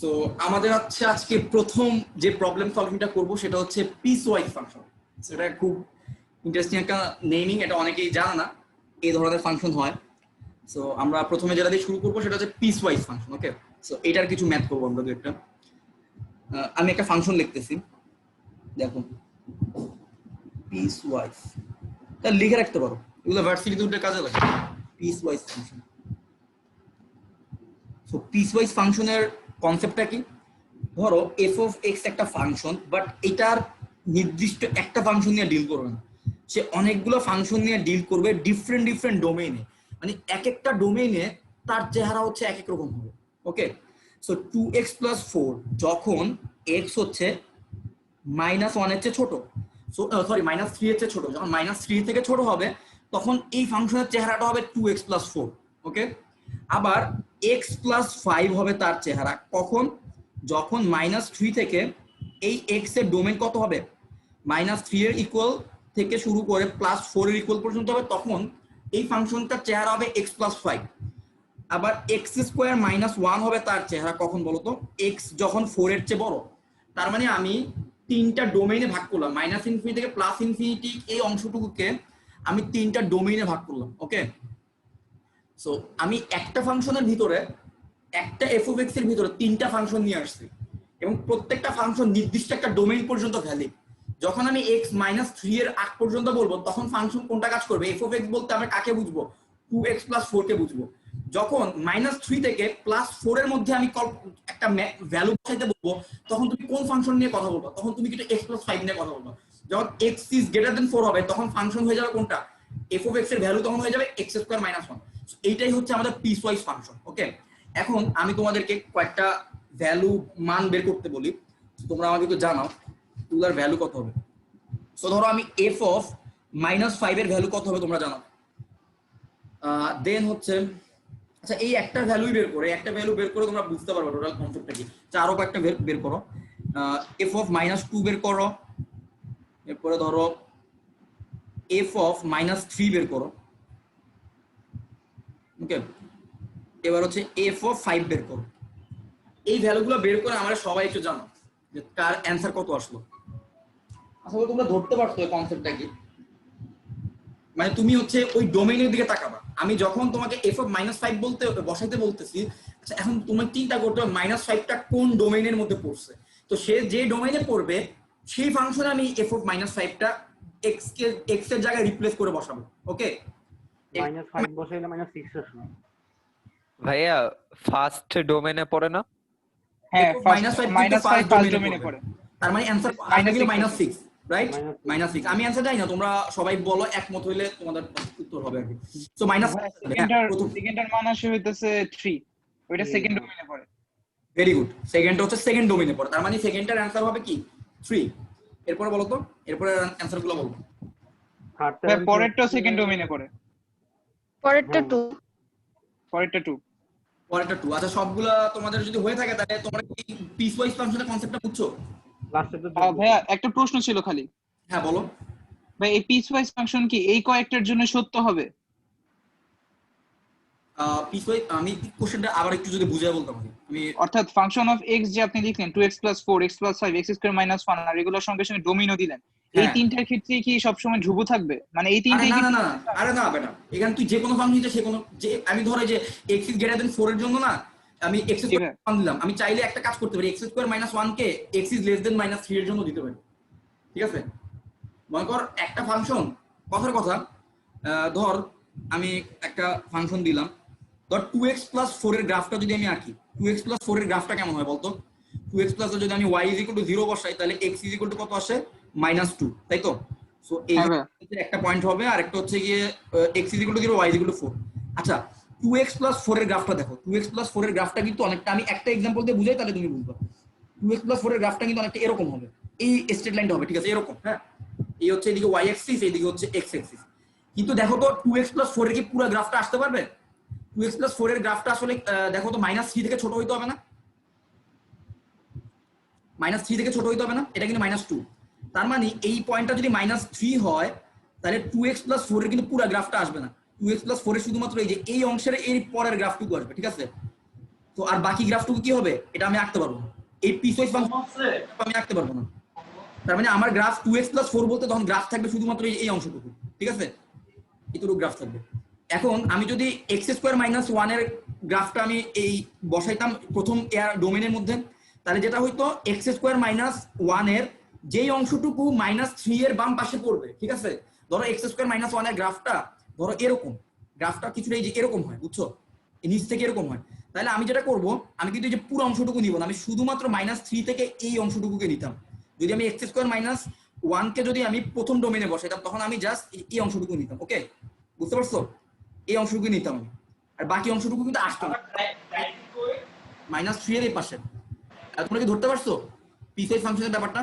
So আমাদের হচ্ছে আজকে প্রথম যে প্রবলেম সলভিংটা করব সেটা হচ্ছে পিস ওয়াইজ ফাংশন। সেটা খুব ইন্টারেস্টিং একটা নেমিং, এটা অনেকেই জানে না এই ধরনের ফাংশন হয়। সো আমরা প্রথমে যেটা দিয়ে শুরু করবো সেটা হচ্ছে পিস ওয়াইজ ফাংশন। ওকে, সো এটার কিছু ম্যাথ করবো আমরা একটা। আমি একটা ফাংশন লিখতেছি, দেখো পিস ওয়াইজ, তা লিখে রাখতে পারো, এগুলো ভার্সিটিতে উঠে কাজে লাগে। Piece wise function. So piece wise ফাংশনের কনসেপ্টটা কি? ধরো এফ অফ এক্স একটা ফাংশন, বাট এটার নির্দিষ্ট একটা ফাংশন নিয়ে ডিল করবে না, সে অনেকগুলো ফাংশন নিয়ে ডিল করবে ডিফারেন্ট ডিফারেন্ট ডোমেইনে। মানে এক একটা ডোমেইনে তার চেহারা হচ্ছে এক এক রকম হবে। ওকে, সো 2x+4 যখন এক্স হচ্ছে -1 এর চেয়ে ছোট, সরি -3 এর চেয়ে ছোট, যখন -3 থেকে ছোট হবে তখন এই ফাংশনের চেহারাটা হবে 2x+4। ওকে, আবার x+5 হবে তার চেহারা কখন? যখন -3 থেকে এই x এর ডোমেন কত হবে, -3 এর ইকুয়াল থেকে শুরু করে +4 এর ইকুয়াল পর্যন্ত হবে, তখন এই ফাংশনটার চেহারা হবে x+5। আবার x² -1 হবে তার চেহারা কখন বলতো? x যখন 4 এর চেয়ে বড়। তার মানে আমি তিনটা ডোমেইনে ভাগ করলাম, -∞ থেকে +∞, এই অংশটুকুকে আমি তিনটা ডোমেইনে ভাগ করলাম। ওকে, সো আমি একটা ফাংশনের ভিতরে, একটা এফ অফ এক্স এর ভিতরে তিনটা ফাংশন নিয়ে আসছি এবং প্রত্যেকটা ফাংশন নির্দিষ্ট একটা ডোমেইন পর্যন্ত ভ্যালিড। যখন আমি x -3 এর আগ পর্যন্ত বলবো তখন ফাংশন কোনটা কাজ করবে? এফ অফ এক্স বলতে আমরা কাকে বুঝবো? 2x+4 কে বুঝবো। যখন -3 থেকে +4 এর মধ্যে আমি একটা ভ্যালু বসাইতে বলবো তখন তুমি কোন ফাংশন নিয়ে কথা বলবো? তখন তুমি কিন্তু x+5 নিয়ে কথা বলবো। যখন x is greater than 4 হবে তখন ফাংশন হয়ে যাবে কোনটা? এফ অফ এক্স এর ভ্যালু তখন হয়ে যাবে x² -1। এইটাই হচ্ছে আমাদের পিস ওয়াইজ ফাংশন। ওকে, এখন আমি তোমাদেরকে কয়েকটা ভ্যালু মান বের করতে বলি, তোমরা আমাকে একটু জানাও এগুলার ভ্যালু কত হবে। সো ধরো আমি এফ অফ -5 এর ভ্যালু কত হবে তোমরা জানাও। দেন হচ্ছে, আচ্ছা এই একটা ভ্যালুই বের করে, একটা ভ্যালু বের করে তোমরা বুঝতে পারবে টোটাল কনসেপ্টটা কি। আরো কয়েকটা বের করো। এফ অফ -2 বের করো, এরপরে ধরো এফ অফ -3 বের করো। ওকে, এবার হচ্ছে এফ অফ 5 বের করো। এই ভ্যালুগুলো বের করে আমরা সবাই একটু জানো যে কার অ্যান্সার কত আসলো। আসলে তোমরা ধরতে পারছো কনসেপ্টটা কি? মানে তুমি হচ্ছে ওই ডোমেইনের দিকে তাকাবা। আমি যখন তোমাকে এফ অফ -5 বলতে বসাইতে বলতেছি, আচ্ছা এখন তুমি চিন্তা করতে হবে -5টা কোন ডোমেইনের মধ্যে পড়ছে। তো সে যে ডোমেইনে পড়বে সেই ফাংশনে আমি এফ অফ -5টা এক্স এর জায়গায় রিপ্লেস করে বসাবো। ওকে, -5 বসাইলে -6 আসলো। ভাইয়া ফার্স্ট ডোমেনে পড়ে না? হ্যাঁ, ফার্স্ট ডোমেইনে পড়ে। তার মানে অ্যানসার আসবে কি -6, রাইট? -6 আমি অ্যানসার জানি না, তোমরা সবাই বলো, একমত হইলে তোমাদের উত্তর হবে আর কি। সো সেকেন্ডের মান আসে হইতেছে 3, ওইটা সেকেন্ড ডোমেইনে পড়ে। ভেরি গুড, সেকেন্ডটা হচ্ছে সেকেন্ড ডোমেইনে পড়ে, তার মানে সেকেন্ডটার অ্যানসার হবে কি 3। এরপরে বলো তো, এরপরে অ্যানসারগুলো বলো। হ্যাঁ, পরেরটা সেকেন্ড ডোমেইনে পড়ে। পরেরটা 2। পরেরটা 2। পরেরটা 2। আচ্ছা সবগুলা তোমাদের যদি হয়ে থাকে তাহলে তোমরা কি পিস ওয়াইজ ফাংশনের কনসেপ্টটা বুঝছো? ভাইয়া একটা প্রশ্ন ছিল খালি। হ্যাঁ বলো ভাই, এই পিস ওয়াইজ ফাংশন কি এই কয়েকটার জন্য সত্য হবে? পিস ওয়াইজ আমি কোশ্চেনটা আবার একটু যদি বুঝিয়ে বলতে পারি। আমি অর্থাৎ ফাংশন অফ x যে আপনি লিখলেন 2x+4 x+5 x² -1 আর এগুলোর সঙ্গে সঙ্গে ডোমিনও দিলেন, এই তিনটার ক্ষেত্রে কি সব সময় ধ্রুব থাকবে? মানে এই তিনটাই না না না, আরে না বেটা, এখানে তুই যে কোনো ফাংশন দিতে, সে কোনো, যে আমি ধরে যে x is greater than 4 এর জন্য না আমি x² মান দিলাম, আমি চাইলে একটা কাজ করতে পারি, x² -1 K x is less than -3 এর জন্য দিতে পারি। ঠিক আছে, মনে কর একটা ফাংশন, কথার কথা, ধর আমি একটা ফাংশন দিলাম, ধর 2x+4 এর গ্রাফটা যদি আমি আঁকি, 2x+4 এর গ্রাফটা কেমন হয় বলতো? 2x+ যদি আমি y 0 বসাই তাহলে x কত আসে? -2, তাই তো? সো এই একটা পয়েন্ট হবে, আর একটা হচ্ছে গিয়ে x 0 y 4। আচ্ছা 2x+4 এর গ্রাফটা দেখো, 2x+4 এর গ্রাফটা কিন্তু অনেকটা, আমি একটা एग्जांपल দিয়ে বুঝাই তাহলে তুমি বুঝবে। 2x+4 এর গ্রাফটা কিন্তু অনেকটা এরকম হবে, এই স্ট্রেট লাইনটা হবে, ঠিক আছে, এরকম। হ্যাঁ, এই হচ্ছে এদিকে y অ্যাক্সিস, এইদিকে হচ্ছে x অ্যাক্সিস। কিন্তু দেখো তো 2x+4 এর কি পুরো গ্রাফটা আসতে পারবে? 2x+4 এর গ্রাফটা আসলে দেখো তো -3 থেকে ছোট হইতে হবে না? -3 থেকে ছোট হইতে হবে না? এটা কিন্তু -2। তার মানে এই পয়েন্টটা যদি -3 হয় তাহলে 2x+4 এর কিন্তু পুরো গ্রাফটা আসবে না। 2x+4 এর শুধুমাত্র এই যে এই অংশের এই পরের গ্রাফটুকু আসবে, ঠিক আছে? তো আর বাকি গ্রাফটুকু কি হবে এটা আমি আঁকতে পারবো না। এই পিসওয়াইজ ফাংশন আমি আঁকতে পারবো না। তার মানে আমার গ্রাফ 2x + 4 বলতে তখন গ্রাফ থাকবে শুধুমাত্র এই অংশটুকু, ঠিক আছে, এতটুকু গ্রাফ থাকবে। এখন আমি যদি x² - 1 এর গ্রাফটা আমি এই বসাইতাম প্রথম ডোমেনের মধ্যে, তাহলে যেটা হইতো x² - 1 এর যেই অংশটুকু -3 এর বাম পাশে পড়বে, ঠিক আছে, ধরো x² - 1 এর গ্রাফটা ধরো এরকম, গ্রাফটা কিছুটা এই যে এরকম হয়, বুঝছো, এই নিচ থেকে এরকম হয়। তাহলে আমি যেটা করব, আমি কিন্তু এই যে পুরো অংশটুকু নিব না, আমি শুধুমাত্র -3 থেকে এই অংশটুকুকে নিতাম। যদি আমি x² - 1 কে যদি আমি প্রথম ডোমেনে বসাইতাম তখন আমি জাস্ট এই অংশটুকু নিতাম। ওকে, বুঝতে পারছো, এই অংশটুকু নিতাম আমি, আর বাকি অংশটুকু কিন্তু আসতো না -3 এর এই পাশে। তোমরা কি ধরতে পারছো পিসওয়াইজ ফাংশনের ব্যাপারটা?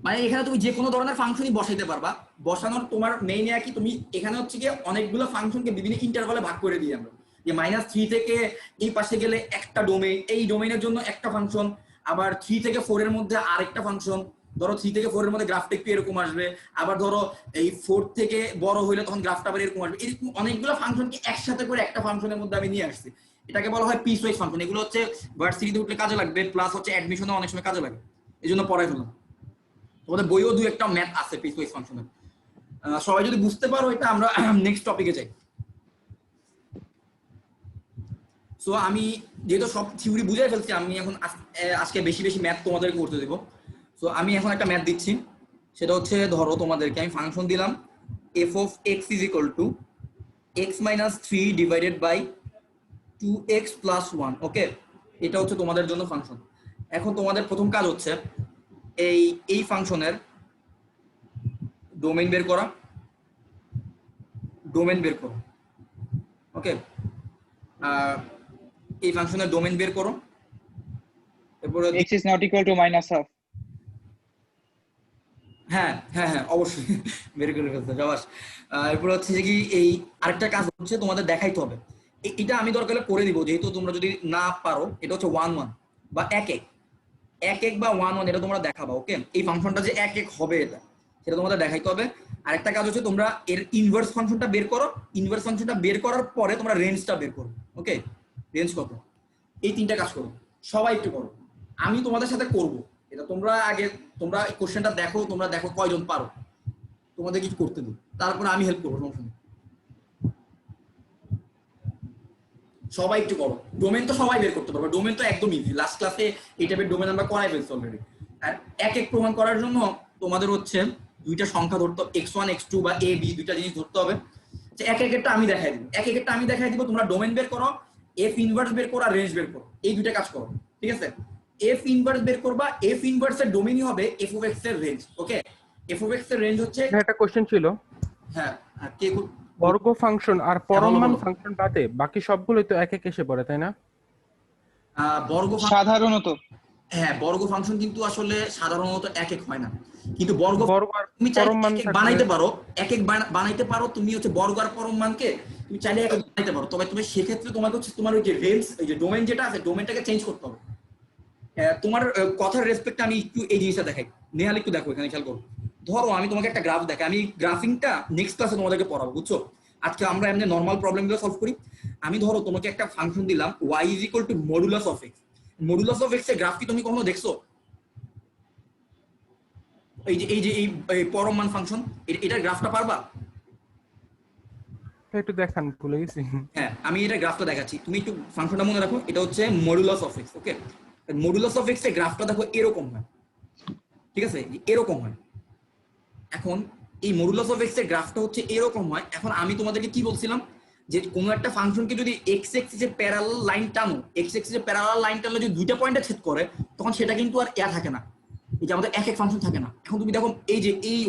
মানে এখানে তুমি যে কোনো ধরনের ফাংশনই বসাইতে পারবা, বসানোর তোমার মেইন কি, তুমি এখানে হচ্ছে কি অনেকগুলো ফাংশনকে বিভিন্ন ইন্টারভালে ভাগ করে দিই আমরা, যে -3 থেকে এই পাশে গেলে একটা ডোমেইন, এই ডোমেইনের জন্য একটা ফাংশন, আবার 3 থেকে 4 এর মধ্যে আরেকটা ফাংশন, ধরো 3 থেকে 4 এর মধ্যে গ্রাফটা একটু এরকম আসবে, আবার ধরো এই 4 থেকে বড় হইলে তখন গ্রাফটা আবার এরকম আসবে। এরকম অনেকগুলো ফাংশনকে একসাথে করে একটা ফাংশনের মধ্যে আমি নিয়ে আসছি, এটাকে বলা হয় পিসওয়াইজ ফাংশন। এগুলো হচ্ছে ভার্সিটিতে উঠলে কাজে লাগবে, প্লাস হচ্ছে অ্যাডমিশনে অনেক সময় কাজে লাগে, এই জন্য পড়াই হলো। তোমাদের বইও 2-1টা ম্যাথ আছে পিসওয়াইজ ফাংশনের। সবাই যদি বুঝতে পারো এটা, আমরা নেক্সট টপিকে যাই। সো আমি যেহেতু সব থিওরি বুঝাই ফেলছি, আমি এখন আজকে বেশি বেশি ম্যাথ তোমাদেরকে করতে দেবো। সো আমি এখন একটা ম্যাথ দিচ্ছি, সেটা হচ্ছে ধরো তোমাদেরকে আমি ফাংশন দিলাম f(x) = x - 3 / 2x + 1। ওকে, এটা হচ্ছে তোমাদের জন্য ফাংশন। এখন তোমাদের প্রথম কাজ হচ্ছে এই ফাংশনের ডোমেইন বের করা, ওকে, এই ফাংশনের ডোমেইন বের করো। এরপর x is not equal to -1/2। হ্যাঁ হ্যাঁ হ্যাঁ অবশ্যই বের করে ফেলতে যাবাস। এরপর হচ্ছে যে কি এই আরেকটা কাজ হচ্ছে তোমাদের দেখাইতে হবে, এটা আমি দরকার হলে করে দিব, যেহেতু তোমরা যদি না পারো, এটা হচ্ছে 1-1 বা 1-1 বা 1-1, এটা তোমরা দেখাবা। ওকে, এই ফাংশনটা যে 1-1 হবে এটা, সেটা তোমাদের দেখাইতে হবে। আরেকটা কাজ হচ্ছে তোমরা এর ইনভার্স ফাংশনটা বের করো, ইনভার্স ফাংশনটা বের করার পরে তোমরা রেঞ্জটা বের করো। ওকে, রেঞ্জ কত, এই তিনটা কাজ করো, সবাই একটু করো, আমি তোমাদের সাথে করব এটা। তোমরা আগে তোমরা কোশ্চেনটা দেখো, তোমরা দেখো কয়জন পারো, তোমাদের কিছু করতে দিই, তারপর আমি হেল্প করবো, সমস্যা নেই। সবাই একটু করো, ডোমেন তো সবাই বের করতে পারবে, ডোমেন তো একদম ইজি, লাস্ট ক্লাসে এই টাইপের ডোমেন আমরা করাই ফেলছি অলরেডি। আর 1-1 প্রমাণ করার জন্য তোমাদের হচ্ছে দুইটা সংখ্যা ধরতে, x1 x2 বা a b দুইটা জিনিস ধরতে হবে। 1-1-টা আমি দেখাই দিব, 1-1-টা আমি দেখাই দিব, তোমরা ডোমেন বের করো, f ইনভার্স বের করো আর রেঞ্জ বের করো, এই দুইটা কাজ করো, ঠিক আছে। f ইনভার্স বের করবা, f ইনভার্সের ডোমেইনই হবে f(x) এর রেঞ্জ। ওকে, f(x) এর রেঞ্জ হচ্ছে, একটা কোশ্চেন ছিল, হ্যাঁ কে বর্গ ফাংশন আর পরম মান ফাংশন বাদে বাকি সবগুলোই তো 1-1 এসে পড়ে, তাই না? বর্গ সাধারণত হ্যাঁ, বর্গ ফাংশন কিন্তু আসলে সাধারণত 1-1 হয় না, কিন্তু বর্গ আর তুমি চাইলে পরম মান 1-1 বানাইতে পারো, 1-1 বানাইতে পারো। তুমি হচ্ছে বর্গ আর পরম মানকে তুমি চাইলে 1-1 বানাইতে পারো, তবে তুমি সেক্ষেত্রে তোমাকে হচ্ছে তোমার ওই যে রেঞ্জ, ওই যে ডোমেইন যেটা আছে, ডোমেইনটাকে চেঞ্জ করতে হবে। তোমার কথার রেসপেক্টে আমি একটু এই জিনিসটা দেখাই, নেহাল একটু দেখো এখানে খেয়াল করো। ধরো আমি তোমাকে একটা গ্রাফ দেখাই, আমি গ্রাফিংটা নেক্সট ক্লাসে তোমাদেরকে পড়াবো, বুঝছো। আজকে আমরা এমনি নরমাল প্রবলেমগুলো সলভ করি। আমি ধরো তোমাকে একটা ফাংশন দিলাম y = modulus of x। Modulus of x এর গ্রাফ কি তুমি কখনো দেখছো? এই পরম মান ফাংশন, এটার গ্রাফটা পারবা? একটু দেখান, ভুলে গেছি। হ্যাঁ, আমি এটা গ্রাফটা দেখাচ্ছি, তুমি একটু ফাংশনটা মনে রাখো, এটা হচ্ছে modulus of x। Okay, modulus of x এর গ্রাফটা দেখো এরকম হয়, ঠিক আছে, এরকম হয়। এখন এই মডুলাস অফ x এর গ্রাফটা হচ্ছে এরকম হয়। এখন আমি তোমাদেরকে কি বলছিলাম, যে কোনো একটা ফাংশনকে যদি x এক্সিসে প্যারালাল লাইন টানো, x এক্সিসে প্যারালাল লাইন টানলে যদি দুইটা পয়েন্টে ছেদ করে, তখন সেটা কিন্তু আর থাকে না, এই যে আমাদের 1-1 ফাংশন থাকে না। এখন তুমি দেখো এই যে এই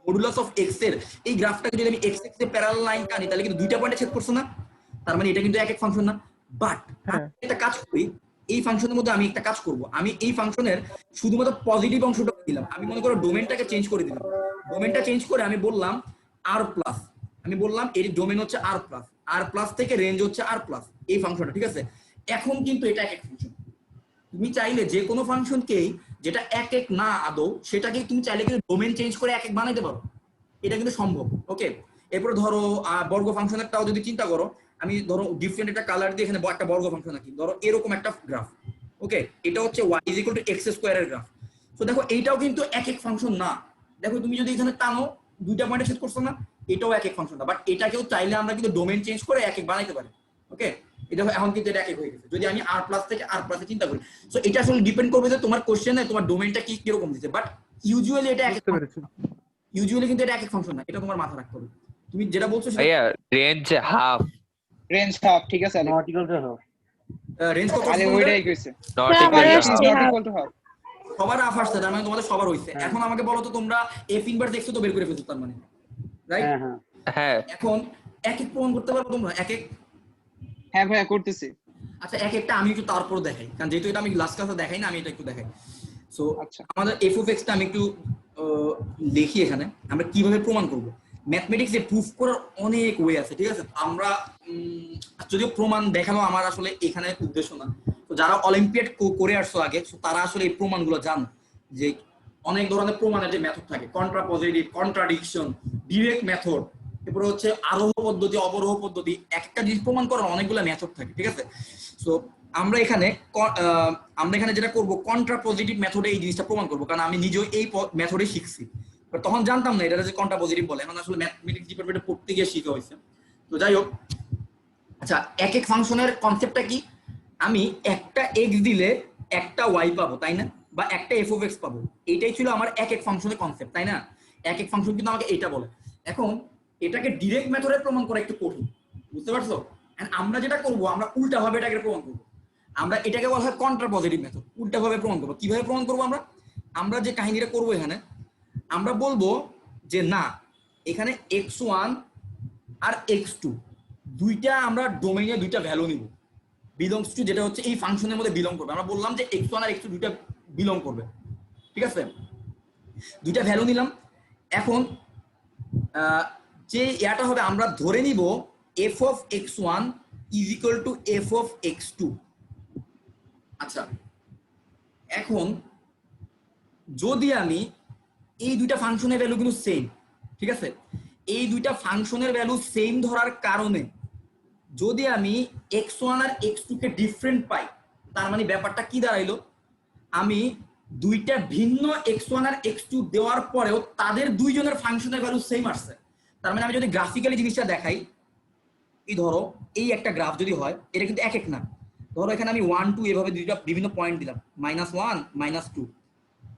মডুলাস অফ x এর এই গ্রাফটাকে যদি আমি x এক্সিসে প্যারালাল লাইন টানি, তাহলে কিন্তু দুইটা পয়েন্টে ছেদ করছে না, তার মানে এটা কিন্তু 1-1 ফাংশন না। বাট একটা কাজ করি, এই ফাংশনের মধ্যে আমি একটা কাজ করব, আমি এই ফাংশনের শুধুমাত্র পজিটিভ অংশটা দিলাম। আমি মনে করো ডোমেনটাকে চেঞ্জ করে দিলাম, ডোমেনটা চেঞ্জ করে আমি বললাম r+, আমি বললাম এর ডোমেন হচ্ছে r+, থেকে রেঞ্জ হচ্ছে r+, এই ফাংশনটা, ঠিক আছে। এখন কিন্তু এটা 1-1 ফাংশন। তুমি চাইলে যে কোনো ফাংশনকেই যেটা 1-1 না আদৌ, সেটাকে তুমি চাইলে কিন্তু ডোমেন চেঞ্জ করে 1-1 বানাইতে পারো, এটা কিন্তু সম্ভব। ওকে, এরপর ধরো বর্গ ফাংশনেরটাও যদি চিন্তা করো, আমি ধরো ডিফারেন্ট একটা কালার দিয়ে এখানে একটা বর্গ ফাংশন আঁকি, ধরো এরকম একটা গ্রাফ। ওকে, এটা হচ্ছে y = x স্কয়ারের গ্রাফ। তো দেখো এইটাও কিন্তু এক এক ফাংশন না। দেখো তুমি যদি এখানে টানো দুইটা পয়েন্টে সেট করছো না, এটাও এক এক ফাংশন না, বাট এটাকেও চাইলে আমরা কিন্তু ডোমেইন চেঞ্জ করে এক এক বানাইতে পারি। ওকে, এটা এখন কিন্তু এটা এক এক হয়ে গেছে যদি আমি r+ থেকে r+ এ চিন্তা করি। সো এটা আসলে ডিপেন্ড করবে যে তোমার কোশ্চেনে তোমার ডোমেইনটা কি কিরকম দিচ্ছে, বাট ইউজুয়ালি এটা এক এক, বুঝতে পেরেছি। ইউজুয়ালি কিন্তু এটা এক এক ফাংশন না, এটা তোমার মাথা রাখতে হবে। তুমি যেটা বলছো সেটা ভাইয়া রেঞ্জ হাফ, রেঞ্জ হাফ, ঠিক আছে Ali? Not equal to half. Range কত আলী ওইটাই কইছে, নট হ্যাঁ, ইকুয়াল আমারও টু আসছে। Half. Not equal to half. সবার হাফ আসছে, তার মানে তোমাদের সবার হইছে। হ্যাঁ। এখন আমাকে বলো তো তোমরা f ইনভার্স x তো বের করে ফেলছো তার মানে, রাইট? হ্যাঁ হ্যাঁ হ্যাঁ এখন এক এক প্রমাণ করতে পারো তোমরা এক এক? হ্যাঁ ভাইয়া করতেছি। আচ্ছা এক একটা আমি একটু তারপর দেখাই, কারণ যেহেতু এটা আমি লাস্ট ক্লাসে দেখাই না, আমি এটা একটু দেখাই। সো আচ্ছা। আমাদের f(x) টা আমি একটু লিখি এখানে, আমরা কিভাবে প্রমাণ করব। ম্যাথমেটিক্সে প্রুফ করার অনেক ওয়ে আছে, ঠিক আছে? আমরা যদিও প্রমাণ দেখানো আমার আসলে এখানে উদ্দেশ্য না, তো যারা অলিম্পিয়াড করে আসছো আগে তারা আসলে এই প্রমাণগুলো জানো যে অনেক ধরনের প্রমাণের যে মেথড থাকে, কন্ট্রাপজিটিভ, কন্ট্রাডিকশন, ডিরেক্ট মেথড, এরপরে হচ্ছে আরোহ পদ্ধতি, অবরোহ পদ্ধতি, একটা জিনিস প্রমাণ করার অনেকগুলো মেথড থাকে, ঠিক আছে? সো আমরা এখানে যেটা করব কন্ট্রাপজিটিভ মেথডে এই জিনিসটা প্রমাণ করব, কারণ আমি নিজেও এই মেথডে শিখছি, বাট তখন জানতাম না এটা যে কন্ট্রাপজিটিভ বলে, এখন আসলে ম্যাথমেটিক্স ডিপার্টমেন্টে পড়তে গিয়ে শিখা হয়েছে। তো যাই হোক, আচ্ছা এক এক ফাংশনের কনসেপ্টটা কি? আমি একটা x দিলে একটা y পাবো, তাই না? বা একটা f(x) পাবো, এইটাই ছিল আমার এক এক ফাংশনের কনসেপ্ট, তাই না? এক এক ফাংশন কিন্তু আমাকে এটা বলে। এখন এটাকে ডিরেক্ট মেথডে প্রমাণ করা একটু কঠিন, বুঝতে পারছো? এন্ড আমরা যেটা করব, আমরা উল্টা ভাবে এটাকে প্রমাণ করব। আমরা এটাকে বলা হয় কন্ট্রাপজিটিভ মেথড, উল্টা ভাবে প্রমাণ করব। কিভাবে প্রমাণ করব আমরা যে কাহিনীটা করব এখানে, আমরা বলবো যে না, এখানে x1 আর x2 দুইটা আমরা ডোমেইনে দুইটা ভ্যালু নিব, বিলংস টু, যেটা হচ্ছে এই ফাংশনের মধ্যে বিলং করবে। আমরা বললাম যে x1 আর x2 দুইটা বিলং করবে, ঠিক আছে? দুইটা ভ্যালু নিলাম। এখন যে এটা হবে, আমরা ধরে নিব f(x1) = f(x2). আচ্ছা এখন যদি আমি এই দুইটা ফাংশনের ভ্যালু কিন্তু সেম, ঠিক আছে? এই দুইটা ফাংশনের ভ্যালু সেম ধরার কারণে যদি আমি x1 আর x2 কে ডিফারেন্ট পাই, তার মানে ব্যাপারটা কি দাঁড়াইলো, আমি দুইটা ভিন্ন x1 আর x2 দেওয়ার পরেও তাদের দুইজনের ফাংশনের ভ্যালু সেম আসছে। তার মানে আমি যদি গ্রাফিক্যালি জিনিসটা দেখাই, এই ধরো এই একটা গ্রাফ যদি হয়, এটা কিন্তু এক এক না। ধরো এখানে আমি 1 2 এভাবে দুইটা বিভিন্ন পয়েন্ট দিলাম, -1 -2,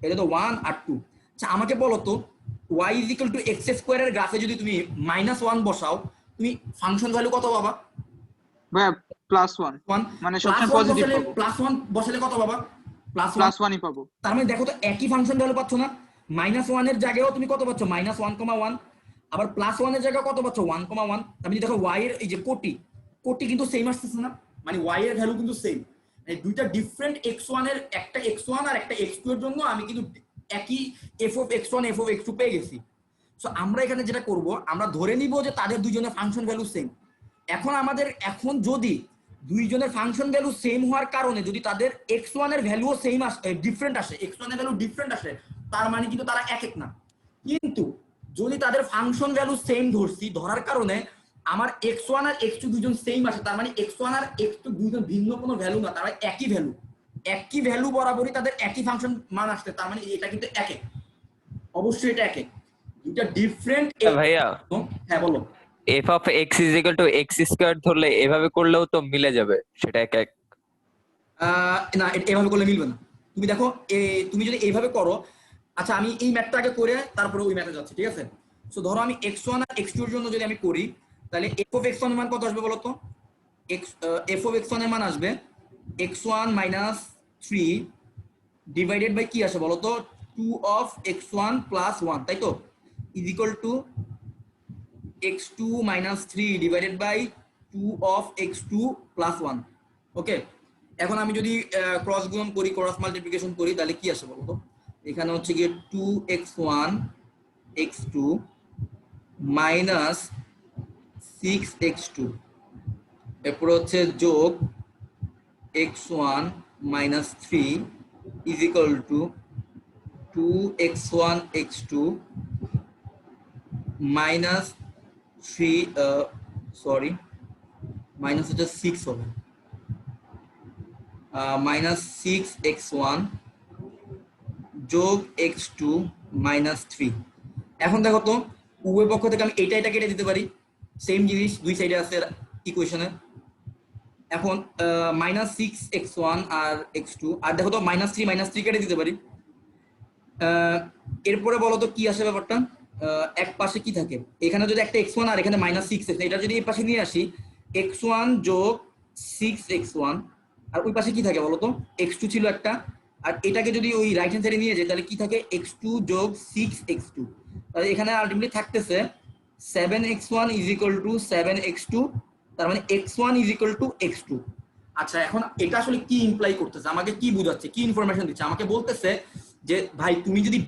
এটা তো 1 আর 2। আচ্ছা আমাকে বলো তো y = x² এর গ্রাফে যদি তুমি -1 বসাও, তুমি ফাংশন ভ্যালু কত পাবা? ভাইয়া +1, 1 মানে সবসময় পজিটিভ পাবো। +1 বসালে কত পাবা? +1ই পাবো। তার মানে দেখো তো একই ফাংশন ভ্যালু পাচ্ছ না? -1 এর জায়গায়ও তুমি কত পাচ্ছ? -1,1, আবার +1 এর জায়গায় কত পাচ্ছ? 1,1। আমি দেখো y এর এই যে কোটি কিন্তু সেম আসছে না, মানে y এর ভ্যালু কিন্তু সেম। এই দুইটা ডিফারেন্ট x1 এর, একটা x1 আর একটা x2 এর জন্য আমি কিন্তু একই f(x1) f(x2) পেয়ে গেছি। সো আমরা এখানে যেটা করব, আমরা ধরে নিব যে তাদের দুইজনের ফাংশন ভ্যালু সেম। এখন যদি দুইজনের ফাংশন ভ্যালু সেম হওয়ার কারণে যদি তাদের x1 এর ভ্যালুও সেম আসে, ডিফারেন্ট আসে, x1 এর ভ্যালু ডিফারেন্ট আসে, তার মানে কিন্তু তারা এক এক না। কিন্তু যদি তাদের ফাংশন ভ্যালু সেম ধরার কারণে আমার x1 আর x2 দুইজন সেম আসে, তার মানে x1 আর x2 দুইজন ভিন্ন কোনো ভ্যালু না, তারা একই ভ্যালু বরাবরই তাদের একই ফাংশন মান আসছে, তার মানে এটা কিন্তু এক এক, অবশ্যই এটা এক এক, দুইটা ডিফারেন্ট। ভাইয়া হ্যাঁ বলো। f(x) = x² ধরলে এভাবে করলেও তো মিলে যাবে, সেটা এক এক। না এভাবে করলে মিলবে না। তুমি দেখো তুমি যদি এইভাবে করো, আচ্ছা আমি এই ম্যাথটাকে করে তারপরে ওই ম্যাথে যাচ্ছি, ঠিক আছে? সো ধরো আমি x1 আর x2 এর জন্য যদি আমি করি, তাহলে f(x1) এর মান কত আসবে বলো তো? f(x1) এর মান আসবে x1 - 3 ডিভাইডেড বাই কি আসে বলো তো? 2(x1 + 1), তাই তো? = x2 - 3 ডিভাইডেড বাই 2(x2 + 1). ওকে, এখন আমি যদি ক্রস গুণন করি, ক্রস মাল্টিপ্লিকেশন করি, তাহলে কি আসে বলতো? এখানে হচ্ছে গিয়ে 2(x1 x2 - 6(x2), এরপর হচ্ছে যোগ x1 - 3 = 2(x1 x2 - 3 sorry minus হচ্ছে 6 হবে, মাইনাস 6x1 যোগ x2 মাইনাস 3। এখন দেখো তো উভয় পক্ষ থেকে আমি এটা কেটে দিতে পারি, সেম জিনিস দুই সাইডে আছে ইকুয়েশনে। এখন মাইনাস 6x1 আর x2, আর দেখো তো মাইনাস 3 কেটে দিতে পারি। এরপরে বলো তো কি আসে ব্যাপারটা, এক পাশে কি থাকে, এখানে যদি একটা x1 আর এখানে মাইনাস 6x, এটা যদি এই পাশে নিয়ে আসি x1 যোগ 6x1, আর ওই পাশে কি থাকে বলো তো, x2 ছিল একটা, আর এটাকে যদি ওই রাইট হ্যান্ড সাইডে নিয়ে যাই তাহলে কি থাকে x2 যোগ 6x2, তাহলে এখানে আলটিমেটলি থাকতেছে 7x1 is equal two 7x2, তার মানে x1 is equal two x2। আচ্ছা এখন এটা আসলে কি ইমপ্লাই করতেছে, আমাকে কি বোঝাচ্ছে, কি ইনফরমেশন দিচ্ছে, আমাকে বলতেছে যে ভাই তুমি যদি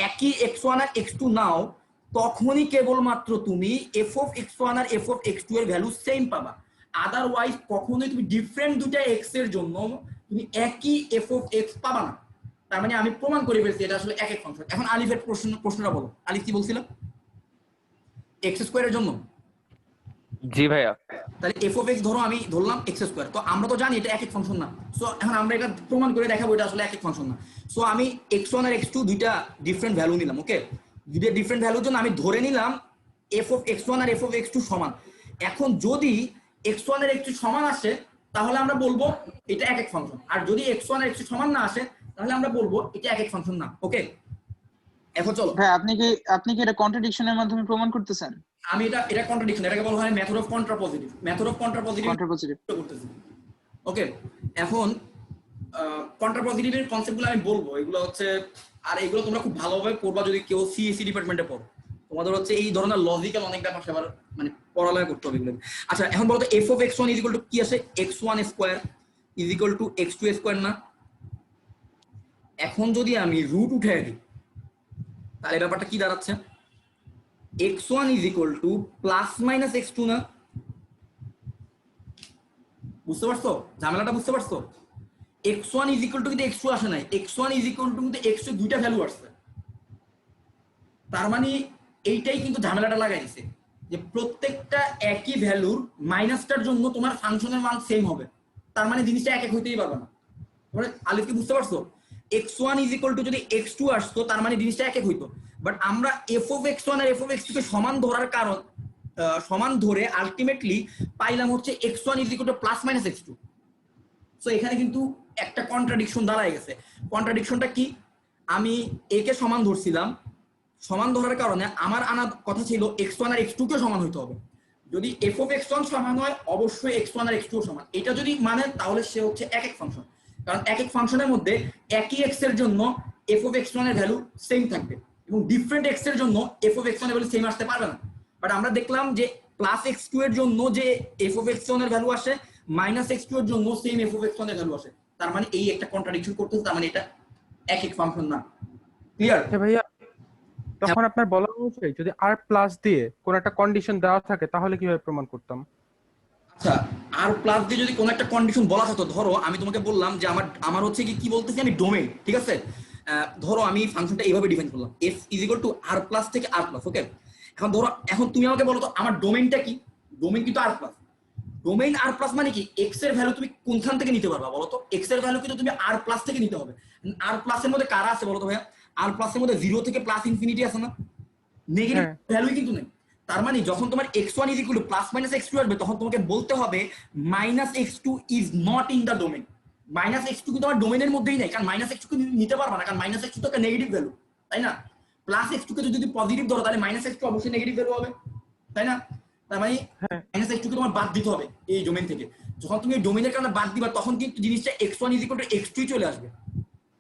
একই x1 আর x2 নাও তখনই কেবলমাত্র তুমি f of x1 R f of x2 এর ভ্যালু সেম পাবা, আদারওয়াইজ কখনোই তুমি ডিফারেন্ট দুটা x এর জন্য তুমি একই f of x পাবা না। তার মানে আমি প্রমাণ করে ফেলছি এটা আসলে এক ফাংশন। এখন আলিফের প্রশ্নটা বলো, আলিফ কি বলছিল x স্কয়ারের জন্য? জি ভাইয়া। তাহলে f of x ধরো আমি ধরলাম x স্কয়ার, তো আমরা তো জানি এটা এক ফাংশন না, সো এখন আমরা এটা প্রমাণ করে দেখাবো এটা আসলে এক ফাংশন না। সো আমি x1 আর x2 দুইটা ডিফারেন্ট ভ্যালু নিলাম, ওকে, দুইটা ডিফারেন্ট ভ্যালুর জন্য আমি ধরে নিলাম f of x1 R f of x2 সমান। এখন যদি x1 আর x2 সমান আসে তাহলে আমরা বলবো এটা এক ফাংশন, আর যদি x1 আর x2 সমান না আসে তাহলে আমরা বলবো এটা এক ফাংশন না। ওকে, এখন চলো ভাই আপনি কি এটা কন্ট্রাডিকশনের মাধ্যমে প্রমাণ করতেছেন? আমি এটা কন্ট্রাডিকশন, এটাকে বলা হয় মেথড অফ কন্ট্রাপজিটিভ করতেছি। ওকে, এখন কন্ট্রাপজিটিভের কনসেপ্টগুলো আমি বলবো, এগুলো হচ্ছে, আর এগুলো তোমরা খুব ভালোভাবে পড়বা যদি কেউ সিএসসি ডিপার্টমেন্টে পড়ো, তোমাদের হচ্ছে এই ধরনের লজিক্যাল অনেকটা ভাষা আবার মানে পড়ালেখা করতে হবে এগুলো। আচ্ছা এখন বলো তো f of x1 is equal to কি আসে, x1 square is equal two x2 square না? এখন যদি আমি রুট উঠে দিই তাহলে ব্যাপারটা কি দাঁড়াচ্ছে, x1 is equal to plus minus x2 না? বুঝতে পারছো ঝামেলাটা, বুঝতে পারছো? x1 ইজ ইকুয়াল টু কিন্তু x2 আসে নাই, x1 ইজ ইকুয়াল টু কিন্তু x2 দুইটা ভ্যালু আসছে, তার মানে এইটাই কিন্তু ঝামেলাটা লাগাই দিছে যে প্রত্যেকটা একই ভ্যালুর মাইনাসটার জন্য তোমার ফাংশনের মান সেম হবে, তার মানে জিনিসটা এক হইতেই পারবে না। তোমরা আলিফ কি বুঝতে পারছো? x1 ইজ ইকুয়াল টু যদি x2 আসতো তার মানে জিনিসটা এক হইতো, বাট আমরা f of x1 R f of x2 কে সমান ধরার কারণ সমান ধরে আলটিমেটলি পাইলাম হচ্ছে x1 is equal to plus minus x2। So এখানে কিন্তু একটা কন্ট্রাডিকশন দাঁড়ায় গেছে। কন্ট্রাডিকশনটা কি, আমি a কে সমান ধরছিলাম, সমান ধরার কারণে আমার আনা কথা ছিল x1 আর x2 কে সমান হইতে হবে, যদি f of x1 সমান হয় অবশ্যই x1 আর x2 সমান, এটা যদি মানে তাহলে সে হচ্ছে এক ফাংশন, কারণ এক ফাংশনের মধ্যে একই x এর জন্য f of x1 এর ভ্যালু সেম থাকবে এবং ডিফারেন্ট x এর জন্য f of x1 এর ভ্যালু সেম আসতে পারবে না। বাট আমরা দেখলাম যে প্লাস x2 এর জন্য যে f of x1 এর ভ্যালু আসে, মাইনাস x2 এর জন্য সেম f of x1 এর ভ্যালু আসে, তার মানে এই একটা কন্ট্রাডিকশন করতেছে, তার মানে এটা এক ফাংশন না। ক্লিয়ার? ভাইয়া তখন আপনার বলা উচিত যদি আর প্লাস দিয়ে কোন একটা কন্ডিশন দেওয়া থাকে তাহলে কিভাবে প্রমাণ করতাম? আচ্ছা আর প্লাস দিয়ে যদি কোনো একটা কন্ডিশন বলা থাকতো, ধরো আমি তোমাকে বললাম যে আমার হচ্ছে কি বলতেছি আমি ডোমেইন, ঠিক আছে, ধরো আমি ফাংশনটা এইভাবে ডিফাইন করলাম f is equal two r plus থেকে r প্লাস। ওকে, এখন তুমি আমাকে বলো তো আমার ডোমেইনটা কি? ডোমেইন কিন্তু r plus. Domain r plus মানে কি, x এর ভ্যালু তুমি কোনখান থেকে নিতে পারবা বলো তো? x এর ভ্যালু কিন্তু তুমি r প্লাস থেকে নিতে হবে। r প্লাস এর মধ্যে কারা আছে বলো তো ভাইয়া? r প্লাস এর মধ্যে 0 থেকে প্লাস ইনফিনিটি আছে না? নেগেটিভ ভ্যালুই কিন্তু নেই। তার মানে যখন তোমার x1 is equal to plus minus x2 আসবে তখন তোমাকে বলতে হবে minus x2 is not in the domain. Minus x2 কিন্তু আমার ডোমেইনের মধ্যেই নাই, কারণ মাইনাস x2 কে নিতে পারবা না, কারণ মাইনাস x2 তো একটা নেগেটিভ ভ্যালু, তাই না? প্লাস x2 কে যদি পজিটিভ ধরো তাহলে মাইনাস x2 অবশ্যই নেগেটিভ ভ্যালু হবে, তাই না? তার মানে মাইনাস x2 কে তোমার বাদ দিতে হবে এই ডোমেইন থেকে। যখন তুমি এই ডোমেইনের কারণে বাদ দিবা তখন কিন্তু জিনিসটা x1 is equal two x2 চলে আসবে,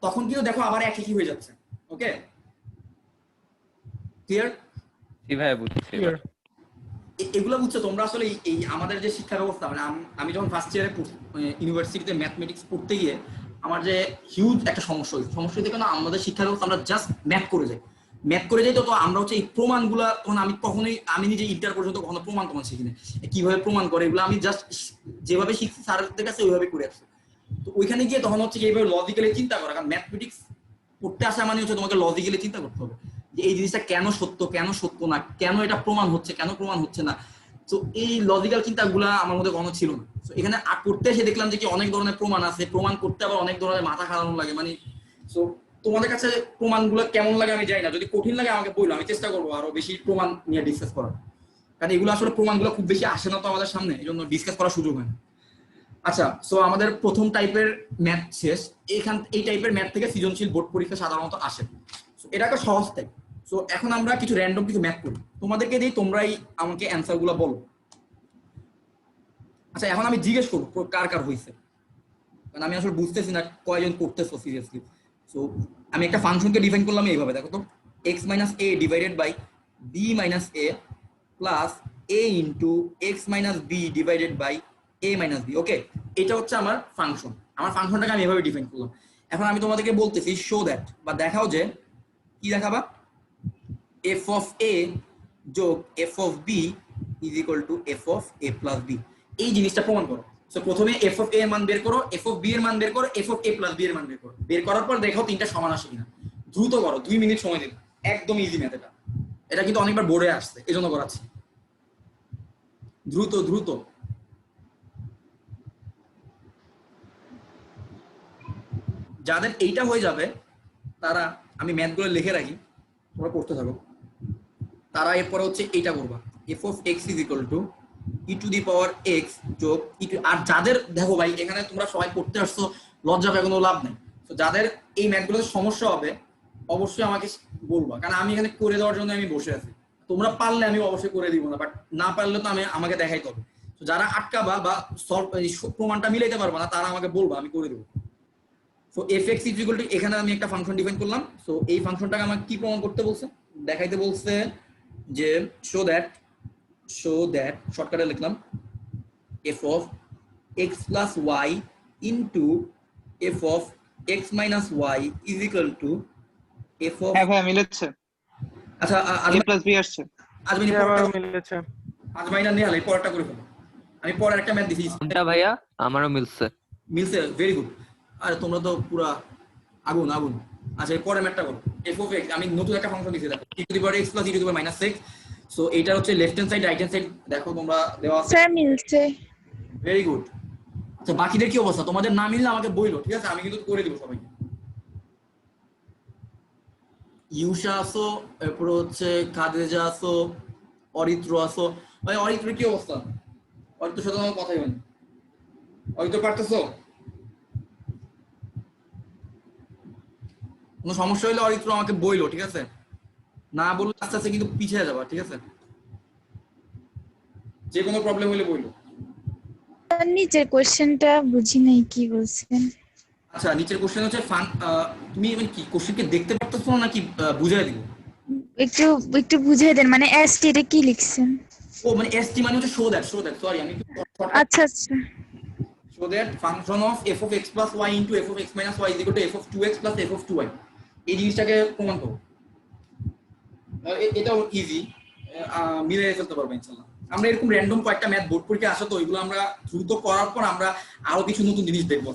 তখন কিন্তু দেখো আবার একই হয়ে যাচ্ছে। ওকে, ক্লিয়ার? জি ভাইয়া বুঝছি। এগুলো বুঝছো তোমরা? আসলে এই আমাদের যে শিক্ষা ব্যবস্থা, মানে আমি যখন ফার্স্ট ইয়ারে ইউনিভার্সিটিতে ম্যাথমেটিক্স পড়তে গিয়ে আমার যে হিউজ একটা সমস্যা হয়েছে, কেন আমাদের শিক্ষা ব্যবস্থা আমরা জাস্ট ম্যাথ করে যাই, তো আমরা হচ্ছে এই প্রমাণগুলা তখন আমি নিজে ইন্টার পর্যন্ত কখনো প্রমাণ শিখিনি, কিভাবে প্রমাণ করে এগুলো আমি জাস্ট যেভাবে শিখছি স্যারদের কাছে ওইভাবে করে আসছি। তো ওইখানে গিয়ে তখন হচ্ছে এইভাবে লজিক্যালি চিন্তা করা, কারণ ম্যাথমেটিক্স পড়তে আসা মানে হচ্ছে তোমাকে লজিক্যালি চিন্তা করতে হবে যে এই জিনিসটা কেন সত্য না, কেন এটা প্রমাণ হচ্ছে, কেন প্রমাণ হচ্ছে না, তো এই লজিক্যাল চিন্তাগুলা আমার মধ্যে কোনো ছিল না। তো এখানে করতে এসে দেখলাম যে কি অনেক ধরনের প্রমাণ আছে, প্রমাণ করতে আবার অনেক ধরনের মাথা খারাপ লাগে। মানে তো তোমাদের কাছে প্রমাণগুলো কেমন লাগে আমি জানি না, যদি কঠিন লাগে আমাকে বললো, আমি চেষ্টা করবো আরো বেশি প্রমাণ নিয়ে ডিসকাস করার, কারণ এগুলো আসলে প্রমাণগুলো খুব বেশি আসে না তো আমাদের সামনে, এই জন্য ডিসকাস করার সুযোগ হয় না। আচ্ছা, সো আমাদের প্রথম টাইপের ম্যাথ শেষ। এই টাইপের ম্যাথ থেকে সৃজনশীল বোর্ড পরীক্ষা সাধারণত আসে। এটা একটা সহজ টাইপ। সো এখন আমরা কিছু র্যান্ডম কিছু ম্যাথ করি, তোমাদেরকে দিই, তোমরাই আমাকে অ্যান্সার গুলো বলো। আচ্ছা, এখন আমি জিজ্ঞেস করবো কার কার হয়েছে, কারণ আমি আসলে বুঝতেছি না কয়জন করতেছো সিরিয়াসলি। সো আমি একটা ফাংশনকে ডিফাইন করলাম এইভাবে, দেখো তো, x minus a divided by b minus a plus a into x minus b divided by a minus b. Okay, এটা হচ্ছে আমার ফাংশন। আমার ফাংশনটাকে আমি এভাবে ডিফাইন করলাম। এখন আমি তোমাদেরকে বলতেছি শো দ্যাট, বা দেখাও যে কি দেখাবা, এফ অফ এ যোগ F of B is equal to F of A plus B. এই জিনিসটা প্রমাণ করো। সো প্রথমে এফ অফ এ এর মান বের করো, এফ অফ বি এর মান বের করো, F of A plus B এর মান বের করো। বের করার পর দেখো তিনটা সমান আসে কিনা। দ্রুত করো, 2 মিনিট সময় দিন, একদম ইজি ম্যাথ এটা। এটা কিন্তু অনেকবার বোর্ডে আসছে, এই জন্য করাচ্ছি। দ্রুত দ্রুত। যাদের এইটা হয়ে যাবে তারা, আমি ম্যাথগুলো লিখে রাখি, তোমরা পড়তে থাকো, তারা এরপরে হচ্ছে এইটা করবা, F of x is equal two E to the power x যোগ ই টু। আর যাদের দেখো ভাই, এখানে তোমরা সবাই পড়তে আসছো, লজ্জা পেয়ে কোনো লাভ নেই। তো যাদের এই ম্যাথগুলোতে সমস্যা হবে অবশ্যই আমাকে বলবা, কারণ আমি এখানে করে দেওয়ার জন্য আমি বসে আছি। তোমরা পারলে আমি অবশ্যই করে দিব না, বাট না পারলে তো আমাকে দেখাইতে হবে। তো যারা আটকাবা বা সলভ প্রমাণটা মিলাইতে পারবা না, তারা আমাকে বলবা, আমি করে দেবো। So F x is equal two, এখানে আমি একটা ফাংশন ডিফাইন করলাম। সো এই ফাংশনটাকে আমাকে কি প্রমাণ করতে বলছে, দেখাইতে বলছে যে শো দ্যাট শর্টকাটে লিখলাম F of X plus Y into F of X minus Y is equal to F of. হ্যাঁ ভাই মিলেছে, আচ্ছা, a প্লাস b আসছে। আজমিনী আমারও মিলেছে। আজমাইনা নিয়ে এই পরেরটা করে ফেলো। আমি পরের একটা ম্যাথ দিছি, কোনটা ভাইয়া? আমারও মিলছে। মিলছে, ভেরি গুড। আরে তোমরা তো পুরা আগুন আগুন। আচ্ছা, এই পরের ম্যাথটা করো, এফ অফ এক্স। আমি নতুন একটা ফাংশন দিছি, দেখো, e to the power x plus e to the power minus x. So এইটা হচ্ছে left hand side, right hand side দেখো তোমরা দেওয়া আছে। স্যার মিলছে। Very good. আচ্ছা, বাকিদের কি অবস্থা? তোমাদের না মিললে আমাকে বইলো, ঠিক আছে? আমি কিন্তু করে দিব সবাইকে। ইউশা আসো, এরপরে হচ্ছে খাদেজা আসো, অরিত্র আসো। ভাই অরিত্রের কি অবস্থা? অরিত্রের সাথে আমার কথাই হয়নি। অরিত্র পারতেছো? কোনো সমস্যা হলে অরিত্র আমাকে বইলো, ঠিক আছে? না বললে আস্তে আস্তে কিন্তু পিছিয়ে যাবা, ঠিক আছে? যে কোনো প্রবলেম হলে বইলো। নিচের কোশ্চেনটা বুঝি নাই কি বলছেন। আচ্ছা, নিচের কোশ্চেন হচ্ছে তুমি কি কোশ্চেনকে দেখতে পারতেছো না নাকি বুঝাই দিব? একটু একটু বুঝিয়ে দেন, মানে এসটি এটা কি লিখছেন? ও মানে এসটি মানে হচ্ছে শো দ্যাট, সরি আমি আচ্ছা আচ্ছা। Show that function of F of X plus Y into F of X minus Y is equal to F of 2x plus F of 2y। এই জিনিসটাকে প্রমাণ করো। এটাও ইজি, মিলে ফেলতে পারবো ইনশাআল্লাহ। আমরা এরকম র্যান্ডম কয়েকটা ম্যাথ বোর্ড পরীক্ষা আসে, তো এগুলো আমরা দ্রুত করার পর আমরা আরো কিছু নতুন জিনিস দেখবো।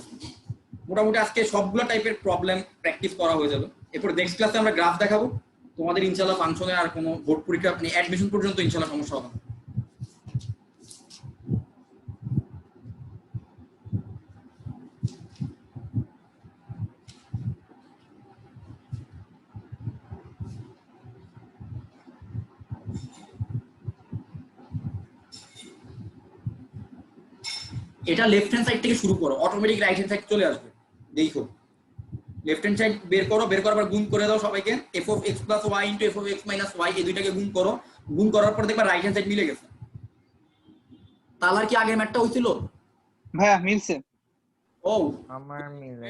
মোটামুটি আজকে সবগুলো টাইপের প্রবলেম প্র্যাকটিস করা হয়ে যাবে। এরপর নেক্সট ক্লাসে আমরা গ্রাফ দেখাবো। তোমাদের ইনশাআল্লাহ ফাংশনে আর কোনো বোর্ড পরীক্ষা মানে অ্যাডমিশন পর্যন্ত ইনশাআল্লাহ সমস্যা হবে না। এটা লেফট হ্যান্ড সাইড থেকে শুরু করো, অটোমেটিক রাইট হ্যান্ড সাইড চলে আসবে। দেখো, লেফট হ্যান্ড সাইড বের করো, বের করার পর গুণ করে দাও সবাইকে, F of X plus Y into F of X minus Y, এই দুইটাকে গুণ করো। গুণ করার পর দেখবা রাইট হ্যান্ড সাইড মিলে গেছে। তাহলে কি আগের ম্যাথটা হইছিল? ভাইয়া মিলছে। ও আমার মিলে।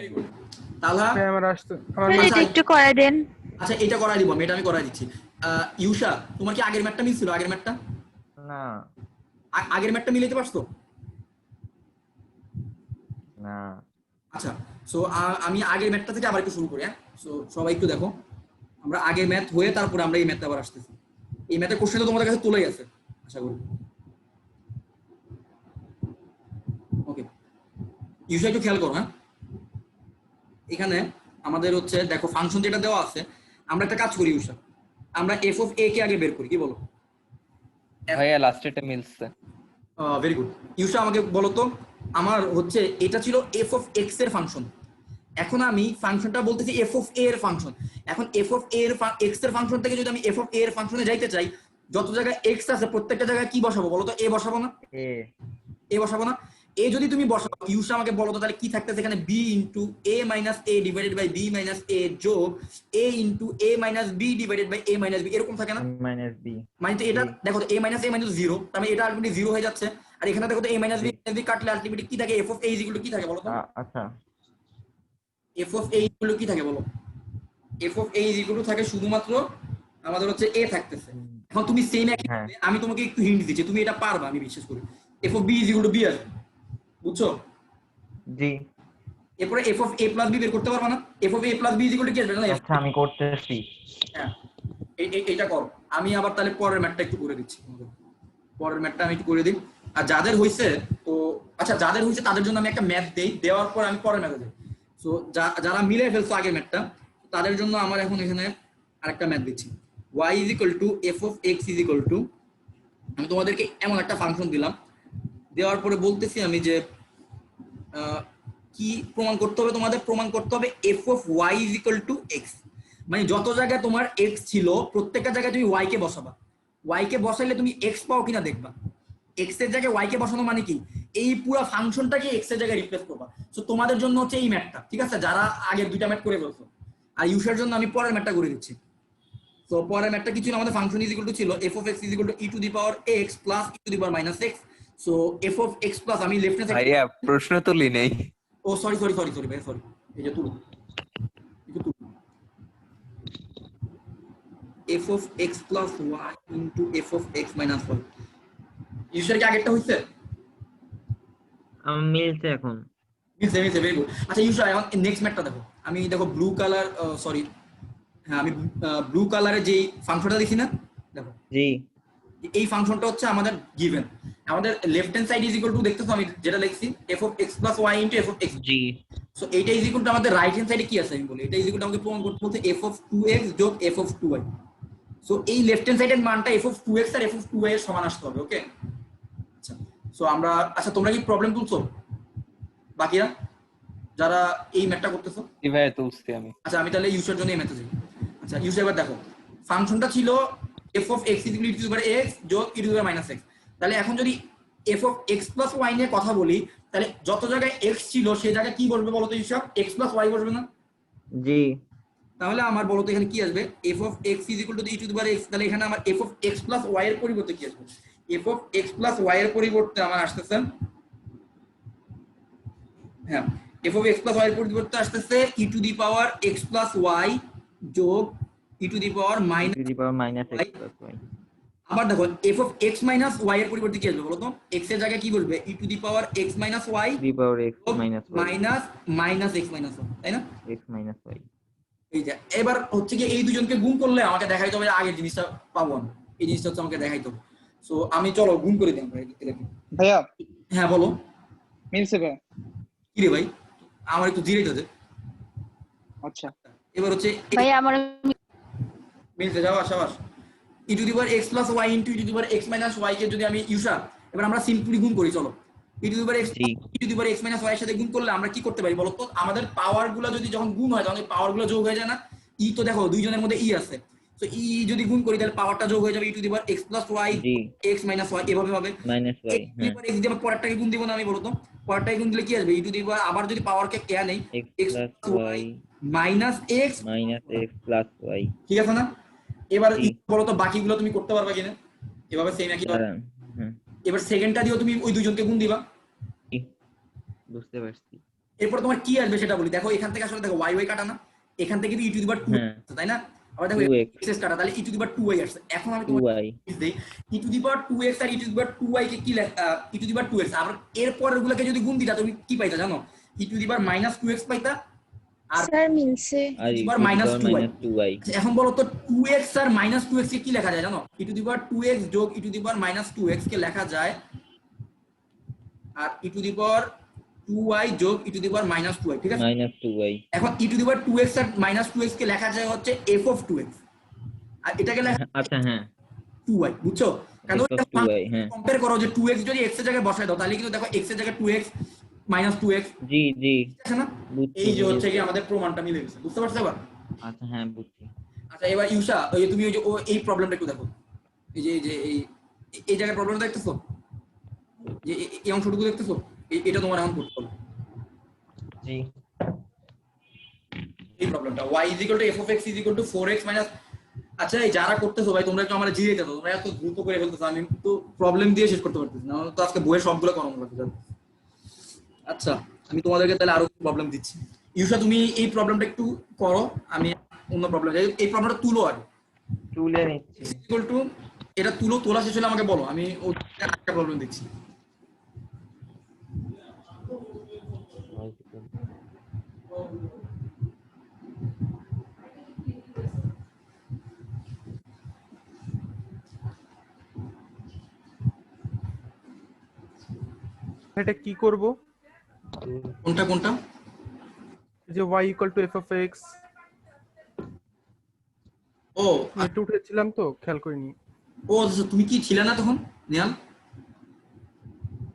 তাহলে হ্যাঁ আমার আসছে। আমার স্যার এটা একটু করে দেন। আচ্ছা, এটা করাই দিব, এটা আমি করাই দিচ্ছি। ইউশা, তোমার কি আগের ম্যাথটা মিলছিল? আগের ম্যাথটা না আগের ম্যাথটা মিলাইতে পারছো? না। আচ্ছা, সো আমি আগের ম্যাথটা থেকে আবার একটু শুরু করি। হ্যাঁ, সো সবাই একটু দেখো, আমরা আগের ম্যাথ হয়ে তারপরে আমরা এই ম্যাথটা আবার আসতেছি। এই ম্যাথের কোশ্চেন তো তোমাদের কাছে তোলাই আছে আশা করি। ওকে, ইউশা একটু খেয়াল করো। হ্যাঁ, এখানে আমাদের হচ্ছে দেখো ফাংশন যেটা দেওয়া আছে, আমরা একটা কাজ করি ইউশা, আমরা এফ অফ এ কে আগে বের করি, কি বলো? ভাইয়া লাস্টেরটা মিলছে। Very good. ইউসা আমাকে বলো তো, আমার হচ্ছে এটা ছিল এফ অফ এক্স এর ফাংশন, এখন আমি ফাংশনটা বলতেছি এফ অফ এ এর ফাংশন। এখন এফ অফ এ এর এক্স এর ফাংশন থেকে যদি আমি এফ অফ এ এর ফাংশনে যাইতে চাই, যত জায়গায় এক্স আছে প্রত্যেকটা জায়গায় কি বসাবো বলো তো? এ বসাবো না? এ বসাবো না? এ যদি তুমি বসাবো, ইউসা আমাকে বলো তো তাহলে কি থাকতেছে এখানে? B into a minus a divided by b minus a যোগ a into a minus b divided by a minus b, এরকম থাকে না? Minus b. মানে তো এটা দেখো তো, a minus a minus zero, তার মানে এটা আলটিমেটলি জিরো হয়ে যাচ্ছে। আর এখানে দেখো তো এ মাইনাস বি কাটলে আলটিমেটলি কি থাকে? F of A is equal to কি থাকে বলো তো? আচ্ছা, F of A equal to কি থাকে বলো? F of A is equal two থাকে শুধুমাত্র আমাদের হচ্ছে এ থাকতেছে। এখন তুমি সেম একই, আমি তোমাকে একটু হিন্ট দিচ্ছি, তুমি এটা পারবা আমি বিশ্বাস করি। F of B is equal to B আসবে, বুঝছো? জি। এরপরে F of A plus B বের করতে পারবা না? F of A plus B is equal to কি আসবে না? আচ্ছা আমি করতেছি। হ্যাঁ, এইটা করো। আমি আবার তাহলে পরের ম্যাথটা একটু করে দিচ্ছি, পরের ম্যাথটা আমি একটু করে দিই। আর যাদের হইছে তো আচ্ছা, যাদের হইছে তাদের জন্য আমি একটা ম্যাথ দেই, দেওয়ার পর আমি পরের ম্যাথে যাই। সো যারা মিলে ফেলছো আগের ম্যাথটা, তাদের জন্য আমার এখন এখানে আরেকটা ম্যাথ দিচ্ছি। y is equal to f of x is equal to, আমি তোমাদেরকে এমন একটা ফাংশন দিলাম, দেওয়ার পরে বলতেছি আমি যে কি প্রমাণ করতে হবে? তোমাদের প্রমাণ করতে হবে f of y is equal to x, মানে যত জায়গায় তোমার x ছিল প্রত্যেকটা জায়গায় তুমি y কে বসাবা। y কে বসাইলে তুমি x পাও কিনা দেখবা। x এর জায়গায় y কে বসানো মানে কি? এই পুরো ফাংশনটাকে x এর জায়গায় রিপ্লেস করবা। সো তোমাদের জন্য হচ্ছে এই ম্যাথটা, ঠিক আছে? যারা আগের দুইটা ম্যাথ করে ফেলছো, আর ইউসার জন্য আমি পরের ম্যাথটা করে দিচ্ছি। তো পরের ম্যাথটা কি ছিল? আমাদের ফাংশন ইজ ইকুয়াল টু ছিল f of x is equal to e to the power x plus e to the power minus x. So f of x plus, আমি লেফট হ্যান্ড সাইড, ভাইয়া প্রশ্ন তুলি নেই। ও সরি সরি সরি সরি ভাই, sorry, এই যে তুলো একটু তুলো। f of x plus y into f of x minus y, user কি আগেরটা হইছে? আমি মিলছে এখন। মিলছে মিলছে, ভেরি গুড। আচ্ছা ইউসার এখন নেক্সট ম্যাথটা দেখো, আমি দেখো ব্লু কালার, সরি হ্যাঁ, আমি ব্লু কালারের যে ফাংশনটা দেখি না, দেখো জি। এই ফাংশনটা হচ্ছে আমাদের গিভেন। আমাদের left hand side is equal two, দেখতেছো আমি যেটা লিখছি f of x plus y into f of x। G. So এইটা ইজ ইকুয়াল টু আমাদের রাইট হ্যান্ড সাইডে কি আছে আমি বলি, এটা ইজ ইকুয়াল টু আমাকে প্রমাণ করতে বলতে f of 2x যোগ f of 2y। সো এই লেফট হ্যান্ড সাইডের মানটা f of 2x R f of 2y এর সমান আসতে হবে, ওকে? আচ্ছা, সো আমরা, আচ্ছা তোমরা কি প্রবলেম তুলছো বাকিরা যারা এই ম্যাথটা করতেছো? জি ভাইয়া তুলছি আমি। আচ্ছা আমি তাহলে ইউসার জন্য এই ম্যাথে যাই। আচ্ছা ইউসার এবার দেখো, ফাংশনটা ছিল f of x is equal to e to the power x যোগ e to the power minus x। তাহলে এখন যদি f of x plus y নিয়ে কথা বলি, তাহলে যত জায়গায় x ছিল সেই জায়গায় কি বসবে বলতো ইউসার? x plus y বসবে না? জি। তাহলে আমার বলতো এখানে কি আসবে? f of x is equal to e to the power x। তাহলে এখানে আমার f of x plus y এর পরিবর্তে কি আসবে? f of x plus y এর পরিবর্তে আমার আসতেছে, হ্যাঁ, f of x plus y এর পরিবর্তে আসতেছে e to the power x plus y যোগ e to the power minus x plus y। আবার দেখো f of x minus y এর পরিবর্তে কি আসবে বলো তো? x এর জায়গায় কি বলবে? e to the power x minus y minus minus x minus y, তাই না? x minus y। এই যে এবার হচ্ছে কি এই দুজনকে গুণ করলে আমাকে দেখাইতে হবে আগের জিনিসটা পাবো আমি, এই জিনিসটা হচ্ছে আমাকে দেখাইতে হবে। সো আমি চলো গুণ করে দিই ভাই। ভাইয়া হ্যাঁ বলো। মিলছে ভাই? কি রে ভাই, আমার একটু জিরাইতে দে। আচ্ছা এবার হচ্ছে ভাই আমার মিলতে যাও, আসাবাস e to the power x plus y into e to the power x minus y কে যদি আমি ইউসার, এবার আমরা সিম্পলি গুণ করি, চলো e to the power x e to the power x minus y এর সাথে গুণ করলে আমরা কি করতে পারি বলো তো? আমাদের পাওয়ার গুলো যদি যখন গুণ হয় তখন পাওয়ার গুলো যোগ হয়ে যায় না? ই তো দেখো দুইজনের মধ্যে ই আছে, তো ই যদি গুণ করি তাহলে পাওয়ারটা যোগ হয়ে যাবে e to the power x plus y x minus y, এভাবে হবে মাইনাস y। x দিয়ে পরেরটাকে গুণ দিব না আমি বলো তো? পরেরটাকে গুণ দিলে কি আসবে? e to the power, আবার যদি পাওয়ারকে কে নেই x plus y minus x plus y, ঠিক আছে না? এবার বলো তো বাকিগুলো তুমি করতে পারবা কিনা এভাবে সেম একই ভাবে? এবার সেকেন্ডটা দিও তুমি ওই দুইজনকে গুণ দিবা, বুঝতে পারছি। এরপর তোমার কি আসবে সেটা বলি। দেখো এখান থেকে আসলে দেখো y y কাটা না, এখান থেকে e to the power 2 তাই না? আবার দেখো x কাটা, তাহলে e to the power 2y আসছে। এখন আমি তোমাকে দেই e to the power 2x R e to the power 2y কে কি e to the power 2x, আবার এর পরেরগুলোকে যদি গুণ দিতা তুমি কি পাইতা জানো? e to the power -2x পাইতা, আর স্যার মিলছে আর e to the power -2y। এখন বলো তো 2x আর -2x কে কি লেখা যায় জানো? e to the power 2x যোগ e to the power -2x কে লেখা যায়, আর e to the power 2y যোগ e to the power -2y, ঠিক আছে? -2y। এখন e to the power 2x R -2x কে লেখা যায় হচ্ছে f of 2x, আর এটাকে লেখা আচ্ছা হ্যাঁ 2y, বুঝছো? কেন প্লাস 2y, হ্যাঁ কম্পেয়ার করো যে 2x যদি x এর জায়গায় বসায় দাও তাহলে কিন্তু দেখো x এর জায়গায় 2x মাইনাস 2x জি জি আছে না? বুঝছি এই যে হচ্ছে বুঝছি। কি আমাদের প্রমাণটা মিলে গেছে, বুঝতে পারছো এবার? আচ্ছা হ্যাঁ বুঝছি। আচ্ছা এবার ইউসা, ওই যে তুমি ওই যে এই প্রবলেমটা একটু দেখো, এই যে এই জায়গায় প্রবলেমটা দেখতেছো, যে এই অংশটুকু দেখতেছো, এটা তোমার এখন করতে হবে জি এই প্রবলেমটা। y f of x 4x minus. আচ্ছা এই যারা করতেছো ভাই তোমরা একটু আমার জিরে দাও, তোমরা এত দ্রুত করে ফেলতেছো, আমি তো প্রবলেম দিয়ে শেষ করতে পারতেছি না, তো আজকে বইয়ের সবগুলো করানো লাগবে। আচ্ছা আমি তোমাদেরকে তাহলে আরো প্রবলেম দিচ্ছি। ইউসা তুমি এই প্রবলেমটা একটু করো, আমি অন্য প্রবলেম, এই প্রবলেমটা তুলো আগে তুলে নিচ্ছি। ইকুয়াল টু, এটা তুলো, তোলা শেষ হলে আমাকে বলো, আমি একটা প্রবলেম দিচ্ছি। এটা কি করব? কোনটা কোনটা? যে y equal to f of x, ও একটু উঠেছিলাম তো খেয়াল করিনি। ও আচ্ছা, তুমি কি ছিলে না তখন নিয়াল?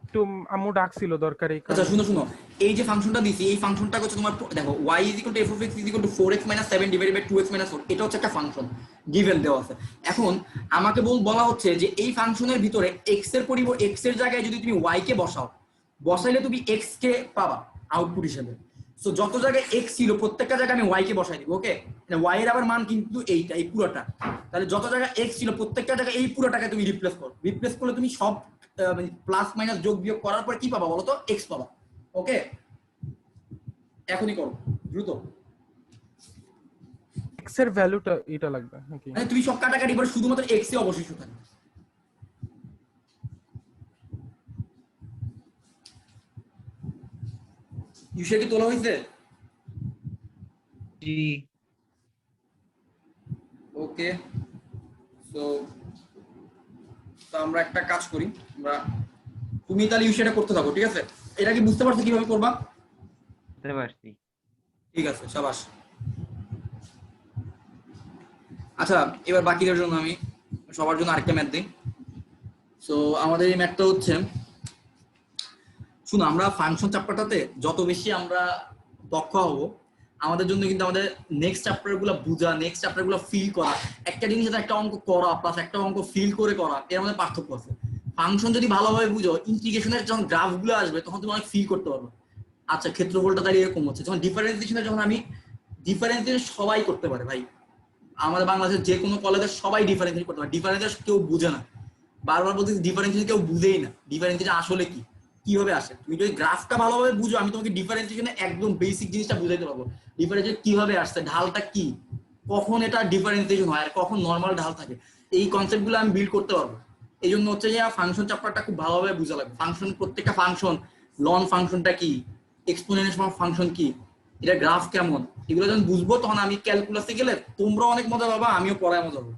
একটু আম্মু ডাকছিল দরকারি আচ্ছা কারণে। শুনো শুনো, এই যে ফাংশনটা দিছি, এই ফাংশনটা হচ্ছে তোমার, দেখো y f of x 4x 7 divided by 2x 4, এটা হচ্ছে একটা ফাংশন গিভেন দেওয়া আছে। এখন আমাকে বলা হচ্ছে যে এই ফাংশনের ভিতরে x এর x এর জায়গায় যদি তুমি y কে বসাইলে তুমি x কে পাবা আউটপুট হিসেবে। সো যত জায়গায় x ছিল প্রত্যেকটা জায়গায় আমি y কে বসাই দিব, ওকে? মানে y এর আবার মান কিন্তু এইটা, এই পুরোটা। তাহলে যত জায়গায় x ছিল প্রত্যেকটা জায়গায় এই পুরোটাকে তুমি রিপ্লেস করলে তুমি সব প্লাস মাইনাস যোগ বিয়োগ করার পর কি পাবা বলো তো? x পাবা, ওকে? এখনই করো দ্রুত। x এর ভ্যালুটা এটা লাগবে নাকি? মানে তুমি সব কাটাকাটি করে শুধুমাত্র x এ অবশিষ্ট থাকবে। ইউসা কি তোলা হয়েছে? জি ওকে, সো আমরা একটা কাজ করি, আমরা, তুমি তাহলে ইউসাটা করতে থাকো, ঠিক আছে? এটা কি বুঝতে পারছো কিভাবে করবা? বুঝতে পারছি। ঠিক আছে, সাবাস। আচ্ছা এবার বাকিদের জন্য আমি সবার জন্য আরেকটা ম্যাথ দিই। সো আমাদের এই ম্যাথটা হচ্ছে, শুনো, আমরা ফাংশন চ্যাপ্টারটাতে যত বেশি আমরা দক্ষ হব, আমাদের জন্য কিন্তু আমাদের নেক্সট চ্যাপ্টার গুলো বোঝা, নেক্সট চ্যাপ্টার গুলো ফিল করা, একটা জিনিস একটা অঙ্ক করা প্লাস একটা অঙ্ক ফিল করে করা, এর মধ্যে পার্থক্য আছে। ফাংশন যদি ভালোভাবে বুঝো, ইন্টিগ্রেশনের যখন গ্রাফ গুলো আসবে তখন তুমি অনেক ফিল করতে পারবে। আচ্ছা ক্ষেত্রফলটা তাহলে এরকম হচ্ছে, যখন ডিফারেন্সিয়েশনে যখন আমি ডিফারেন্সিয়েশন সবাই করতে পারে ভাই, আমাদের বাংলাদেশের যে কোনো কলেজের সবাই ডিফারেন্সিয়েশন করতে পারে, ডিফারেন্সিয়েশন কেউ বুঝে না, বারবার বলতেছি ডিফারেন্সিয়েশন কেউ বুঝেই না, ডিফারেন্সিয়েশন আসলে কি, কিভাবে আসে। তুমি যদি গ্রাফটা ভালোভাবে বুঝো, আমি তোমাকে ডিফারেন্সিয়েশনে একদম বেসিক জিনিসটা বুঝাইতে পারবো, ডিফারেন্সিয়েশন কিভাবে আসছে, ঢালটা কি, কখন এটা ডিফারেন্সিয়েশন হয় আর কখন নর্মাল ঢাল থাকে, এই কনসেপ্টগুলো আমি বিল্ড করতে পারবো। এই জন্য হচ্ছে যে ফাংশন চ্যাপ্টারটা খুব ভালোভাবে বুঝা লাগবে। ফাংশন, প্রত্যেকটা ফাংশন, লন ফাংশনটা কি, এক্সপোনেনশিয়াল ফাংশন কি, এটা গ্রাফ কেমন, এগুলো যখন বুঝবো তখন আমি ক্যালকুলাসে গেলে তোমরা অনেক মজা পাবা, আমিও পড়ায় মজা পাবো।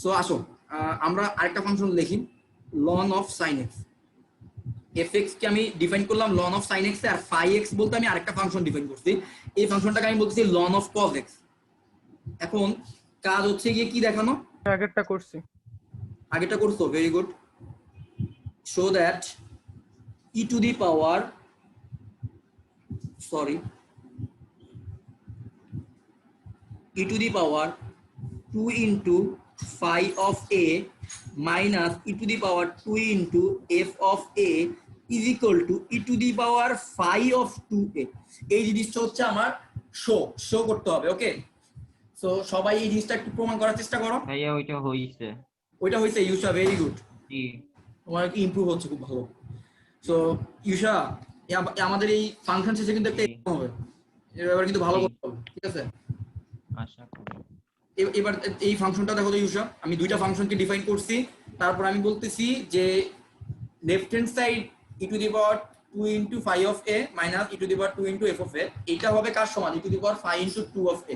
সো আসো আমরা আরেকটা ফাংশন লিখি, ln of sine x. F x কে আমি ডিফাইন করলাম লন অফ সাইন এক্স, আর ফাই এক্স বলতে আমি আরেকটা ফাংশন ডিফাইন করছি, এই ফাংশনটাকে আমি বলতেছি লন অফ কজ এক্স। এখন কাজ হচ্ছে গিয়ে কি দেখানো, আগেরটা করছি। আগেটা করছো, very good. Show that E to the power, sorry, e to the power 2 into phi of a minus e to the power 2 into f of a is equal to e to the power phi of 2a। এই জিনিসটা হচ্ছে আমার show করতে হবে, ওকে? So সবাই এই জিনিসটা একটু প্রমাণ করার চেষ্টা করো। ভাইয়া ওইটা হইছে। ওইটা হয়েছে ইউসা, ভেরি গুড, জি তোমার কি ইমপ্রুভ হচ্ছে, খুব ভালো। সো ইউসা, আমাদের এই ফাংশন শেষে কিন্তু একটা জি exam হবে, এবার কিন্তু ভালো জি করতে হবে, ঠিক আছে? আশা করি। এবার এই ফাংশনটা দেখো তো ইউসা, আমি দুইটা ফাংশনকে ডিফাইন করছি, তারপর আমি বলতেছি যে left hand side e to the power 2 into phi of a minus e to the power 2 into F of a, এটা হবে কার সমান, e to the power phi into 2 of a.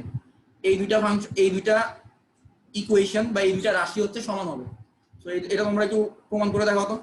এই দুইটা ফাংশন, এই দুইটা ইকুয়েশন বা এই দুইটা রাশি হচ্ছে সমান হবে। তো এটা তোমরা একটু প্রমাণ করে দেখাও তো।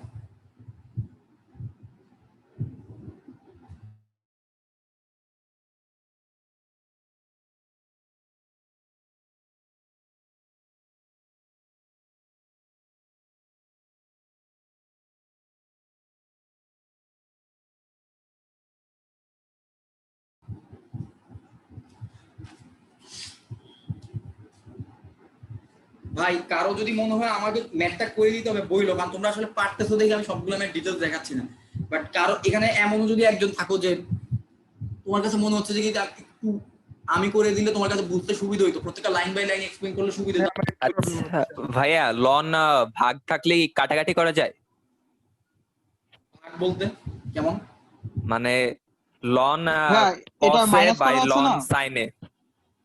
ভাই কারো যদি মনে হয় আমাকে ম্যাথটা করে দিতে হবে বইলো, কারণ তোমরা আসলে পারতেছো দেখে আমি সবগুলো ম্যাথ ডিটেলস দেখাচ্ছি না। বাট কারো এখানে এমন যদি একজন থাকো যে তোমার কাছে মনে হচ্ছে যে কি একটু আমি করে দিলে তোমার কাছে বুঝতে সুবিধা হইতো, প্রত্যেকটা লাইন বাই লাইন এক্সপ্লেইন করলে সুবিধা হতো। আচ্ছা ভাইয়া, লন ভাগ থাকলে কি কাটাকাটি করা যায়? ভাগ বলতে কেমন? মানে লন হ্যাঁ, এটা কসে minus বাই করা আছে লন না? সাইনে।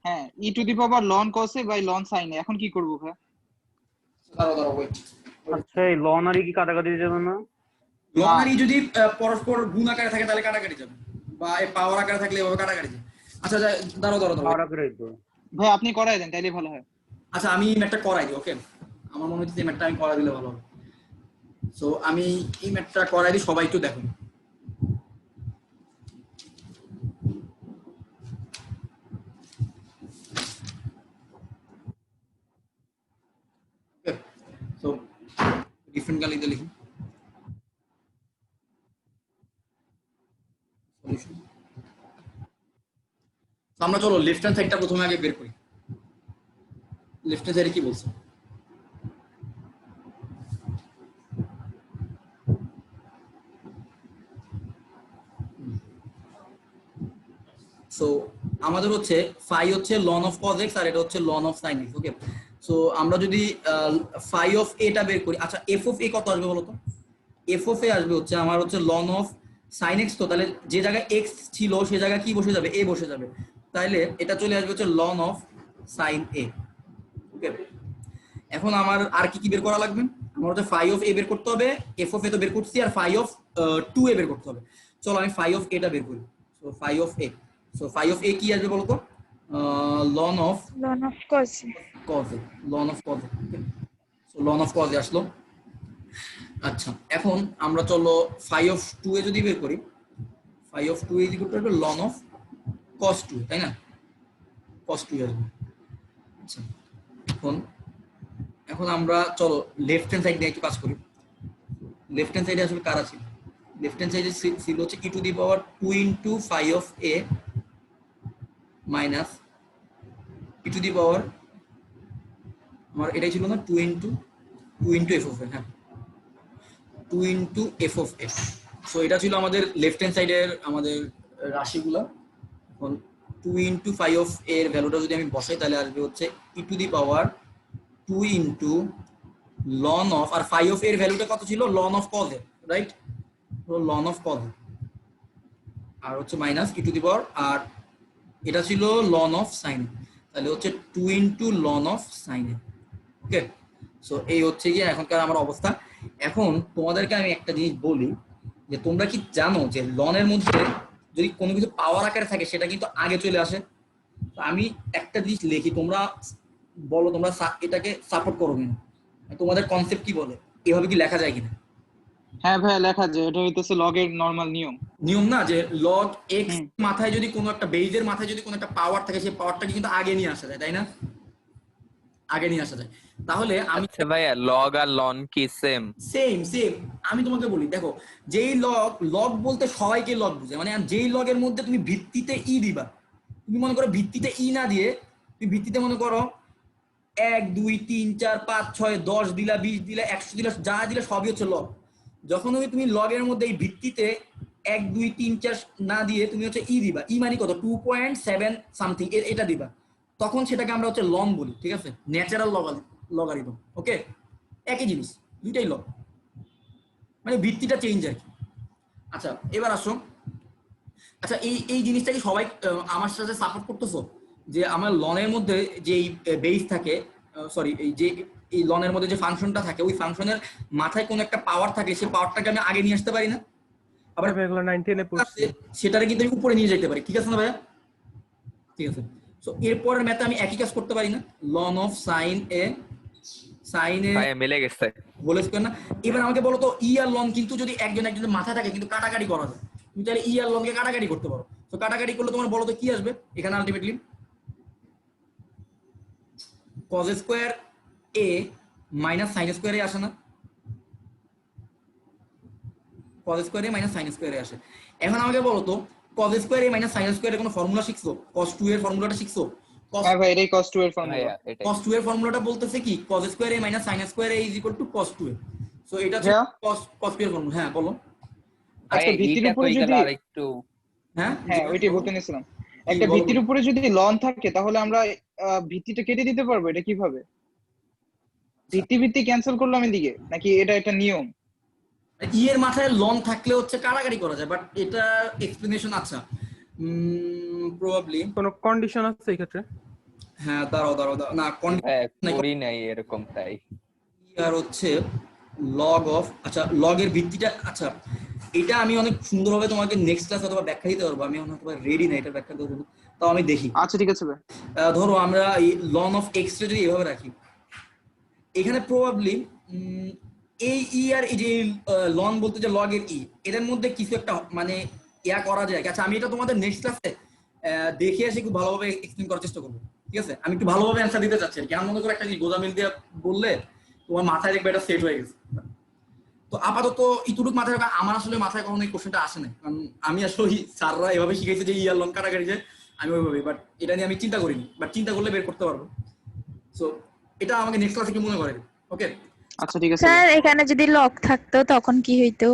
হ্যাঁ, e to the power ln কসে বাই লন সাইনে। এখন কি করবো ভাই? দাঁড়াও ওয়েট। আচ্ছা, এই লন আর কি কাটাকাটি যাবে না? লনারি যদি পরস্পর গুণ আকারে থাকে তাহলে কাটাকাটি যাবে, বা এই পাওয়ার আকারে থাকলে এভাবে কাটাকাটি যাবে। আচ্ছা দাঁড়াও আর আগ্রহী তো। ভাই আপনি করাই দেন তাইলে ভালো হয়। আচ্ছা আমি ম্যাথটা করাই দিই, ওকে? আমার মনে হচ্ছে এই ম্যাথটা আমি করাই দিলে ভালো হবে। সো আমি এই ম্যাথটা করাই দিই, সবাই একটু দেখুন। সো ডিফারেন্ট গালিতে লিখুন সলিউশন। আমরা চলো লেফট হ্যান্ড সাইডটা প্রথমে আগে বের করি। লেফট হ্যান্ড সাইডে কি বলছে? সো আমাদের হচ্ছে ফাই হচ্ছে লন অফ কজ এক্স আর এটা হচ্ছে ln of sine X, okay? So আমরা যদি ফাই অফ এটা বের করি, আচ্ছা এফ অফ এ কত আসবে বলো তো? এফ অফ এ আসবে হচ্ছে আমার হচ্ছে লন অফ সাইন এক্স, তো তাহলে যে জায়গায় এক্স ছিল সে জায়গায় কি বসে যাবে? এ বসে যাবে, তাইলে এটা চলে আসবে হচ্ছে লন অফ সাইন এ, ওকে? এখন আমার আর কি কি বের করা লাগবে? আমার হচ্ছে ফাই অফ এ বের করতে হবে, এফ অফ এ তো বের করছি, আর ফাই অফ 2 এ বের করতে হবে। চলো আমি ফাই অফ এটা বের করি। So phi of a, so phi of a কি আসবে বলতো? Ln of ln of cos cos a, ln of cos a, okay? So ln of cos a আসলো। আচ্ছা এখন আমরা চলো ফাই অফ 2 এ যদি বের করি, phi of 2 is equal to ln of cos 2, তাই না? cos 2 আসবে। আচ্ছা এখন আমরা চলো লেফট হ্যান্ড সাইড নিয়ে একটু কাজ করি। লেফট হ্যান্ড সাইডে আসলে কারা ছিল? লেফট হ্যান্ড সাইডে ছিল হচ্ছে e to the power 2 into phi of a minus e to the power, আমার এটাই ছিল না, 2 ইনটু এফ অফ এ, হ্যাঁ 2 into F of a. So এটা ছিল আমাদের লেফট হ্যান্ড সাইডের আমাদের রাশিগুলো। এখন 2 ইনটু ফাই অফ এর ভ্যালুটা যদি আমি বসাই তাহলে আসবে হচ্ছে e to the power 2 into ln of, আর ফাই অফ এর ভ্যালুটা কত ছিল? Ln of cos a, right? Ln of cos a আর হচ্ছে মাইনাস ই টু দি পাওয়ার, আর এটা ছিল লন অফ সাইন, তাহলে হচ্ছে 2 into ln of sine A, okay? So এই হচ্ছে গিয়ে এখনকার আমার অবস্থা। এখন তোমাদেরকে আমি একটা জিনিস বলি যে তোমরা কি জানো যে লনের মধ্যে যদি কোনো কিছু পাওয়ার আকারে থাকে সেটা কিন্তু আগে চলে আসে। তো আমি একটা জিনিস লিখি, তোমরা বলো তোমরা এটাকে সাপোর্ট করো কিনা, তোমাদের কনসেপ্ট কি বলে, এভাবে কি লেখা যায় কিনা? হ্যাঁ ভাই লেখা যায়, এটা হইতেছে লগের নরমাল নিয়ম। নিয়ম না যে লগ এক্স মাথায় যদি কোনো একটা বেজের মাথায় যদি কোনো একটা পাওয়ার থাকে সেই পাওয়ারটাকে কিন্তু আগে নিয়ে আসা যায়, তাই না? আগে নিয়ে আসা যায়। তাহলে আমি আচ্ছা ভাইয়া, লগ আর লন কি সেম? সেম আমি তোমাকে বলি, দেখো যেই লগ বলতে সবাইকে লগ বুঝে, মানে যেই লগের মধ্যে তুমি ভিত্তিতে ই দিবা, তুমি মনে করো ভিত্তিতে ই না দিয়ে তুমি ভিত্তিতে মনে করো 1 2 3 4 5 6 10 দিলা, 20 দিলা, 100 দিলা, যা দিলা সবই হচ্ছে লগ। যখন তুমি লগের মধ্যে এই ভিত্তিতে 1 2 3 4 না দিয়ে তুমি হচ্ছে ই দিবা, ই মানে কত 2.7 সামথিং এটা দিবা, তখন সেটাকে আমরা হচ্ছে লন বলি, ঠিক আছে? ন্যাচারাল লগারিদম, ওকে? একই জিনিস, দুইটাই লগ, মানে ভিত্তিটা চেঞ্জ আর কি। আচ্ছা এবার আসো, আচ্ছা এই জিনিসটা কি সবাই আমার সাথে সাপোর্ট করতেছো যে আমার লনের মধ্যে যে বেস থাকে, সরি এই যে এই লনের মধ্যে যে ফাংশনটা থাকে ওই ফাংশনের মাথায় কোনো একটা পাওয়ার থাকে, সেই পাওয়ারটাকে আমি আগে নিয়ে আসতে পারি না? আবার এগুলো 19 এ পড়ছি। সেটারে কিন্তু আমি উপরে নিয়ে যেতে পারি, ঠিক আছে না ভাইয়া? ঠিক আছে। সো এরপরের ম্যাথে আমি একই কাজ করতে পারি না? লন অফ সাইন এ ভাইয়া মিলে গেছে। বলে স্কয়ার না? এবার আমাকে বলো তো ই আর লন কিন্তু যদি একজনের মাথায় থাকে কিন্তু কাটাকাটি করা যায়, তুমি তাহলে ই আর লনকে কাটাকাটি করতে পারো। তো কাটাকাটি করলে তোমার বলো তো কি আসবে এখানে আলটিমেটলি? cos স্কয়ার এ মাইনাস সাইন স্কয়ার এ আসে না? cos স্কয়ার এ মাইনাস সাইন স্কয়ার এ আসে। এখন আমাকে বলো তো cos স্কয়ার এ মাইনাস সাইন স্কয়ার এর কোনো ফর্মুলা শিখছো? cos 2 এর ফর্মুলাটা শিখছো? হ্যাঁ ভাই এটাই cos 2 এর ফর্মুলা। ভাইয়া এটাই cos 2 এর ফর্মুলাটা বলতেছে কি cos square a minus sin square a cos 2a। So এটা হচ্ছে হ্যাঁ। cos 2 এর ফর্মুলা। হ্যাঁ বলো। আচ্ছা, ভাইয়া ভিত্তির এইটা উপরে কই গেল যদি আরেকটু হ্যাঁ হ্যাঁ ওইটাই বলতে নিছিলাম, একটা বলো, ভিত্তির বলো। উপরে যদি লন থাকে তাহলে আমরা ভিত্তিটা কেটে দিতে পারবো, এটা কিভাবে? ভিত্তি ক্যান্সেল করলাম এদিকে, নাকি এটা একটা নিয়ম? ই এর মাথায় লন থাকলে হচ্ছে কারাগারি করা যায়, বাট এটা এক্সপ্লেনেশন আচ্ছা প্রবাবলি। কোনো কন্ডিশন আছে এই ক্ষেত্রে? হ্যাঁ দাঁড়াও দাঁড়াও দাঁড়াও, না ভাইয়া নাই, করি নাই এরকম তাই আর হচ্ছে লগ অফ, আচ্ছা লগের ভিত্তিটা, আচ্ছা এটা আমি অনেক সুন্দরভাবে তোমাকে নেক্সট ক্লাস অথবা ব্যাখ্যা দিতে পারবো, আমি অনেক রেডি না এটা ব্যাখ্যা দেওয়ার জন্য, তাও আমি দেখি। আচ্ছা ঠিক আছে ভাই। ধরো আমরা এই লন অফ এক্স রে যদি এভাবে রাখি, এখানে প্রবাবলি এই ই আর এই যে লন বলতে যে লগের ই, এদের মধ্যে কিছু একটা মানে ইয়া করা যায়। আচ্ছা আমি এটা তোমাদের নেক্সট ক্লাসে দেখে এসে খুব ভালোভাবে এক্সপ্লেন করার চেষ্টা করবো, ঠিক আছে? আমি একটু ভালোভাবে অ্যান্সার দিতে চাচ্ছি আর কি। আমার মনে করো একটা গোজামিল দিয়ে বললে তোমার মাথায় দেখবে এটা সেট হয়ে গেছে। তো আপাতত ইতুটুক মাথায় রাখা, আমার আসলে মাথায় কখনো এই কোশ্চেনটা আসে না, কারণ আমি আসলে স্যাররা এভাবে শিখেছে যে ইয়ার লন কাটাকাটি যে আমি ওইভাবে, বাট এটা নিয়ে আমি চিন্তা করিনি, বাট চিন্তা করলে বের করতে পারবো। সো এটা আমাকে নেক্সট ক্লাসে কি মনে করে, ওকে? আচ্ছা ঠিক আছে স্যার ভাই। এখানে যদি লক থাকতো তখন কি হইতো?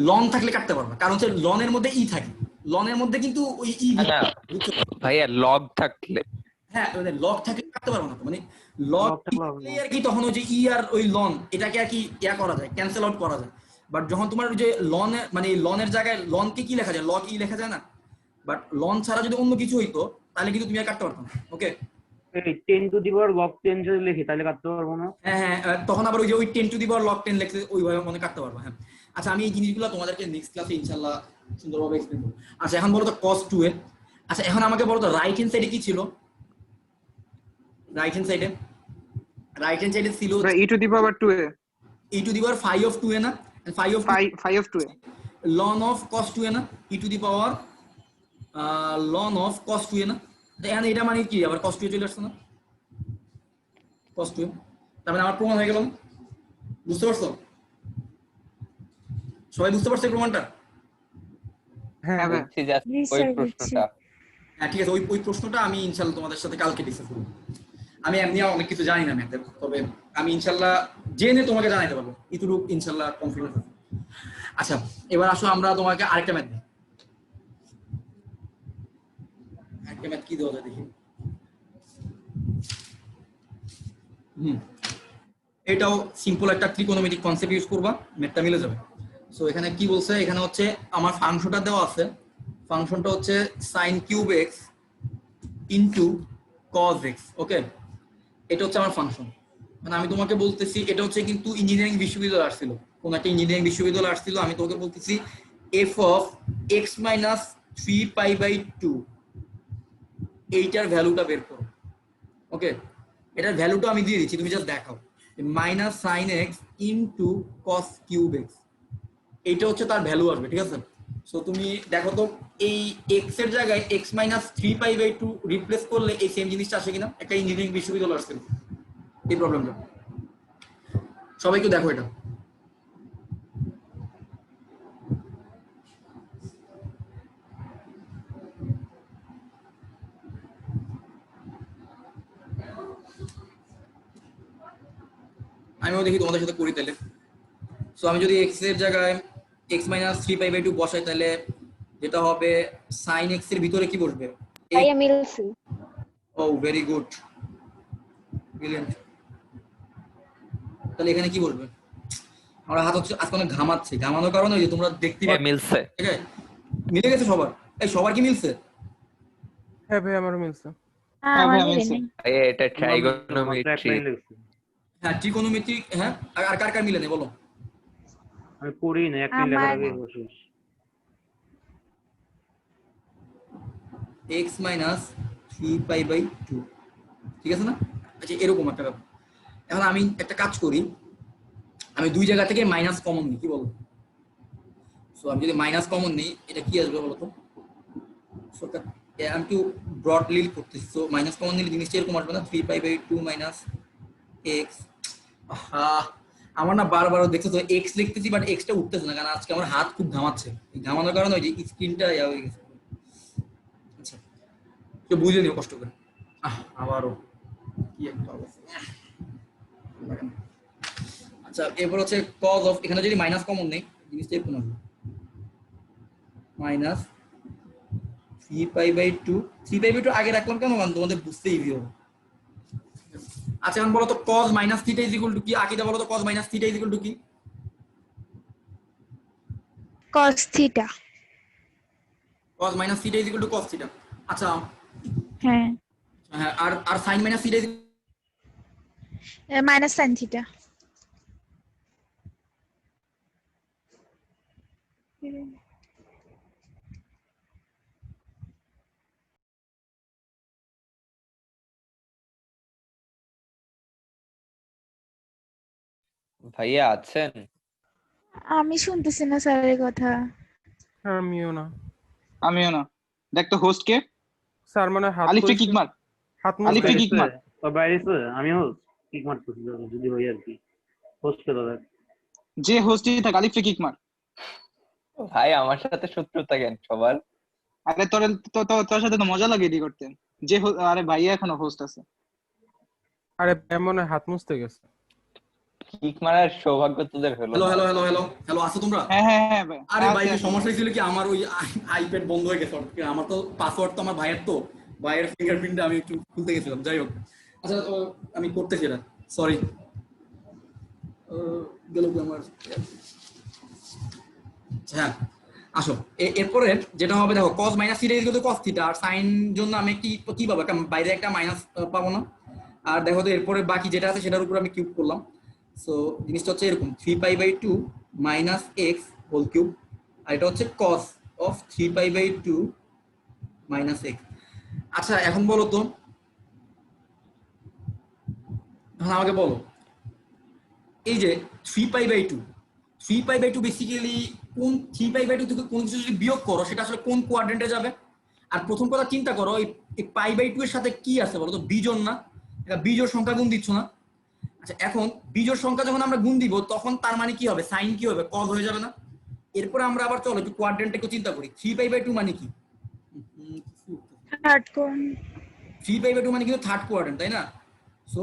লন থাকলে কাটতে পারবো, কারণ হচ্ছে লনের মধ্যে ই থাকে, লনের মধ্যে কিন্তু ওই ই, না ভাইয়া লগ থাকলে হ্যাঁ মানে লগ থাকলে কাটতে পারবো না তো, মানে লগ Log থাকলে হবে না। আর কি, তখন ওই যে ই আর ওই লন এটাকে আর কি ইয়া করা যায়, ক্যান্সেল আউট করা যায়। বাট যখন তোমার ওই যে লনে মানে লনের জায়গায় লনকে কি লেখা যায়, লগ ই লেখা যায় না, বাট লন ছাড়া যদি অন্য কিছু হইতো তাহলে কিন্তু তুমি আর কাটতে পারতো না, ওকে? এই 10 টু দি পাওয়ার log 10 যদি লিখি তাহলে কাটতে পারবো না? হ্যাঁ হ্যাঁ, তখন আবার ওই যে ওই 10 টু দি পাওয়ার লগ 10 লেখছে ওইভাবে মনে কাটতে পারবো। হ্যাঁ আচ্ছা, আমি এই জিনিসগুলো তোমাদেরকে নেক্সট ক্লাসে ইনশাআল্লাহ সুন্দরভাবে এক্সপ্লেন করব। আচ্ছা এখন বলো তো cos 2 এর, আচ্ছা এখন আমাকে বলো তো রাইট হ্যান্ড সাইডে কি ছিল? রাইট হ্যান্ড সাইডে ছিল e two the power 2 A e two the power 5 of 2a না, 5 of 5 of 2 A ln of cos 2a না, e two the power ln of cos 2a না। এখানে এটা মানে কি আবার cos 2a চলে আসছে না, cos 2a, তার মানে আমার প্রমাণ হয়ে গেল। বুঝতে পারছো? সবাই বুঝতে পারছো এই প্রমাণটা? হ্যাঁ হ্যাঁ ভাই। বুঝছি just জি, ওই স্যার, প্রশ্নটা হ্যাঁ ঠিক আছে, ওই প্রশ্নটা আমি ইনশাআল্লাহ তোমাদের সাথে কালকে ডিসকাস করব। আমি এমনি অনেক কিছু জানি না ম্যাথের, তবে আমি ইনশাআল্লাহ জেনে তোমাকে জানাইতে পারবো, এটুকু ইনশাআল্লাহ কনফিডেন্স আছে। আচ্ছা এবার আসো আমরা তোমাকে আরেকটা ম্যাথ দিই। আরেকটা ম্যাথ কি দেওয়া যায় দেখি। এটাও সিম্পল একটা ত্রিকোণমিতিক কনসেপ্ট ইউজ করবা, ম্যাথটা মিলে যাবে। সো এখানে কি বলছে, এখানে হচ্ছে আমার ফাংশনটা দেওয়া আছে, ফাংশনটা হচ্ছে sin cube x into cos x, ওকে? এটা হচ্ছে আমার ফাংশন। মানে আমি তোমাকে বলতেছি এটা হচ্ছে কিন্তু ইঞ্জিনিয়ারিং বিশ্ববিদ্যালয় আসছিল, কোন একটা ইঞ্জিনিয়ারিং বিশ্ববিদ্যালয় আসছিল, আমি তোমাকে বলতেছি f of x minus 3 pi by 2 এইটার ভ্যালুটা বের করো, ওকে? এটার ভ্যালুটা আমি দিয়ে দিচ্ছি, তুমি জাস্ট দেখাও। Minus sine x into cos cube x, এইটা হচ্ছে তার ভ্যালু আসবে, ঠিক আছে? সো তুমি দেখো তো এই এক্স এর জায়গায় X minus 3 pi by 2 replace করলে এই সেম জিনিসটা আসে কিনা? একটা ইঞ্জিনিয়ারিং বিশ্ববিদ্যালয় আসছে এই প্রবলেমটা। সবাই একটু দেখো এটা। আমিও দেখি তোমাদের সাথে করি তাহলে। সো আমি যদি এক্স এর জায়গায় এক্স মাইনাস 3 পাই বাই 2 বসাই, তাহলে যেটা হবে সাইন এক্স এর ভিতরে কি বসবে? ভাইয়া মিলছে। ও ভেরি গুড, ব্রিলিয়ান্ট। তাহলে এখানে কি বলবে? আমার হাত হচ্ছে আজকে অনেক ঘামাচ্ছে, ঘামানোর কারণে ওই যে তোমরা দেখতে হ্যাঁ, পাচ্ছ, মিলছে ঠিক আছে? মিলে গেছে সবার? এই সবার কি মিলছে? হ্যাঁ ভাই আমারও মিলছে। হ্যাঁ আমার ভাইয়া মিলে মিলছে। নাই। ভাইয়া এটা মাত্র এক ট্রাইগোনোমেট্রি লাইন লিখছি। হ্যাঁ ত্রিকোণমিতিক, হ্যাঁ। আর কার কার মিলে নেই বলো? আমি পড়ি না, এক লাইন লেখার আগে বসে x মাইনাস 3 পাই বাই 2, ঠিক আছে না? আচ্ছা এরকম একটা ব্যাপার। এখন আমি একটা কাজ করি, আমি দুই জায়গা থেকে মাইনাস কমন নিই, কি বলো? সো আমি যদি মাইনাস কমন নিই, এটা কি আসবে বলো তো? সো আমি কি ব্রডলি করতেছি, সো মাইনাস কমন নিলে জিনিসটা এরকম আসবে না, 3 পাই বাই 2 মাইনাস এক্স। আমার না বারবার দেখছো তো এক্স লিখতেছি, বাট এক্সটা উঠতেছে না, কারণ আজকে আমার হাত খুব ঘামাচ্ছে। এই ঘামানোর কারণে ওই যে স্ক্রিনটা ইয়া হয়ে গেছে। আচ্ছা একটু বুঝে নিও কষ্ট করে। আবারও কি একটা অবস্থা। আচ্ছা এরপর হচ্ছে কজ অফ, এখানে যদি মাইনাস কমন নেই জিনিসটা এরকম আসবে, মাইনাস 3π/2। 3π/2 আগে রাখলাম কেন, কারণ তোমাদের বুঝতে ইজি হবে। আচ্ছা এখন বলো তো cos minus theta is equal to কি? আকিদা বলো তো cos minus theta is equal to কি? cos theta. cos minus theta is equal to cos theta. আচ্ছা হ্যাঁ, হ্যাঁ, আর sin minus theta is minus sine theta. ভাইয়া আছেন? আমি শুনতেছি না স্যারের কথা। আমিও না আমিও না। দেখ তো হোস্ট কে? স্যার, মানে হাত আলিফ করেছে, কিক মার, হাত আলিফ মুছতে কিক মার। ও বাইরেছে, আমিও কিক মারতেছি যদি হই আর কি। হোস্টে দাদা যে হোস্টই থাক আলিফ কিক মার। ভাই আমার সাথে শত্রুতা কেন সবার? আরে তোর সাথে তো মজা লাগে এডি করতে। যে আরে ভাইয়া এখনো হোস্ট আছে। আরে মনে হয় হাত মুছতে গেছে। কিক মারার সৌভাগ্য তোদের হলো হ্যালো না। হ্যালো হ্যালো হ্যালো হ্যালো, আছো তোমরা? হ্যাঁ হ্যাঁ হ্যাঁ ভাই। আরে ভাই আছে, কি আছে। সমস্যা ছিল কি, আমার ওই আইপ্যাড বন্ধ হয়ে গেছে। আমার তো পাসওয়ার্ড তো আমার ভাইয়ের, তো ভাইয়ের ফিঙ্গারপ্রিন্টে আমি একটু খুলতে গেছিলাম, যাই হোক। আচ্ছা আমি করতেছি এটা, সরি। গেল কি আমার। হ্যাঁ আসো, এরপরে যেটা হবে দেখো cos minus theta is equal to cos theta, আর sin জন্য আমি কি পাবো, একটা বাইরে একটা মাইনাস পাবো না। আর দেখো তো এরপরে বাকি যেটা আছে সেটার উপর আমি কিউব করলাম। সো জিনিসটা হচ্ছে এরকম 3π/2 মাইনাস এক্স হোল কিউব, আর এটা হচ্ছে cos অফ 3π/2 মাইনাস এক্স। আচ্ছা এখন বলো তো, এখন আমাকে বলো এই যে 3π/2 বেসিক্যালি কোন 3π/2 থেকে কোন কিছু যদি বিয়োগ করো সেটা আসলে কোন কোয়াড্রেন্টে যাবে? আর প্রথম কথা চিন্তা করো, এই π/2 এর সাথে কি আছে বলো তো? বিজোড় না? এটা বিজোড় সংখ্যা গুণ দিচ্ছ না? আচ্ছা এখন বিজোড় সংখ্যা যখন আমরা গুণ দিব তখন তার মানে কি হবে, সাইন কি হবে, cos হয়ে যাবে না? এরপরে আমরা আবার চলো একটু কোয়াড্রেন্টে একটু চিন্তা করি। 3π/2 মানে কি? থার্ড কোণ। 3π/2 মানে কিন্তু থার্ড কোয়াড্রেন্ট, তাই না? সো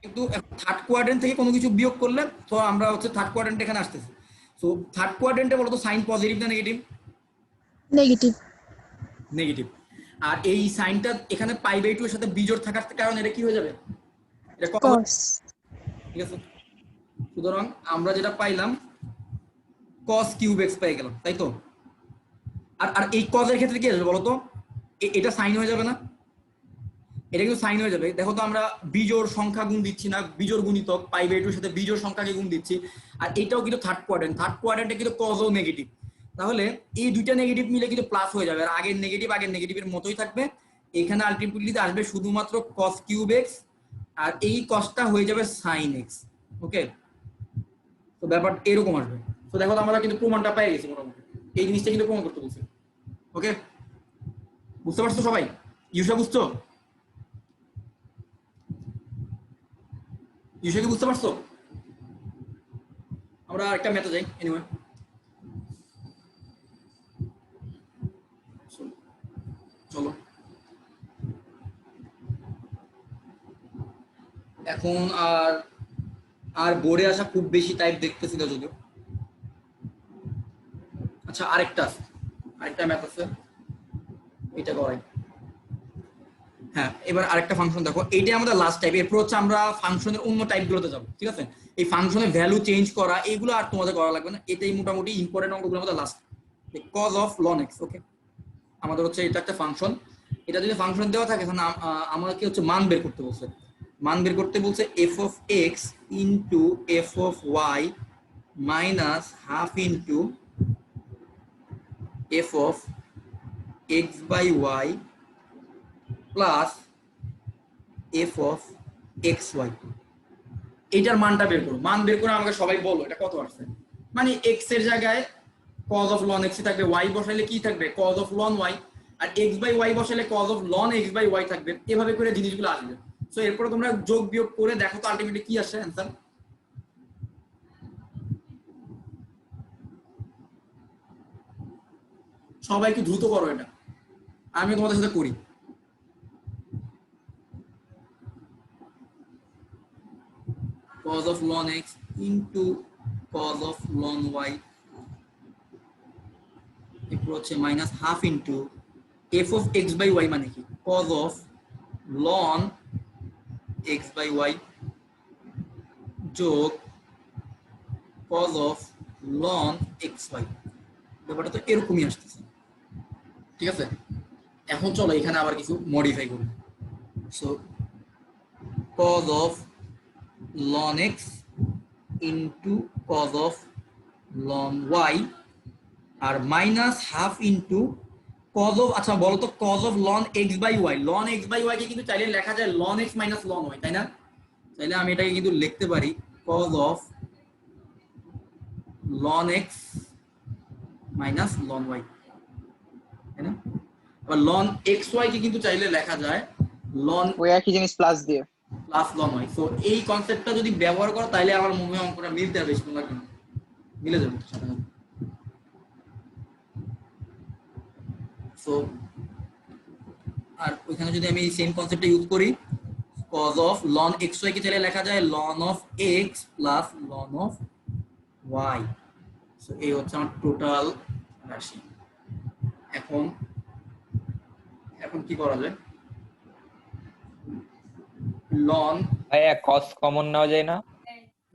কিন্তু থার্ড কোয়াড্রেন্ট থেকে কোনো কিছু বিয়োগ করলে তো আমরা হচ্ছে থার্ড কোয়াড্রেন্ট এখানে আসতেছি। সো থার্ড কোয়াড্রেন্টে বলো তো সাইন পজিটিভ না নেগেটিভ? নেগেটিভ। নেগেটিভ। আর এই সাইনটা এখানে π/2 এর সাথে বিজোড় থাকার কারণে এটা কি হয়ে যাবে, এটা cos। cos। ঠিক আছে, সুতরাং আমরা যেটা পাইলাম cos কিউব x পেয়ে গেলাম, তাই তো? আর এই cos এর ক্ষেত্রে কি আসবে বলো তো? এটা সাইন হয়ে যাবে না? এটা কিন্তু সাইন হয়ে যাবে। দেখো তো আমরা বিজোড় সংখ্যা গুণ দিচ্ছি না, বিজোড় গুণিতক π/2 এর সাথে বিজোড় সংখ্যাকে গুণ দিচ্ছি। আর এটাও কিন্তু থার্ড কোয়াড্রেন্টে কিন্তু cos ও নেগেটিভ। তাহলে এই দুইটা নেগেটিভ মিলে কিন্তু প্লাস হয়ে যাবে, আর আগের নেগেটিভের মতোই থাকবে। এখানে আলটিমেটলি আসবে শুধুমাত্র cos কিউব x, আর এই cosটা হয়ে যাবে sin x। ওকে, তো ব্যাপার এরকম আসবে। তো দেখো তো আমরা কিন্তু প্রমাণটা পেয়ে গেছি মোটামুটি, এই জিনিসটা কিন্তু প্রমাণ করতে বলছি। ওকে, বুঝতে পারছো সবাই? ইউসা বুঝছো? ইউসা কি বুঝতে পারছো? আমরা একটা মেথড যাই এনিওয়ে। চলো এখন আর বোর্ডে আসা খুব বেশি টাইপ দেখতেছি না যদিও। আচ্ছা আরেকটা ম্যাথ আছে, এটা করাই। হ্যাঁ এবার আরেকটা ফাংশন দেখো, এইটাই আমাদের লাস্ট টাইপ। এরপর হচ্ছে আমরা ফাংশনের অন্য টাইপ গুলোতে যাবো। ঠিক আছে, এই ফাংশনের ভ্যালু চেঞ্জ করা এগুলো আর তোমাদের করা লাগবে না, এটাই মোটামুটি ইম্পর্টেন্ট অঙ্কগুলোর মধ্যে last. cos of ln x। ওকে, আমাদের হচ্ছে এটা একটা ফাংশন। এটা যদি ফাংশন দেওয়া থাকে তাহলে আমাকে হচ্ছে মান বের করতে বলছে। মান বের করতে বলছে f of x into f of y minus half into f of x by y plus f of xy। এটার মানটা বের করো। মান বের করে আমাকে সবাই বলো এটা কত আসছে। মানে x এর জায়গায় cos of ln x থাকবে, y বসাইলে কি থাকবে, cos of ln y, R x by y বসাইলে cos of ln x by y থাকবে। এভাবে করে জিনিসগুলো আসবে। সো এরপরে তোমরা যোগ বিয়োগ করে দেখো তো আলটিমেটলি কি আসে অ্যানসার। সবাই একটু দ্রুত করো এটা, আমি তোমাদের সাথে করি। cos of ln x into cos of ln y এরপর হচ্ছে minus half into f of x by y মানে কি cos of ln x by y যোগ cos of ln xy ব্যাপারটা তো এরকমই আসতেছে ঠিক আছে এখন চলো এখানে আবার কিছু মডিফাই করি so cos of ln x into cos of ln y আর minus half into cos of আচ্ছা বলো তো cos of ln x by y ln x by y কে কিন্তু চাইলে লেখা যায় ln x minus ln y তাই না তাহলে আমি এটাকে কিন্তু লিখতে পারি cos of ln x minus ln y তাই না আবার ln xy কে কিন্তু চাইলে লেখা যায় ln ওই একই জিনিস প্লাস দিয়ে প্লাস ln y সো এই কনসেপ্টটা যদি ব্যবহার করো তাহলে আমার মনে হয় অঙ্কটা মিলতে হবে বেশি লাগবে না মিলে যাবে সাথে সাথে সো আর ওইখানে যদি আমি সেম কনসেপ্টটা ইউজ করি cos of ln xy কে চাইলে লেখা যায় ln of x plus ln of y so এই হচ্ছে আমার টোটাল রাশি এখন কি করা যায় ln ভাইয়া cos কমন নেওয়া যায় না?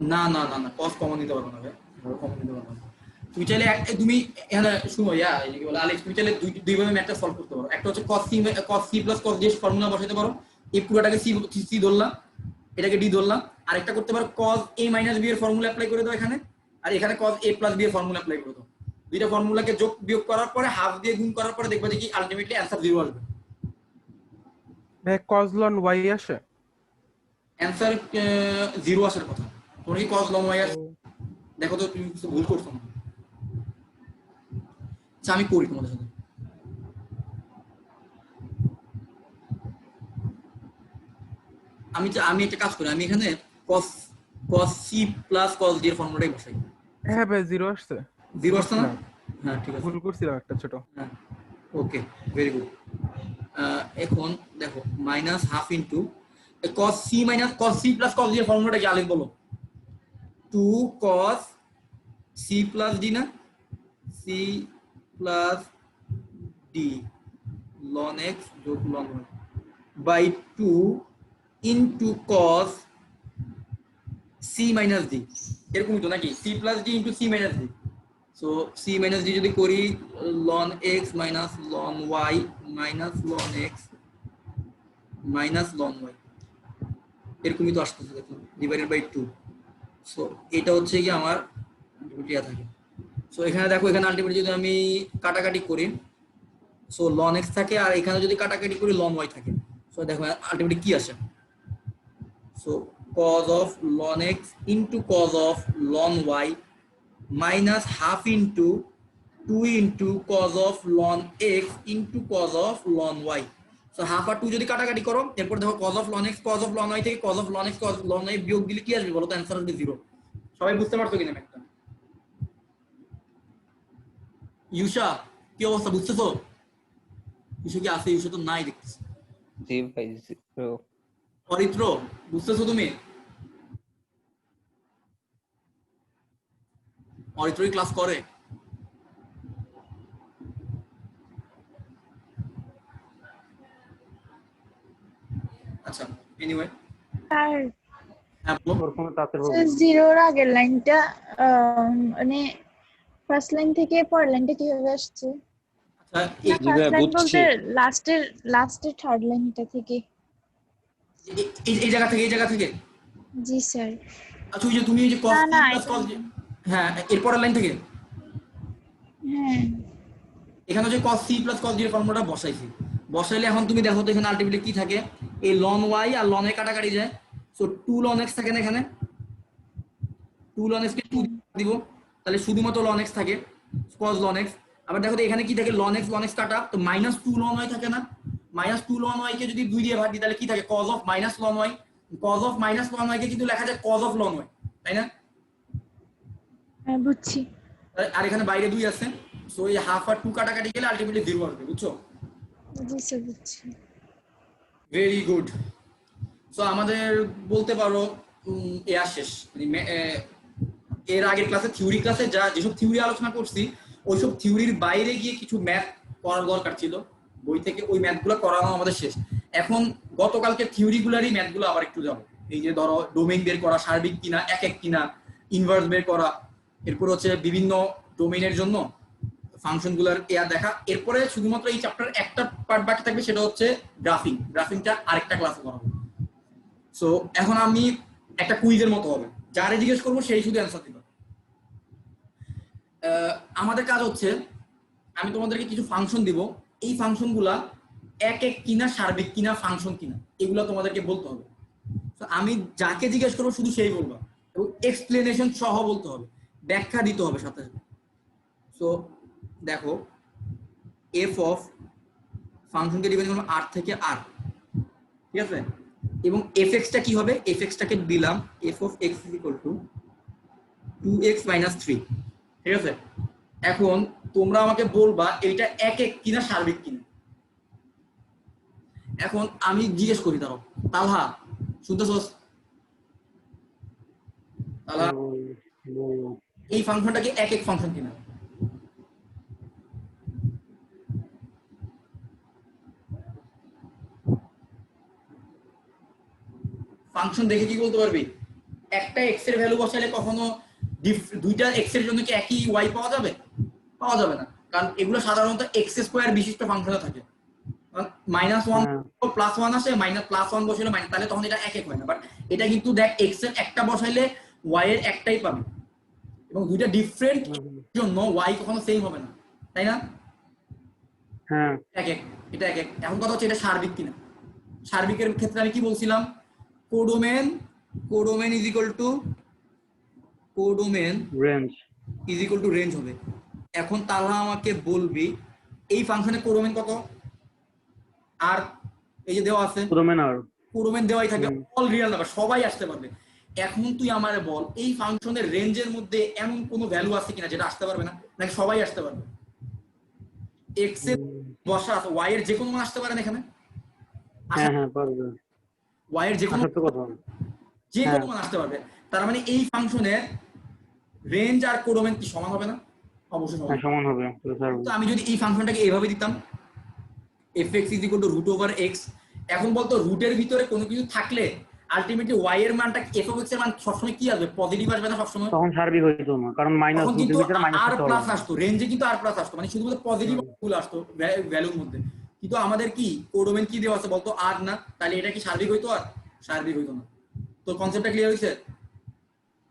না না না না cos কমন নিতে পারবো না ভাই কমন নিতে পারবো না তুমি চাইলে তুমি এখানে শুনো এই যে বলে আলেক্স তুমি চাইলে দুই ভাবে ম্যাথটা সলভ করতে পারো একটা হচ্ছে cos c plus cos d formula বসাতে পারো এই পুরোটাকে c ধরলাম এটাকে d ধরলাম আরেকটা করতে পারো cos a b এর ফর্মুলা অ্যাপ্লাই করে দাও এখানে আর এখানে cos a b এর ফর্মুলা অ্যাপ্লাই করে দাও দুইটা ফর্মুলাকে যোগ বিয়োগ করার পরে হাফ দিয়ে গুণ করার পরে দেখবে যে কি আলটিমেটলি অ্যানসার 0 আসবে ভাই cos ln y আসে অ্যানসার 0 আসার কথা তোমার কি cos ln y আসে দেখো তো তুমি কিছু ভুল করছো না আচ্ছা আমি করি তোমাদের সাথে আমি একটা কাজ করি আমি এখানে cos c plus cos d এর ফর্মুলাটাই বসাই হ্যাঁ ভাই 0 আসছে 0 আসছে না হ্যাঁ ঠিক আছে ভুল করছিলাম একটা ছোট হ্যাঁ ওকে ভেরি গুড এখন দেখো minus half into cos c plus cos d এর ফর্মুলাটা কি আলেখ বলো 2 cos c plus d না c plus d ln x যোগ ln y by 2 into cos c minus d এরকমই তো নাকি c plus d into c minus d so c minus d যদি করি ln x minus ln y minus ln x minus ln y এরকমই তো আসতেছে দেখো ডিভাইডেড বাই 2 সো এটা হচ্ছে কি আমার আলটিমেটলি থাকে সো এখানে দেখো এখানে আলটিমেটলি যদি আমি কাটাকাটি করি সো ln x থাকে আর এখানে যদি কাটাকাটি করি ln y থাকে সো দেখো আলটিমেটলি কি আসে so cos of ln x into cos of ln y minus half into 2 into cos of ln x into cos of ln y so half আর 2 যদি কাটাকাটি করো এরপর দেখো cos of ln x cos of ln y থেকে cos of ln x cos of ln y বিয়োগ দিলে কি আসবে বলো তো অ্যানসার আসবে 0 সবাই বুঝতে পারছো কিনা ম্যাথটা ইউশা কি অবস্থা বুঝতেছো ইউশা কি আছে ইউশা তো নাই দেখতেছি জি ভাই 0 অরিত্র বুঝতেছো তুমি অরিত্রই ক্লাস করে আচ্ছা এনিওয়ে আর হ্যাঁ বলো ওর কোনো তাতে হবে জিরোর আগের লাইনটা মানে ফার্স্ট লাইন থেকে পরের লাইনটা কিভাবে আসছে আচ্ছা ফার্স্ট লাইন বলতে লাস্টের থার্ড লাইনটা থেকে এই জায়গা থেকে জি স্যার আচ্ছা ওই যে তুমি এই যে cos না, plus cos হ্যাঁ এরপরের লাইন থেকে হ্যাঁ এখানে যে cos c plus cos d এর ফর্মুলাটা বসাইলে এখন তুমি দেখো তো এখানে আলটিমেটলি কি থাকে এই ln y R ln a কাটাকাটি যায় সো 2 ln x থাকে না এখানে 2 ln x কে 2 দিব তাহলে শুধুমাত্র ln x থাকে cos ln x আবার দেখো তো এখানে কি থাকে ln x কাটা তো -2 ln y থাকে না -2 ln y কে যদি 2 দিয়ে ভাগ দিই তাহলে কি থাকে cos of minus ln y cos of minus ln y কে কিন্তু লেখা যায় cos of ln y তাই না হ্যাঁ বুঝছি আর এখানে বাইরে 2 আছে সো এই হাফ আর 2 কাটাকাটি গেলে আলটিমেটলি 0 আসবে বুঝছো জি স্যার বুঝছি ভেরি গুড সো আমাদের বলতে পারো শেষ মানে এর আগের ক্লাসে থিওরি ক্লাসে যেসব থিওরি আলোচনা করছি ওইসব থিওরির বাইরে গিয়ে কিছু ম্যাথ করার দরকার ছিল বই থেকে, ওই ম্যাথগুলো করানো আমাদের শেষ। এখন গতকালকে থিওরিগুলারই ম্যাথগুলো আবার একটু যাবো। এই যে ধরো ডোমেইন বের করা, সার্বিক কিনা, এক কিনা, ইনভার্স বের করা, এরপর হচ্ছে বিভিন্ন ডোমেইনের জন্য ফাংশনগুলোর দেখা। এরপরে শুধুমাত্র এই চ্যাপ্টার একটা পার্ট বাকি থাকবে, সেটা হচ্ছে গ্রাফিংটা আরেকটা ক্লাসে করাবো। সো এখন আমি একটা কুইজের মতো হবে, যারে জিজ্ঞেস করবো সেই শুধু অ্যান্সার দিবে। আমাদের কাজ হচ্ছে আমি তোমাদেরকে কিছু ফাংশন দিব, এই ফাংশনগুলা এক কিনা, সার্বিক কিনা, ফাংশন কিনা, এগুলো তোমাদেরকে বলতে হবে। আমি যাকে জিজ্ঞেস করবো শুধু সেই বলবা, এবং এক্সপ্লেনেশন সহ বলতে হবে, ব্যাখ্যা দিতে হবে সাথে সাথে। সো দেখো, এফ অফ ফাংশনকে ডিপেন্ড করবে আর থেকে আর, ঠিক আছে? এবং এফ এক্সটা কি হবে? এফ এক্সটাকে দিলাম F of x is equal two 2x - 3, ঠিক আছে? এখন তোমরা আমাকে বলবা এইটা এক কিনা, সার্বিক কিনা। এখন আমি জিজ্ঞেস করি, দাঁড়াও তালহা, শুনতেছস? তালহা, এই ফাংশনটা কি এক ফাংশন কিনা? ফাংশন দেখে কি বলতে পারবি? একটা এক্স এর ভ্যালু বসাইলে কখনো দুইটা এক্স এর জন্য কি একই ওয়াই পাওয়া যাবে? পাওয়া যাবে না, কারণ এগুলো সাধারণত এক্স স্কোয়ার বিশিষ্ট ফাংশনে থাকে। -1 +1 আসে, +1 বসাইলে মাইনাস, তাহলে তখন এটা এক হয় না। বাট এটা কিন্তু দেখ, এক্স এর একটা বসাইলে ওয়াই এর একটাই পাবে, এবং দুইটা ডিফারেন্ট জন্য ওয়াই কখনো সেম হবে না, তাই না? হ্যাঁ, এটা এক। এখন কথা হচ্ছে এটা সার্বিক কিনা। সার্বিকের ক্ষেত্রে আমি কি বলছিলাম? Codomain is equal two range হবে। এখন তাহলে আমাকে বলবি এই ফাংশনে কোডোমেন কত? আর এই যে দেওয়া আছে কোডোমেন দেওয়াই থাকবে, অল রিয়েল নাম্বার, সবাই আসতে পারবে। এখন তুই আমারে বল, এই ফাংশনের রেঞ্জের মধ্যে এমন কোনো ভ্যালু আছে কিনা যেটা আসতে পারবে না, নাকি সবাই আসতে পারবে? এক্স এর বসা আছে, ওয়াই এর যে কোনো মান আসতে পারে না এখানে? হ্যাঁ পারবে। ওয়াই এর যে কোনো মান আসতে পারবে। তার মানে এই ফাংশনের রেঞ্জ আর কোডোমেন কি সমান হবে না? অবশ্যই সমান হবে। তো আমি যদি এই ফাংশনটাকে এইভাবে দিতাম fx = √x, এখন বলতো রুটের ভিতরে কোনো কিছু থাকলে আলটিমেটলি y এর মানটা f of x এর মান সবসময় কি আসবে? পজিটিভ আসবে না সবসময়? তখন সার্বিক হইতো না, কারণ মাইনাস কিন্তু আর প্লাস আসতো, রেঞ্জে কিন্তু আর প্লাস আসতো, মানে শুধুমাত্র পজিটিভ গুলো আসতো ভ্যালুর মধ্যে। কিন্তু আমাদের কি কোডোমেন কি দেওয়া আছে বলতো? আর না, তাহলে এটা কি সার্বিক হইতো? আর সার্বিক হইতো না। তো কনসেপ্টটা ক্লিয়ার হইছে?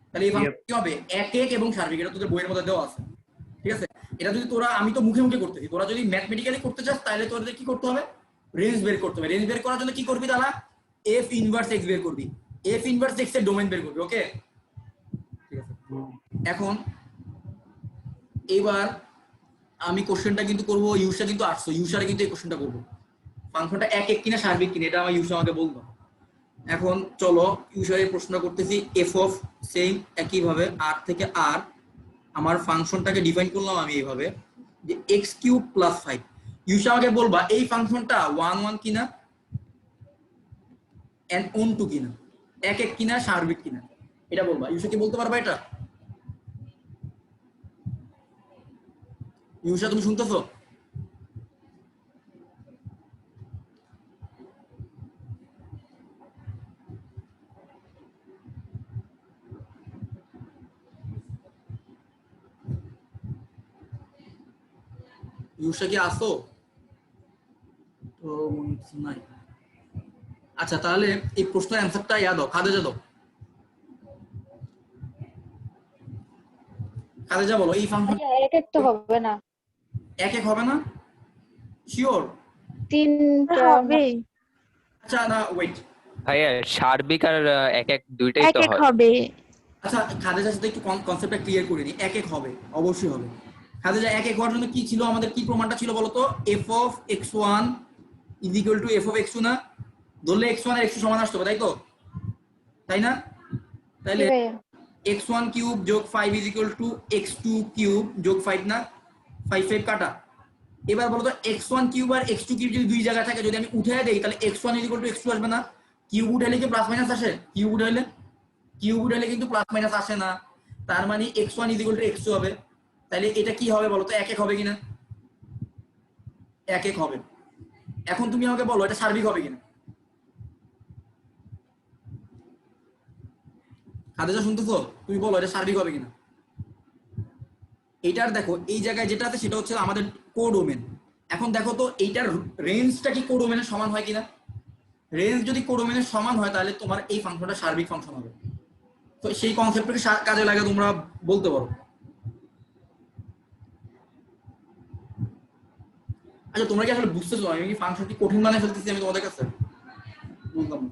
তাহলে এই ফাংশন কি হবে? এক এবং সার্বিক, এটা তোদের বইয়ের মধ্যে দেওয়া আছে, ঠিক আছে? এটা যদি তোরা, আমি তো মুখে মুখে করতেছি, তোরা যদি ম্যাথমেটিক্যালি করতে চাস তাহলে তোদের কি করতে হবে? রেঞ্জ বের করতে হবে। রেঞ্জ বের করার জন্য কি করবি? তাহলে এফ ইনভার্স এক্স বের করবি, এফ ইনভার্স এক্স এর ডোমেইন বের করবি, ওকে? ঠিক আছে। এখন এবার আমি কোশ্চেনটা কিন্তু করব, ইউসা কিন্তু আসছো, ইউসারে কিন্তু এই কোশ্চেনটা করব, ফাংশনটা এক কিনা, সার্বিক কিনা, এটা আমার ইউসা আমাকে বলবো। এখন চলো ইউসারে প্রশ্ন করতেছি, এফ অফ সেম একইভাবে আর থেকে আর, আমার ফাংশনটাকে ডিফাইন করলাম আমি এইভাবে যে x³ + 5। ইউসা আমাকে বলবা এই ফাংশনটা 1 কিনা, and on 2 কিনা, এক কিনা, সার্বিক কিনা, এটা বলবা। ইউসা কি বলতে পারবা এটা? ইউসা তুমি শুনতেছো? ইউসা কি আসো? তো নাই। আচ্ছা, তাহলে এই প্রশ্নের অ্যান্সারটা দাও, খাদেজা দাও। খাদেজা বলো, এই ফাংশন এক তো হবে না, এক হবে না? শিওর? তিনটা হবে। আচ্ছা না, ওয়েট, ভাইয়া সার্বিক আর এক দুইটাই তো হয়। হবে। আচ্ছা খাদেজার সাথে একটু কনসেপ্টটা ক্লিয়ার করে নিই। এক হবে, অবশ্যই হবে। খাদেজা এক হওয়ার জন্য কি ছিল আমাদের, কি প্রমাণটা ছিল বলতো? f of x1 = f of x2 না? ধরলে x1 আর x2 সমান আসতে হবে, তাই তো? তাই না? তাহলে x1³ + 5 = x2³ + 5 না? 5 কাটা। এবার বলতো x1³ আর x2³ যদি দুই জায়গায় থাকে, যদি আমি উঠায় দেই তাহলে x1 = x2 আসবে না? কিউব উঠাইলে কি প্লাস মাইনাস আসে? কিউব উঠাইলে কিউব রুট হলে কিন্তু প্লাস মাইনাস আসে না, তার মানে x1 = x2 হবে। তাহলে এটা কি হবে বলো তো, 1 হবে কিনা? 1 হবে। এখন তুমি আমাকে বলো এটা সার্বিক হবে কিনা? খাদিজা শুনতেছো? তুমি বলো এটা সার্বিক হবে কিনা? এইটার দেখো এই জায়গায় যেটা আছে সেটা হচ্ছে আমাদের কোডোমেন। এখন দেখো তো এইটার রেঞ্জটা কি কোডোমেনের সমান হয় কিনা? রেঞ্জ যদি কোডোমেনের সমান হয় তাহলে তোমার এই ফাংশনটা সার্বিক ফাংশন হবে। তো সেই কনসেপ্টটাকে কাজে লাগে তোমরা বলতে পারো। আচ্ছা তোমরা কি আসলে বুঝতেছো আমি কি ফাংশনটি কঠিন বানায় ফেলতেছি আমি তোমাদের কাছে? বুঝলাম না।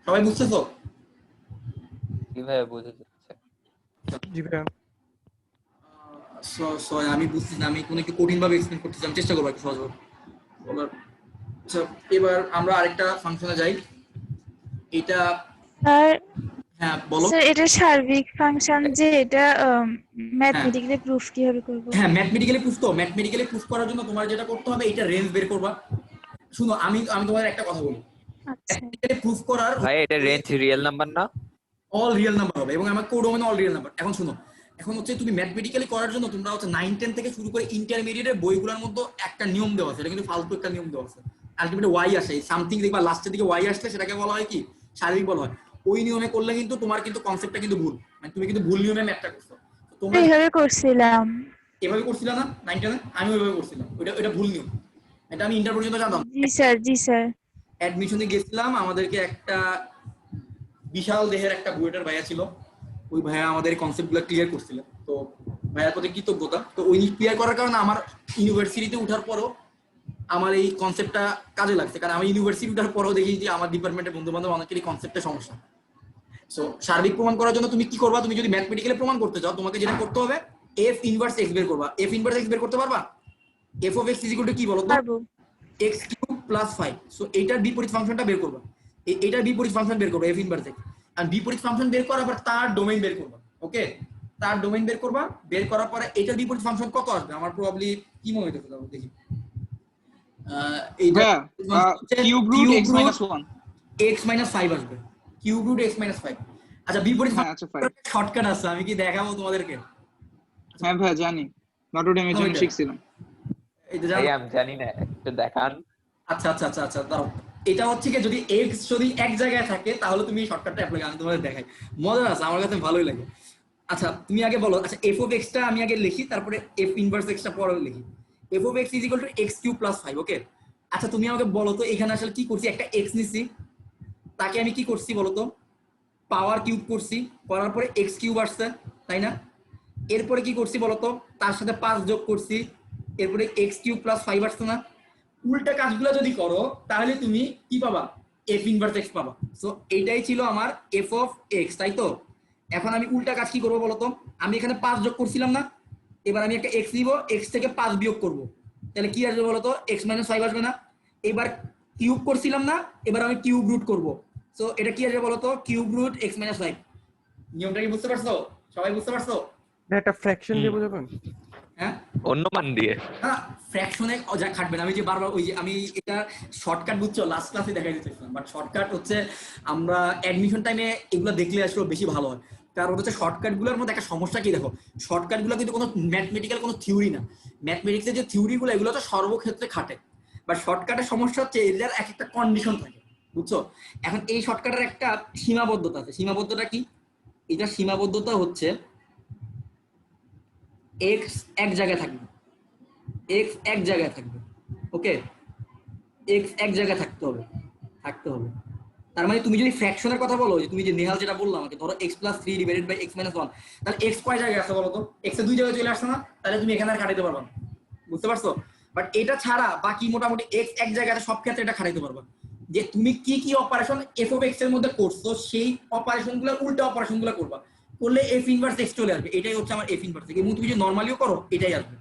সবাই বুঝতেছো? কিভাবে বোঝা যাচ্ছে? জি ভাইয়া। সরি আমি বুঝছি না, আমি কোনো একটু কঠিন ভাবে এক্সপ্লেইন করতেছি, আমি চেষ্টা করবো একটু সহজ বলার। আচ্ছা এবার আমরা আরেকটা ফাংশনে যাই। এটা আর হ্যাঁ বলো। স্যার এটা সার্বিক ফাংশন যে এটা ম্যাথমেটিক্যালি প্রুফ কিভাবে করব? হ্যাঁ ম্যাথমেটিক্যালি প্রুফ, তো ম্যাথমেটিক্যালি প্রুফ করার জন্য তোমার যেটা করতে হবে এটা রেঞ্জ বের করবা। শুনো আমি তোমাদের একটা কথা বলি, আচ্ছা ম্যাথমেটিক্যালি প্রুফ করার ভাই এটা রেঞ্জ রিয়েল নাম্বার না? অল রিয়েল নাম্বার হবে এবং আমার কোডোমেন অল রিয়েল নাম্বার। এখন শুনো, এখন হচ্ছে তুমি ম্যাথমেটিক্যালি করার জন্য তোমরা হচ্ছে 9-10 থেকে শুরু করে ইন্টারমিডিয়েটের বইগুলোর মধ্যে একটা নিয়ম দেওয়া আছে, এটা কিন্তু ফালতু একটা নিয়ম দেওয়া আছে। আলটিমেটলি ওয়াই আসে সামথিং, দেখবা লাস্টের দিকে ওয়াই আসলে সেটাকে বলা হয় কি সার্বিক বলা হয়। ওই নিয়মে করলে কিন্তু তোমার কিন্তু কনসেপ্টটা কিন্তু ভুল, মানে তুমি কিন্তু ভুল নিয়মে ম্যাথটা করছো। তো তোমরা এইভাবে করছিলাম। এভাবে করছিল না 9-10 আমি ওইভাবে করছিলাম, ওটা ভুল নিয়ম। এটা আমি ইন্টার পর্যন্ত জানতাম। জি স্যার, জি স্যার। অ্যাডমিশনে গেছিলাম, আমাদেরকে একটা বিশাল দেহের একটা বুয়েটের ভাইয়া ছিল, ওই ভাইয়া আমাদের কনসেপ্টগুলো ক্লিয়ার করছিলেন। তো ভাইয়ার প্রতি কৃতজ্ঞতা। তো ওই ক্লিয়ার করার কারণে আমার ইউনিভার্সিটিতে ওঠার পরও আমার এই কনসেপ্টটা কাজে লাগছে, কারণ আমি ইউনিভার্সিটি ওঠার পরও দেখি যে আমার ডিপার্টমেন্টের বন্ধু বান্ধব অনেকেরই কনসেপ্টে সমস্যা। সো সার্বিক প্রমাণ করার জন্য তুমি কি করবা, তুমি যদি ম্যাথমেটিক্যালি প্রমাণ করতে চাও তোমাকে যেটা করতে হবে এফ ইনভার্স এক্স বের করবা। এফ ইনভার্স এক্স বের করতে পারবা? F of x equal to কি বলো তো? পারবো। x cube plus 5। সো এইটার বিপরীত ফাংশনটা বের করবা, এইটার বিপরীত ফাংশন বের করবা এফ ইনভার্স এক্স। আর বিপরীত ফাংশন বের করার পর তার ডোমেইন বের করবা। ওকে, তার ডোমেইন বের করবা, বের করার পরে এটার বিপরীত ফাংশন কত আসবে আমার প্রবাবলি কি মনে হইতেছে দাও দেখি। এইটা কিউব রুট x - 1 x - 5 আসবে, কিউব রুট x - 5। আচ্ছা বিপরীত হ্যাঁ আচ্ছা ফাইন। শর্টকাট আছে, আমি কি দেখাবো তোমাদেরকে? হ্যাঁ ভাই জানি, নটরডেমের জন্য শিখছিলাম। এই যে ভাই আমি জানি না, একটু দেখান। আচ্ছা আচ্ছা আচ্ছা আচ্ছা দাঁড়াও, এটা হচ্ছে কি যদি x যদি এক জায়গায় থাকে তাহলে তুমি শর্টকাটটা অ্যাপ্লাই, আমি তোমাদের দেখাই, মজা আছে, আমার কাছে ভালোই লাগে। আচ্ছা তুমি আগে বলো, আচ্ছা f of x টা আমি আগে লিখি, তারপরে f ইনভার্স x টা পরে লিখি। f of x = x cube plus 5। ওকে, আচ্ছা তুমি আমাকে বলো তো এখানে আসলে কি করছি, একটা x নিছি, তাকে আমি কি করছি বলো তো, পাওয়ার কিউব করছি, করার পরে x কিউব আসছে তাই না? এরপরে কি করছি বলো তো, তার সাথে 5 যোগ করছি, এরপরে x কিউব প্লাস 5 আসছে না? উল্টা কাজগুলো যদি করো তাহলে তুমি কি পাবা, f ইনভার্স x পাবা। সো এইটাই ছিল আমার f অফ x, তাই তো? এখন আমি উল্টা কাজ কি করবো বলতো, আমি এখানে 5 যোগ করছিলাম না, এবার আমি একটা x নিব, x থেকে 5 বিয়োগ করব, তাহলে কি আসবে বলতো, x - 5 আসবে না? এবার কিউব করছিলাম না, এবার আমি কিউব রুট করব, সো এটা কি আসবে বলতো, কিউব রুট x - 5। নিয়মটা কি বুঝতে পারছো? সবাই বুঝতে পারছো? এটা ফ্র্যাকশন দিয়ে বোঝাবেন? হ্যাঁ অন্য মান দিয়ে? হ্যাঁ ফ্র্যাকশনে যা খাটবে না, আমি যে বারবার ওই যে আমি এটা শর্টকাট বুঝছো লাস্ট ক্লাসে দেখাই দিতেছিলাম, বাট শর্টকাট হচ্ছে আমরা অ্যাডমিশন টাইমে এগুলো দেখলে আসলে বেশি ভালো হয়। কারণ হচ্ছে শর্টকাট গুলোর মধ্যে একটা সমস্যা কি দেখো, শর্টকাট গুলো কিন্তু কোনো ম্যাথমেটিক্যাল কোনো থিওরি না, ম্যাথমেটিক্সের যে থিওরি গুলো এগুলো তো সর্বক্ষেত্রে খাটে, বাট শর্টকাটের সমস্যা হচ্ছে এদের এক একটা কন্ডিশন থাকে, বুঝছো? এখন এই শর্টকাটের একটা সীমাবদ্ধতা আছে, সীমাবদ্ধতা কি? এটা সীমাবদ্ধতা হচ্ছে x এক জায়গায় থাকবে, x এক জায়গায় থাকবে। ওকে, x এক জায়গায় থাকতে হবে। তার মানে তুমি যদি ফ্র্যাকশনের কথা বলো, যে তুমি যে নেহাল যেটা বললাম আমাকে, ধরো x + 3 / x - 1, তাহলে x কয় জায়গায় আছে বলো তো? x এর দুই জায়গায় চলে আসছে না, তাহলে তুমি এখানে আর কাটাইতে পারবা না, বুঝতে পারছো? বাট এটা ছাড়া বাকি মোটামুটি x এক জায়গায় আছে, সব ক্ষেত্রে এটা খাটাইতে পারবা। যে তুমি কি কি অপারেশন f of x এর মধ্যে করছো সেই অপারেশনগুলো উল্টা অপারেশনগুলো করবা, করলে f ইনভার্স x চলে আসবে, এটাই হচ্ছে আমার f ইনভার্স x। এবং তুমি যদি নরমালিও করো এটাই আসবে।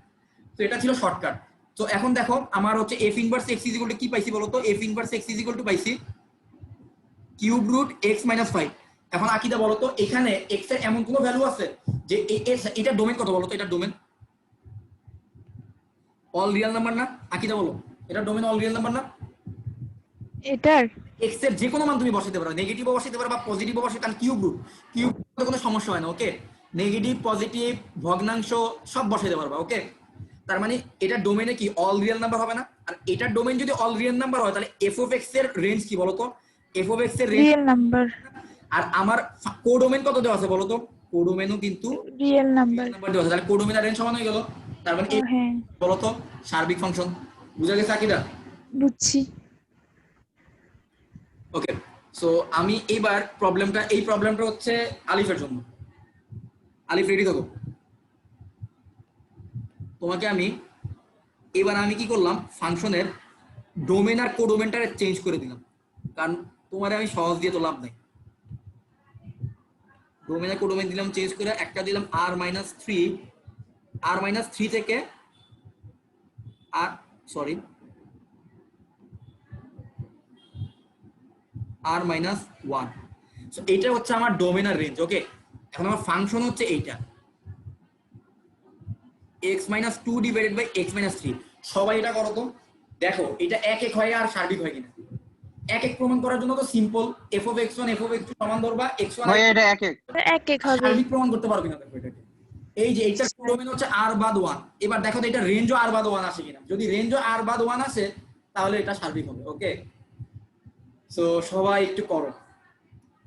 তো এটা ছিল শর্টকাট। তো এখন দেখো আমার হচ্ছে f ইনভার্স x = কি পাইছি বলো তো, f ইনভার্স x = পাইছি কিউব রুট x - 5। এখন আকিদা বলো তো এখানে x এর এমন কোনো ভ্যালু আছে যে এটা ডোমেন কত বলো তো, এটা ডোমেন অল রিয়েল নাম্বার না? আকিদা বলো, এটা ডোমেন অল রিয়েল নাম্বার না? এটার এক্স এর যে কোনো মান তুমি বসাতে পারো, নেগেটিভও বসাতে পারো বা পজিটিভও বসাতে, কারণ কিউব রুট, কিউব কোনো সমস্যা হয় না। ওকে, নেগেটিভ পজিটিভ ভগ্নাংশ সব বসাতে পারবা। ওকে, তার মানে এটা ডোমেনে কি অল রিয়েল নাম্বার হবে না? আর এটার ডোমেন যদি অল রিয়েল নাম্বার হয় তাহলে এফ অফ এক্স এর রেঞ্জ কি বলতো? এফ অফ এক্স এর রেঞ্জ রিয়েল নাম্বার, আর আমার কোডোমেন কত দেওয়া আছে বলতো? কোডোমেনও কিন্তু রিয়েল নাম্বার। নাম্বার দেওয়া আছে, তাহলে কোডোমেন আর রেঞ্জ সমান হয়ে গেল। তার মানে এই হ্যাঁ বলতো সার্বিক ফাংশন। বুঝা গেছে আকিদা? বুঝছি। ওকে, সো আমি এইবার এই প্রবলেমটা হচ্ছে আলিফের জন্য। আলিফ রেডি থাকো। তোমাকে আমি কি করলাম, ফাংশনের ডোমেন আর কোডোমেনটা চেঞ্জ করে দিলাম, কারণ তোমারে আমি সহজ দিয়ে তো লাভ নাই। ডোমেন আর কোডোমেন দিলাম চেঞ্জ করে, একটা দিলাম r-3 থেকে r-1। সো এটা হচ্ছে আমার ডোমেন আর রেঞ্জ। ওকে, এখন আমার ফাংশন হচ্ছে এইটা x-2 ডিভাইডেড বাই x-3। সবাই এটা করো তো, দেখো এটা এক এক হয় আর সার্বিক হয় কিনা। এক এক প্রমাণ করার জন্য তো simple, f of x1 f of x2 সমান ধরবা, x1 ভাইয়া এটা এক এক এক এক হবে। সার্বিক প্রমাণ করতে পারো কিনা দেখো এটাকে। এই যে এইটার ডোমেন হচ্ছে r বাদ 1, এবার দেখো তো এটা রেঞ্জও r বাদ 1 আসে কিনা। যদি রেঞ্জও r বাদ 1 আসে তাহলে এটা সার্বিক হবে। ওকে, সো সবাই একটু করো,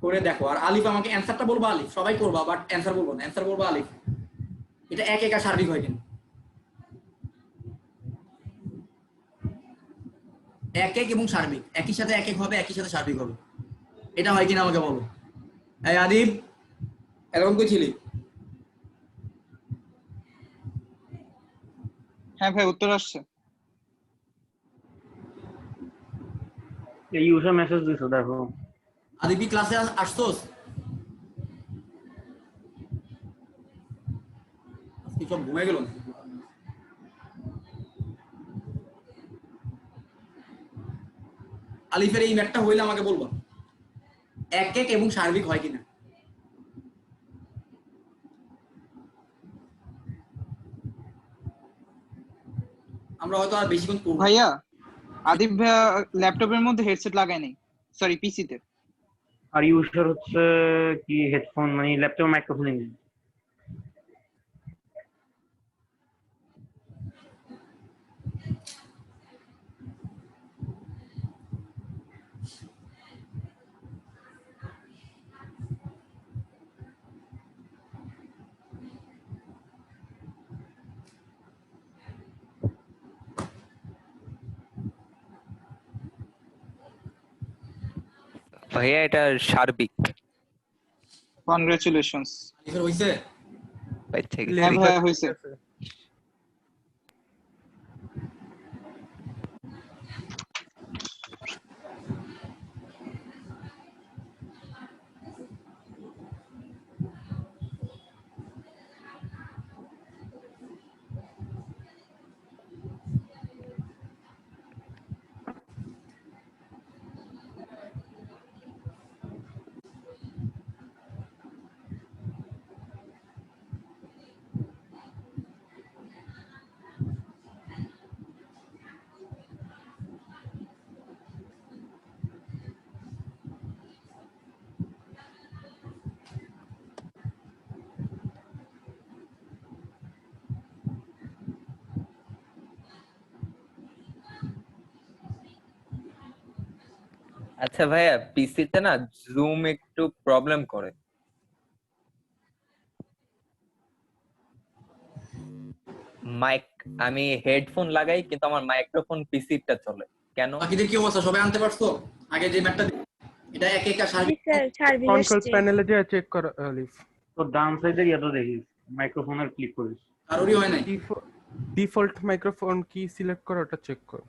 করে দেখো। আর আলিফ আমাকে অ্যানসারটা বলবা। আলিফ সবাই করবা, বাট অ্যানসার বলবো না, অ্যানসার বলবা আলিফ। এটা এক এক আর সার্বিক হয় কিনা, এক এক এবং সার্বিক একই সাথে এক এক হবে, একই সাথে সার্বিক হবে, এটা হয় কিনা আমাকে বলো। এই আদিব, এরকম কই ছিলি? হ্যাঁ ভাই উত্তর আসছে। এই ইউসা মেসেজ দিছো দেখো। আদিব কি ক্লাসে আসছোস? আজকে সব ঘুমে গেল। আলিফের এই ম্যাথটা হইলে আমাকে বলবা এক এক এবং সার্বিক হয় কিনা। আমরা হয়তো আর বেশিক্ষণ করবো না। ভাইয়া আদিব ভাইয়া ল্যাপটপের মধ্যে হেডসেট লাগায় নেই, সরি পিসিতে। আর ইউসার হচ্ছে কি হেডফোন মানে ল্যাপটপ মাইক্রোফোন ইংলিশ। ভাইয়া এটা সার্বিক। কনগ্রাচুলেশনস। আলিফের হইছে? ভাই থেকে হ্যাঁ ভাইয়া হয়েছে। আচ্ছা ভাইয়া, পিসিতে না জুম একটু প্রবলেম করে। মাইক, আমি হেডফোন লাগাই কিন্তু আমার মাইক্রোফোন পিসিটা চলে কেন? বাকিদের কি অবস্থা, সবাই আনতে পারছো? আগে যে ম্যাথটা এটা এক এক আর সার্বিক। স্যার সার্ভিস কন্ট্রোল আসছে। প্যানেলে যে চেক করো আলিফ। তো ডান সাইডে ইয়াটা দেখিস মাইক্রোফোনের ক্লিক করিস। কারোরই হয় নাই? ডিফল্ট মাইক্রোফোন কি সিলেক্ট করো ওটা চেক করো।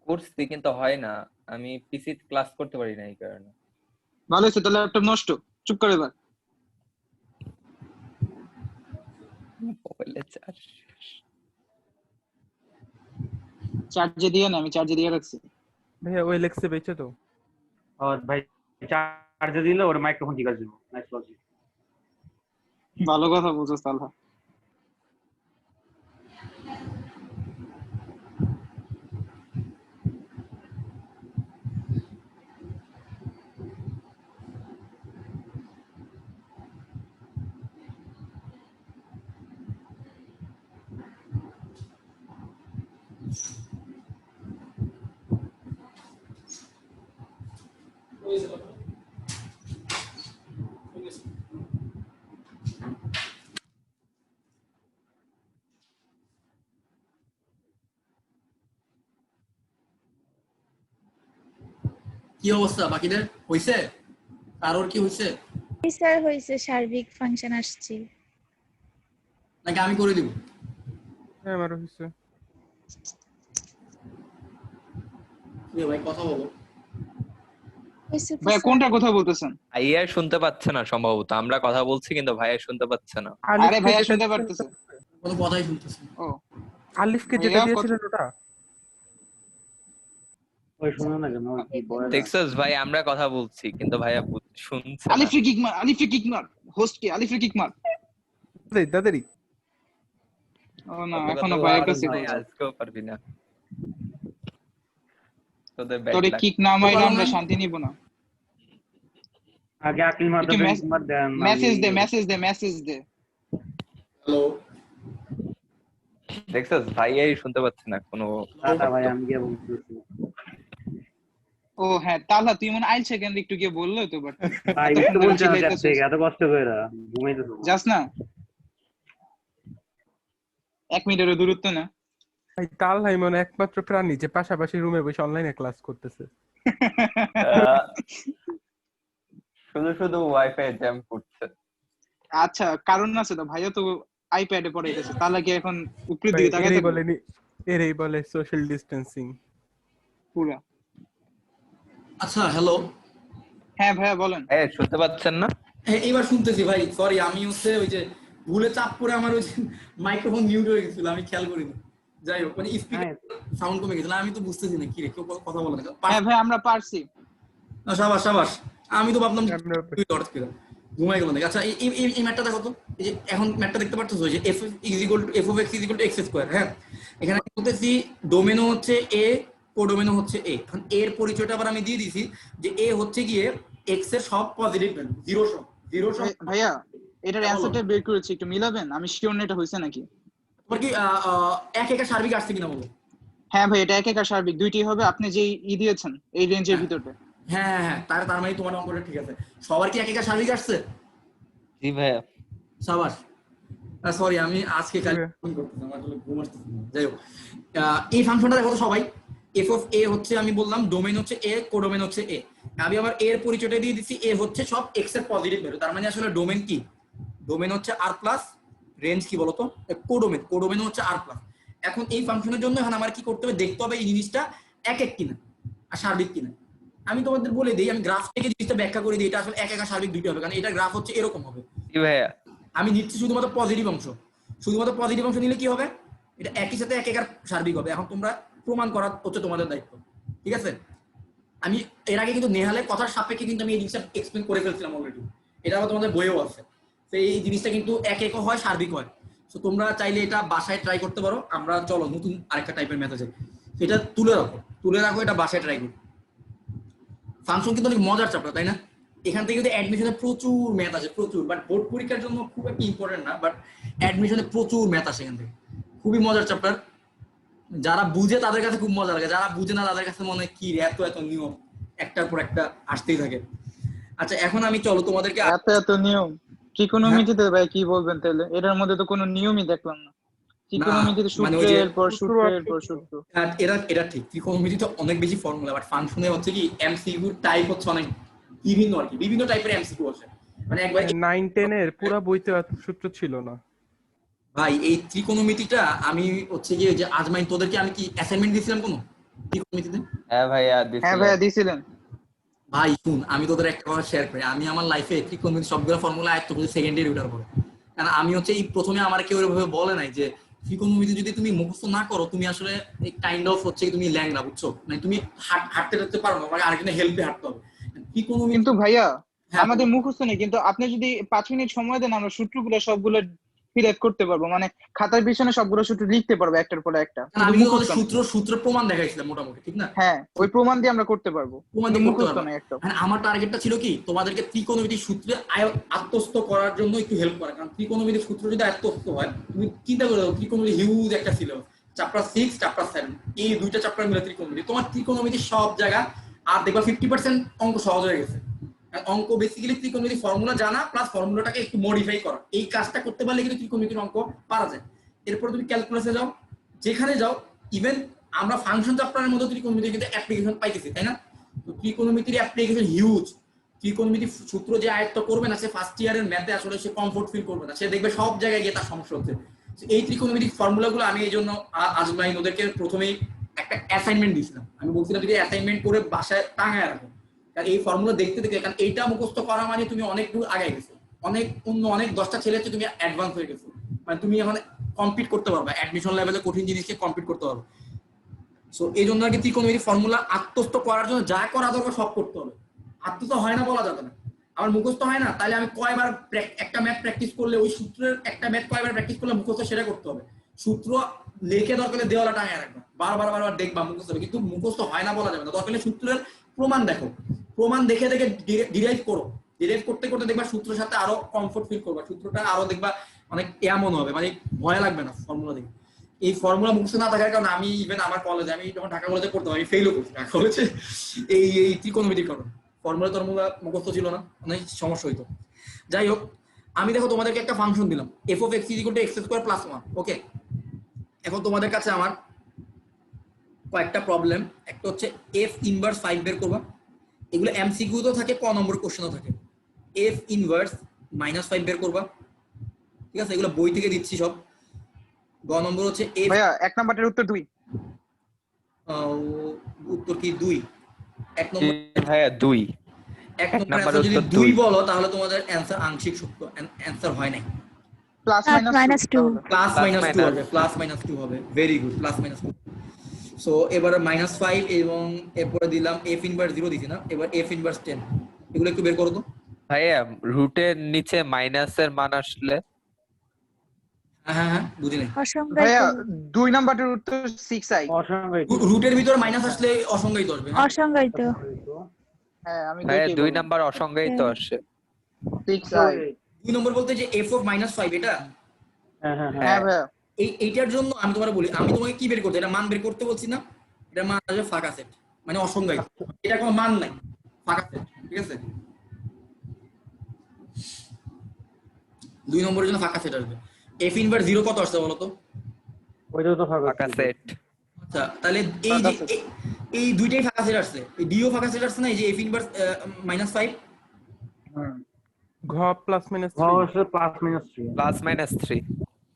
করছি কিন্তু হয় না, আমি পিসিতে ক্লাস করতে পারি না এই কারণে। ভালো হয়েছে, তাহলে ল্যাপটপ নষ্ট। চুপ করে এবার। মোবাইলে চার্জ। চার্জে দিয়ে না, আমি চার্জে দিয়ে রাখছি। ভাইয়া ওই লেক্সে বেঁচে তো। আর ভাই চার্জে দিলে ওর মাইক্রোফোন ঠিক আছে। Nice logic. ভালো কথা বলছো তাহলে। কি অবস্থা বাকিদের হইছে? কারোর কি হইছে স্যার হয়েছে, সার্বিক ফাংশন আসছে। নাকি আমি করে দিব? হ্যাঁ আমারও হচ্ছে। ভাই কথা বলো। হয়েছে তো ভাইয়া স্যার। কোনটা কথা বলতেছেন? ভাইয়া শুনতে পাচ্ছে না সম্ভবত, আমরা কথা বলছি কিন্তু ভাইয়া শুনতে পাচ্ছে না। আরে ভাইয়া যেটা শুনতে দিয়েছিলেন পারতেছে। কোনো কথাই শুনতেছি না। ও আলিফকে যেটা ভাইয়া দিয়েছিলেন ওটা ওই শোনো না কেন, ওর কি বলে না? দেখছস ভাই, আমরা কথা বলছি কিন্তু ভাইয়া শুনছে না। আলিফ ফ্রি কিক মার, আলিফ ফ্রি কিক মার, হোস্ট কে আলিফ ফ্রি কিক মার। দাদারি ও না, কত এখনো কথা ভাইয়ের বলছিস কাছে ভাই, বলছে। আজকেও পারবি না। তোদের ব্যাড তোরে লাক। কিক না মাইলে আমরা শান্তি নিব না। আগে আকিল মারতে একটু কিক মার দেন। মেসেজ দে, মেসেজ দে, মেসেজ দে। হ্যালো দেখছস ভাইয়াই শুনতে পাচ্ছে না কোনো। টাটা ভাই, আমি গিয়ে বলতেছি। ও হ্যাঁ, তাহলে তুই মনে আইল সেকেন্ড একটু গিয়ে বললো তো, বাট ভাই একটু বলছে না চার থেকে, এত কষ্ট করে ঘুমাইতেছো। যাস না 1 মিনিটের দূরত্ব না। ভাই তাল ভাই মনে হয় একমাত্র প্রাণী যে পাশাপাশি রুমে বসে অনলাইনে ক্লাস করতেছে। শুধু শুধু ওয়াইফাই জ্যাম করছে। আচ্ছা, কারণ আছে তো, ভাইয়া তো আইপ্যাডে পড়াইতেছে, তাহলে কি এখন উপরের ভাই দিকে তাকাই এরাই থাকবো বলেনি, এরাই বলে সোশ্যাল ডিস্টেন্সিং। পুরা? আচ্ছা হ্যালো হ্যাঁ ভাইয়া বলেন। শুনতে পাচ্ছেন না? এইবার শুনতেছি ভাই। সরি, আমি হচ্ছে ওই যে ভুলে চাপ করে আমার ওই যে মাইক্রোফোন মিউট হয়ে গেছিল, আমি খেয়াল করিনি। যাই হোক, মানে স্পিকার সাউন্ড কমে গেছিল, আমি তো বুঝতেছি না কি রে কেউ কথা বলে না। হ্যাঁ ভাই আমরা পারছি। সাবাস সাবাস, আমি তো ভাবলাম আমরা তুই লড়াই করে ঘুমাই গেল নাকি। আচ্ছা এই ম্যাটটা দেখো তো, এই যে এখন ম্যাটটা দেখতে পাচ্ছ যে f of x x square. হ্যাঁ, এখানে বলতেছি ডোমেনও হচ্ছে a, কোডোমেনও হচ্ছে a। এখন এর পরিচয়টা আবার আমি দিয়ে দিছি যে a হচ্ছে গিয়ে x এর সব পজিটিভ ভ্যালু, জিরো সব। ভাইয়া এটার অ্যান্সারটা বের করেছি, একটু মিলাবেন? আমি শিওর না এটা হয়েছে নাকি। তোমার কি এক একা সার্বিক আসছে কিনা বলো? হ্যাঁ ভাই, এটা এক এক আর সার্বিক দুইটি হবে, আপনি যে দিয়েছেন এই রেঞ্জের ভিতরে। হ্যাঁ হ্যাঁ, তার মানে তোমার অঙ্কটা ঠিক আছে। সবার কি এক একা সার্বিক আসছে? জি ভাইয়া। সাবাস। সরি, আমি আজকে কাল ফোন করতেছি, আমার আসলে ঘুম আসতেছে না। যাই হোক, এই ফাংশনটা দেখো তো সবাই, f of a হচ্ছে, আমি বললাম ডোমেন হচ্ছে a, কোডোমেন হচ্ছে a। আমি আবার এর পরিচয়টা দিয়ে দিচ্ছি, a হচ্ছে সব x এর পজিটিভ ভ্যালু। তার মানে আসলে ডোমেন কি? ডোমেন হচ্ছে r প্লাস, রেঞ্জ কি বলতো? কোডোমেন হচ্ছে r প্লাস। এখন এই ফাংশনের জন্য এখন আমার কি করতে হবে, দেখতে হবে এই জিনিসটা এক এক কিনা আর সার্বিক কিনা। আমি তোমাদের বলে দিই, আমি গ্রাফ থেকে জিনিসটা ব্যাখ্যা করে দিই, এটা আসলে এক একা সার্বিক দুইটা হবে, কারণ এটা গ্রাফ হচ্ছে এরকম হবে। জি ভাইয়া। আমি নিচ্ছি শুধুমাত্র পজিটিভ অংশ, শুধুমাত্র পজিটিভ অংশ নিলে কি হবে, এটা একই সাথে এক একার সার্বিক হবে। এখন তোমরা প্রমাণ করা হচ্ছে তোমাদের দায়িত্ব, ঠিক আছে? আমি এর আগে কিন্তু নেহালের কথার সাপেক্ষে কিন্তু আমি এই জিনিসটা এক্সপ্লেন করে ফেলছিলাম অলরেডি, এটা আবার তোমাদের বইয়েও আছে। তো এই জিনিসটা কিন্তু এক এক হয়, সার্বিক হয়। তো তোমরা চাইলে এটা বাসায় ট্রাই করতে পারো। আমরা চলো নতুন আরেকটা টাইপের ম্যাথ আছে, সেটা তুলে রাখো, এটা বাসায় ট্রাই করো। ফাংশন কিন্তু অনেক মজার চ্যাপ্টার, তাই না? এখান থেকে কিন্তু অ্যাডমিশনে প্রচুর ম্যাথ আসে, প্রচুর। বাট বোর্ড পরীক্ষার জন্য খুব একটা ইম্পর্টেন্ট না, বাট অ্যাডমিশনে প্রচুর ম্যাথ আসে এখান থেকে। খুবই মজার চ্যাপ্টার, যারা বুঝে তাদের কাছে খুব মজা লাগে, যারা বুঝে না তাদের কাছে মনে হয় কি এত এত নিয়ম একটার পর একটা আসতেই থাকে। আচ্ছা এখন আমি চলো তোমাদেরকে এত নিয়ম ত্রিকোণমিতিতে ভাই কি বলবেন তাহলে? এটার মধ্যে তো কোনো নিয়মই দেখলাম না। ত্রিকোণমিতিতে সূত্রের পর সূত্রের পর সূত্র। এটা ঠিক, ত্রিকোণমিতিতে অনেক বেশি ফর্মুলা, বাট ফাংশনে হচ্ছে কি এমসিকিউ টাইপ হচ্ছে অনেক বিভিন্ন, আর কি বিভিন্ন টাইপের এমসিকিউ আছে। মানে একবার 9-10 এর পুরো বইতে এত সূত্র ছিল না ভাই। এই ত্রিকোণমিতিটা আমি হচ্ছে গিয়ে যে আজমাইন তোদেরকে আমি কি অ্যাসাইনমেন্ট দিয়েছিলাম কোনো ত্রিকোণমিতিতে? হ্যাঁ ভাইয়া হ্যাঁ ভাইয়া দিছিলেন। ভাই শুন, আমি তোদের একটা কথা শেয়ার করি, আমি আমার লাইফে ত্রিকোণমিতি সবগুলো ফর্মুলা আয়ত্ত করেছি সেকেন্ড ইয়ারে ওঠার পরে। কারণ আমি হচ্ছে এই প্রথমে আমার কেউ এভাবে বলে নাই যে ত্রিকোণমিতি যদি তুমি মুখস্থ না করো তুমি আসলে কাইন্ড অফ হচ্ছে তুমি ল্যাংড়া, বুঝছো? মানে তুমি হাঁটতে পারো না, আরেকজনের হেল্পে হাঁটতে হবে। ত্রিকোণমিতি কিন্তু ভাইয়া হ্যাঁ, আমাদের মুখস্থ নেই, কিন্তু আপনি যদি 5 মিনিট সময় দেন আমরা সূত্রগুলো সবগুলো ফিল আপ করতে পারবো, মানে খাতার পিছনে সবগুলো সূত্র লিখতে পারবো একটার পর একটা। আমি তো সূত্র প্রমাণ দেখাইছিলাম মোটামুটি, ঠিক না? হ্যাঁ, ওই প্রমাণ দিয়ে আমরা করতে পারবো, প্রমাণ দিয়ে করতে মুখস্থ পারবো। নেই একটা। মানে আমার টার্গেটটা ছিল কি তোমাদেরকে ত্রিকোণমিতির সূত্রে আত্মস্থ করার জন্য একটু হেল্প করা। কারণ ত্রিকোণমিতির সূত্র যদি আত্মস্থ হয়, তুমি চিন্তা করে দাও ত্রিকোণমিতি হিউজ একটা ছিল, চ্যাপ্টার 6 চ্যাপ্টার 7, এই দুইটা চ্যাপ্টার মিলে ত্রিকোণমিতি। তোমার ত্রিকোণমিতির সব জায়গা আর দেখবা 50% অঙ্ক সহজ হয়ে গেছে। আর অঙ্ক বেসিক্যালি ত্রিকোণমিতির ফর্মুলা জানা প্লাস ফর্মুলাটাকে একটু মডিফাই করা, এই কাজটা করতে পারলে কিন্তু ত্রিকোণমিতির অঙ্ক পারা যায়। এরপর তুমি ক্যালকুলাসে যাও, যেখানে যাও ইভেন আমরা ফাংশন চ্যাপ্টারের মধ্যে ত্রিকোণমিতির কিন্তু অ্যাপ্লিকেশন পাইতেছি, তাই না? তো ত্রিকোণমিতির অ্যাপ্লিকেশন হিউজ। ত্রিকোণমিতির সূত্র যে আয়ত্ত করবে না, সে ফার্স্ট ইয়ারের ম্যাথে আসলে সে কমফোর্ট ফিল করবে না, সে দেখবে সব জায়গায় গিয়ে তার সমস্যা হচ্ছে। এই ত্রিকোণমিতিক ফর্মুলাগুলো আমি এই জন্য আজমাইন ওদেরকে প্রথমেই একটা অ্যাসাইনমেন্ট দিয়েছিলাম। আমি বলছিলাম যদি অ্যাসাইনমেন্ট করে বাসায় টাঙায় রাখো, কারণ এই ফর্মুলা দেখতে দেখতে, কারণ এইটা মুখস্থ করা মানে তুমি অনেক দূর আগে গেছো, অনেক 10টা ছেলে হচ্ছে তুমি অ্যাডভান্স হয়ে গেছো, মানে তুমি এখন কমপ্লিট করতে পারবে, অ্যাডমিশন লেভেলে কঠিন জিনিসকে কমপ্লিট করতে পারবে। সো এই জন্য আর কি ত্রিকোণমিতিক ফর্মুলা আত্মস্থ করার জন্য যা করা দরকার সব করতে হবে। আত্মস্থ হয় না বলা যাবে না, আমার মুখস্থ হয় না, তাহলে আমি কয়বার একটা ম্যাথ প্র্যাকটিস করলে, ওই সূত্রের একটা ম্যাথ কয়বার প্র্যাকটিস করলে মুখস্থ সেটা করতে হবে। সূত্র লিখে দরকার হলে দেওয়ালে টাঙিয়ে রাখবা, বারবার দেখবা মুখস্থ হবে, কিন্তু মুখস্থ হয় না বলা যাবে না। দরকার হলে সূত্রের প্রমাণ দেখো, প্রমাণ দেখে দেখে ডিরাইভ করো, ডিরাইভ করতে করতে দেখবা সূত্রের সাথে আরো কমফোর্ট ফিল করবা, সূত্রটা আরো দেখবা অনেক এমন হবে, মানে ভয় লাগবে না ফর্মুলা দেখে। এই ফর্মুলা মুখস্থ না থাকার কারণে আমি ইভেন আমার কলেজে, আমি যখন ঢাকা কলেজে পড়তাম আমি ফেলও করছি ঢাকা কলেজে এই ত্রিকোণমিতির কারণে। ফর্মুলা টর্মুলা মুখস্থ ছিল না, অনেক সমস্যা হইতো। যাই হোক, আমি দেখো তোমাদেরকে একটা ফাংশন দিলাম f of x = x² + 1, ওকে? এখন তোমাদের কাছে আমার কয়েকটা প্রবলেম, একটা হচ্ছে f ইনভার্স 5 বের করবা, এগুলো এমসিকিউ তো থাকে, ক নম্বর কোশ্চেনও থাকে। f ইনভার্স -5 বের করবা, ঠিক আছে? এগুলো বই থেকে দিচ্ছি সব। গ নম্বর হচ্ছে f, ভাইয়া এক নাম্বারের উত্তর 2, উত্তর কি 2? এক নম্বর, ভাইয়া 2 এক এক নম্বর নাম্বার যদি উত্তর 2 2 বলো তাহলে তোমাদের অ্যানসার আংশিক সত্য, অ্যানসার হয় নাই। Plus minus 2 plus minus 2 minus। হবে, প্লাস মাইনাস 2 হবে, very good, plus minus 2। So এবারে -5 এবং এরপরে দিলাম f ইনভার্স 0 দিছি না, এবার f ইনভার্স 10, এগুলো একটু বের করো তো। ভাইয়া রুটের নিচে মাইনাসের মান আসলে হ্যাঁ বুঝি নাই। ভাইয়া অসংজ্ঞায়িত 2 নাম্বারের উত্তর 6i। অসংখ্য রুটের ভিতরে মাইনাস আসলে অসংজ্ঞায়িত আসবে। অসংজ্ঞায়িত হ্যাঁ আমি ভাইয়া 2 দুইটাই নাম্বার অসংজ্ঞায়িত আসে। 6i। 2 নম্বর বলতে যে f of -5 এটা, হ্যাঁ হ্যাঁ ভাইয়া এইটার জন্য আমি তোমাকে বলি, আমি তোমাকে কি বের করতে, এটা মান বের করতে বলছি না, এটা মান আসবে ফাঁকা সেট, মানে অসংজ্ঞায়িত, এটা কোনো মান নাই, ফাঁকা সেট, ঠিক আছে? 2 নম্বরের জন্য ফাঁকা সেট আসবে। f ইনভার্স 0 কত আসছে বলো তো? ওইটাও তো ফাঁকা সেট। আচ্ছা, তাহলে এই যে এই দুইটাই ফাঁকা সেট আসছে, এই ডিও ফাঁকা সেট আসছে না, এই যে f ইনভার্স -5। ঘ +-3 অবশ্যই +-3 +-3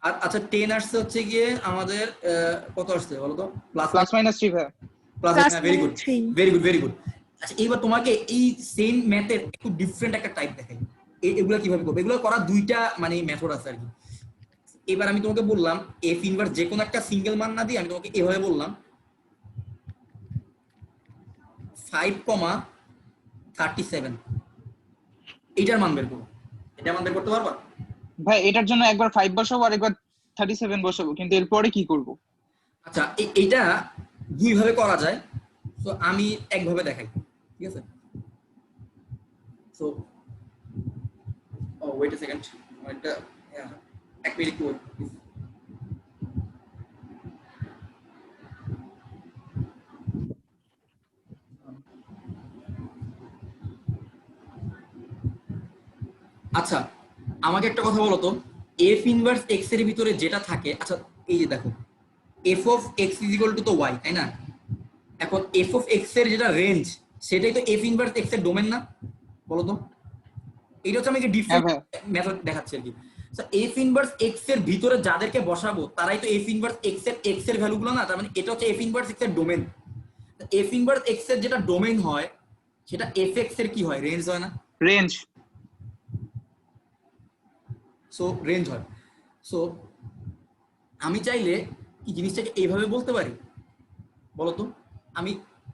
আর আচ্ছা 10 আসছে হচ্ছে গিয়ে আমাদের কত আসছে বলো তো? প্লাস মাইনাস 3 ভাইয়া। Plus, very good, +3 very good. আচ্ছা, এইবার তোমাকে এই সেম ম্যাথের একটু ডিফারেন্ট একটা টাইপ দেখাই, এগুলা কিভাবে করবে। এগুলো করা দুইটা মানে মেথড আছে আর কি। এবার আমি তোমাকে বললাম f ইনভার্স যে কোনো একটা সিঙ্গেল মান না দিয়ে আমি তোমাকে এভাবে বললাম 5,37, এইটার মান বের করো। এটা মান বের করতে পারবা? ভাই এটার জন্য একবার 5 বসাবো আর একবার 37 বসাবো, কিন্তু এরপরে কি করব? আচ্ছা, এইটা দুই ভাবে করা যায়, তো আমি একভাবে দেখাই, ঠিক আছে? সো ওয়েট আ সেকেন্ড, একটা এক মিনিট একটু wait, please। আচ্ছা, আমাকে একটা কথা বলো তো, f ইনভার্স x এর ভিতরে যেটা থাকে, আচ্ছা এই যে দেখো f of x = তো y, তাই না? এখন f of x এর যেটা রেঞ্জ, সেটাই তো f ইনভার্স x এর ডোমেন না, বলো তো? এইটা হচ্ছে আমি ডিফারেন্ট মেথড দেখাচ্ছি আর কি। সো f ইনভার্স x এর ভিতরে যাদেরকে বসাবো তারাই তো f ইনভার্স x এর ভ্যালুগুলো না, তার মানে এটা হচ্ছে f ইনভার্স x এর ডোমেন। f ইনভার্স x এর যেটা ডোমেন হয় সেটা fx এর কি হয়? রেঞ্জ হয় না? রেঞ্জ। সো রেঞ্জ হয়। সো আমি চাইলে কি জিনিসটাকে এইভাবে বলতে পারি বলো তো? আমি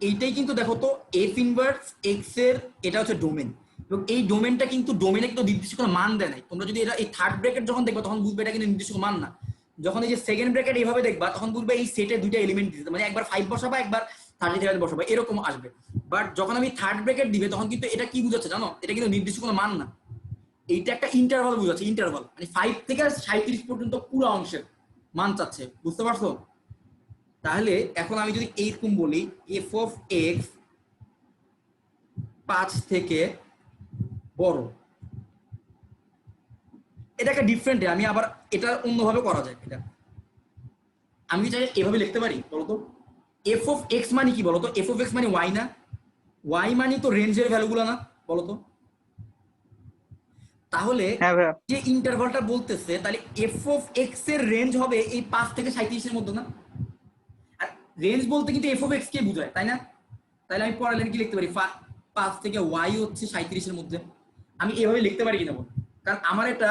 এইটাই কিন্তু দেখো তো, f ইনভার্স x এর এটা হচ্ছে ডোমেন, এবং এই ডোমেনটা কিন্তু ডোমেনে কিন্তু নির্দিষ্ট কোনো মান দেয় নাই। তোমরা যদি এটা এই থার্ড ব্র্যাকেট যখন দেখবা তখন বুঝবে এটা কিন্তু নির্দিষ্ট মান না। যখন এই যে সেকেন্ড ব্র্যাকেট এইভাবে দেখবা তখন বুঝবে এই সেটে দুইটা এলিমেন্ট দিতে, মানে একবার 5 বসাবা একবার 37 বসাবা, এরকম আসবে। বাট যখন আমি থার্ড ব্র্যাকেট দিবে তখন কিন্তু এটা কি বুঝাচ্ছে জানো? এটা কিন্তু নির্দিষ্ট কোনো মান না, এইটা একটা ইন্টারভাল বুঝাচ্ছে, ইন্টারভাল মানে 5 থেকে 37 পর্যন্ত পুরো অংশের মান চাচ্ছে, বুঝতে পারছো? তাহলে এখন আমি যদি এইরকম বলি f of x 5 থেকে বড়। এটা একটা ডিফারেন্ট, আমি আবার এটা অন্যভাবে করা যায়। এটা আমি চাই এভাবে লিখতে পারি বলতো, এফ অফ এক্স মানে কি বলতো? এফ অফ এক্স মানে ওয়াই না? ওয়াই মানে তো রেঞ্জের ভ্যালুগুলো না বলতো? তাহলে হ্যাঁ ভাইয়া, যে ইন্টারভালটা বলতেছে, তাহলে এফ অফ এক্স এর রেঞ্জ হবে এই 5 থেকে 37 এর মধ্যে না? আর রেঞ্জ বলতে কিন্তু এফ অফ এক্স কে বোঝায়, তাই না? তাহলে আমি পরের লাইন কি লিখতে পারি? 5 থেকে ওয়াই হচ্ছে 37 এর মধ্যে। আমি এভাবে লিখতে পারি কিনা বল? কারণ আমার এটা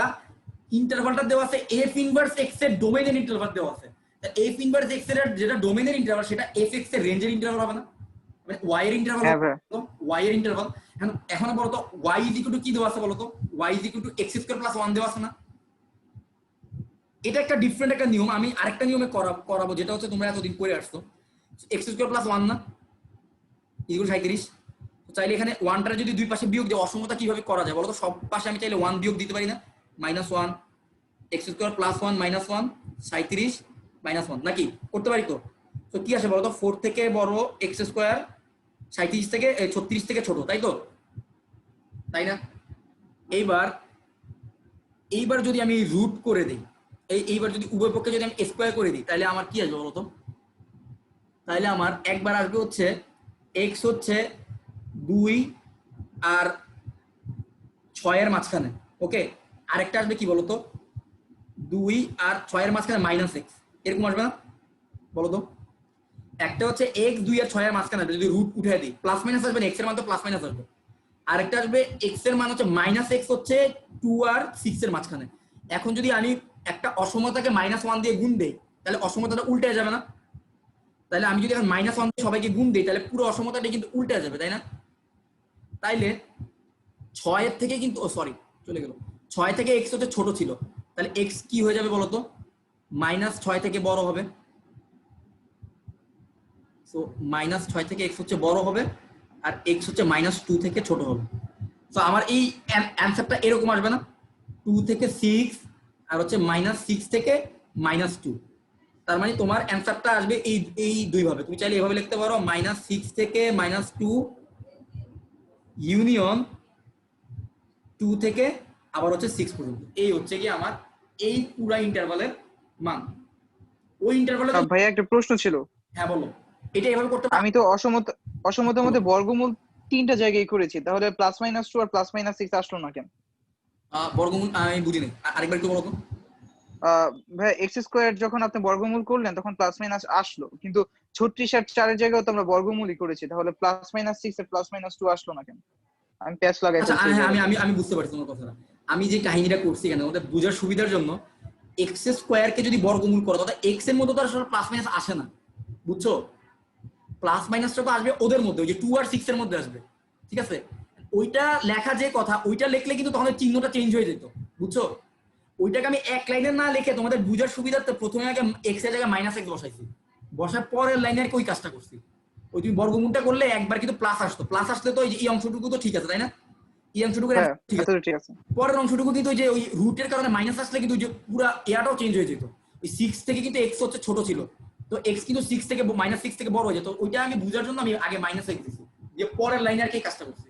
ইন্টারভালটা দেওয়া আছে এফ ইনভার্স এক্স এর ডোমেনের ইন্টারভাল দেওয়া আছে। এফ ইনভার্স এক্স এর যেটা ডোমেনের ইন্টারভাল, সেটা এফ এক্স এর রেঞ্জের ইন্টারভাল হবে না? মানে ওয়াই এর ইন্টারভাল, হ্যাঁ ভাইয়া, ওয়াই এর ইন্টারভাল। এখন বলতো ওয়াই ইজ ইকুয়াল টু কি দেওয়া আছে বলতো? Y is equal to X square plus 1 দেওয়া আছে না? এটা একটা ডিফারেন্ট একটা নিয়ম। আমি আরেকটা নিয়মে করাবো, যেটা হচ্ছে তোমরা এতদিন করে আসছো, এক্স স্কয়ার প্লাস 1 না ইকুয়াল 37। চাইলে এখানে 1টারে যদি দুই পাশে বিয়োগ দিয়ে অসমতা কিভাবে করা যায় বলতো? সব পাশে আমি চাইলে 1 বিয়োগ দিতে পারি না? -1 এক্স স্কয়ার প্লাস 1 -1 37 -1 নাকি করতে পারি তো? তো কি আসে বলতো? 4 থেকে বড় এক্স স্কয়ার 37 থেকে 36 থেকে ছোট, তাই তো? তাই না? এইবার যদি আমি রুট করে দিই, এইবার যদি উভয় পক্ষে যদি আমি স্কয়ার করে দিই, তাহলে আমার কি আসবে বলতো? তাহলে আমার একবার আসবে হচ্ছে এক্স হচ্ছে 2 আর 6 এর মাঝখানে, ওকে। আরেকটা আসবে কি বলতো? 2 আর 6 এর মাঝখানে -x, এরকম আসবে না বলতো? একটা হচ্ছে x 2 আর 6 এর মাঝখানে আসবে, যদি রুট উঠে দিই প্লাস মাইনাস আসবে না, x এর মান তো প্লাস মাইনাস আসবে। আরেকটা আসবে x এর মান হচ্ছে -x হচ্ছে 2 আর 6 এর মাঝখানে। এখন যদি আমি একটা অসমতাকে -1 দিয়ে গুণ দেই, তাহলে অসমতাটা উল্টে যাবে না? তাহলে আমি যদি এখন -1 দিয়ে সবাইকে গুণ দেই, তাহলে পুরো অসমতাটা কিন্তু উল্টে যাবে, তাই না? তাইলে 6 এর থেকে কিন্তু সরি চলে গেল, 6 থেকে x হচ্ছে ছোট ছিল, তাহলে x কি হয়ে যাবে বলতো? -6 থেকে বড় হবে। সো -6 থেকে x হচ্ছে বড় হবে, আর x হচ্ছে -2 থেকে ছোট হবে। তো আমার এই অ্যানসারটা এরকম আসবে না? 2 থেকে 6 আর হচ্ছে -6 থেকে -2। তার মানে তোমার অ্যানসারটা আসবে এই দুই ভাবে। তুমি চাইলে এভাবে লিখতে পারো, -6 থেকে -2 ইউনিয়ন 2 থেকে আবার হচ্ছে 6 পর্যন্ত। এই হচ্ছে কি আমার এই পুরা ইন্টারভালের মান। ওই ইন্টারভালে ভাইয়া একটা প্রশ্ন ছিল। হ্যাঁ বলো, এটা এভাবে করতে পারো? আমি তো অসমতার মধ্যে বর্গমূল 3টা জায়গায় করেছি, তাহলে +-2 আর +-6 আসলো না কেন? বর্গমূল আমি বুঝিনি, আরেকবার একটু বলো তো। ভাইয়া এক্স স্কোয়ার যখন আপনি বর্গমূল করলেন তখন +- আসলো, কিন্তু 36 আর 4 এর জায়গায় তো আমরা বর্গমূলই করেছি, তাহলে +-6 আর +-2 আসলো না কেন? আমি প্যাচ লাগাই আচ্ছা ফেলছি এই হ্যাঁ, আমি জায়গায়। আমি আমি বুঝতে পারছি তোমার কথাটা। আমি যে কাহিনীটা করছি এখানে ওটা বোঝার সুবিধার জন্য, এক্স স্কোয়ার কে যদি বর্গমূল করো, তাহলে এক্স এর মধ্যে তো আসলে প্লাস মাইনাস আসে না, বুঝছো? প্লাস মাইনাসটা তো আসবে ওদের মধ্যে, ওই যে 2 আর 6 এর মধ্যে আসবে, ঠিক আছে? ওইটা লেখা যে কথা, ওইটা লিখলে কিন্তু তখন ওই চিহ্নটা চেঞ্জ হয়ে যেত, বুঝছো? ওইটাকে আমি এক লাইনে না লিখে তোমাদের বুঝার সুবিধার্থে প্রথমে আগে এক্স এর জায়গায় -x বসাইছি, বসার পরের লাইনে আর কি ওই কাজটা করছি। ওই তুমি বর্গমূলটা করলে একবার কিন্তু প্লাস আসতো, প্লাস আসলে তো এই অংশটুকু তো ঠিক আছে, তাই না? এই অংশটুকু হ্যাঁ, ঠিক আছে। এতটা ঠিক আছে। পরের অংশটুকু কিন্তু ওই যে ওই রুটের কারণে মাইনাস আসলে কিন্তু ওই যে পুরো এয়াটাও চেঞ্জ হয়ে যেত। ওই 6 থেকে কিন্তু x হচ্ছে ছোট ছিল, তো x কিন্তু 6 থেকে -6 থেকে বড় হয়ে যেত। ওইটা আমি বুঝার জন্য আমি আগে -x দিয়েছি, যে পরের লাইনে আর কি কাজটা করছি।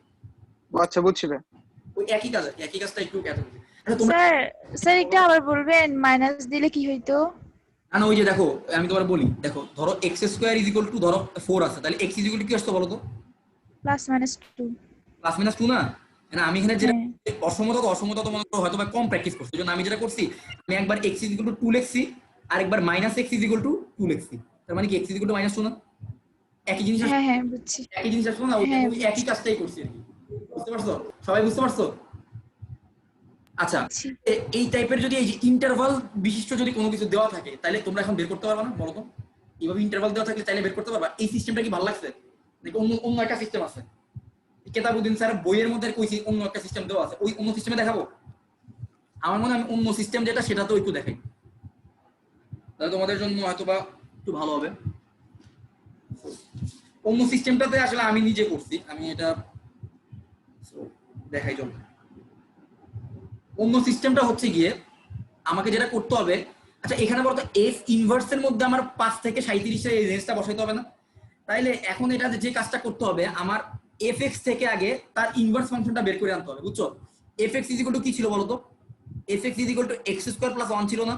ও আচ্ছা, বুঝছি ভাই। ওই একই কাজটা একটু এত করছি। আচ্ছা তোমরা স্যার একটু আবার বলবেন, মাইনাস দিলে কি হইতো? না ওই যে দেখো আমি তোমার বলি, দেখো ধরো x² ধরো 4 আছে, তাহলে x কি আসতো বলো তো? +-2। +-2 না? না আমি এখানে যেটা হ্যাঁ। অসমতা তোমার হয়তো বা কম প্র্যাকটিস করছি, জন্য আমি যেটা করছি, আমি একবার x 2 লিখছি, আর একবার -x 2 লিখছি। তার মানে কি x -2 না? একই জিনিস হ্যাঁ হ্যাঁ বুঝছি। একই জিনিস আসলো না? ওই হ্যাঁ, ওই একই কাজটাই করছি আর কি, বুঝতে পারছো? সবাই বুঝতে পারছো? আচ্ছা, বুঝছি। এই টাইপের যদি এই যে ইন্টারভাল বিশিষ্ট যদি কোনো কিছু দেওয়া থাকে, তাহলে তোমরা এখন বের করতে পারবে না বলো তো? এইভাবে ইন্টারভাল দেওয়া থাকলে চাইলে বের করতে পারবা? এই সিস্টেমটা কি ভালো লাগছে নাকি অন্য একটা সিস্টেম আছে? কেতাবুদ্দিন স্যার বইয়ের মধ্যে কইছি অন্য একটা সিস্টেম দেওয়া আছে, ওই অন্য সিস্টেমে দেখাবো? আমার মনে হয় আমি অন্য সিস্টেম যেটা সেটা তো একটু দেখাই, তাহলে তোমাদের জন্য হয়তো বা একটু ভালো হবে। অন্য সিস্টেমটাতে আসলে আমি নিজে করছি, আমি এটা দেখাই জন্য। অন্য সিস্টেমটা হচ্ছে গিয়ে আমাকে যেটা করতে হবে, আচ্ছা এখানে বলতো এফ ইনভার্সের মধ্যে আমার 5 থেকে 37 এর এই রেঞ্জটা বসাইতে হবে না? তাইলে এখন এটা যে কাজটা করতে হবে, আমার fx থেকে আগে তার ইনভার্স ফাংশনটা বের করে আনতে হবে, বুঝছো? fx ইজ ইকুয়াল টু কি ছিল বলো তো? fx is equal to x square plus 1 ছিল না?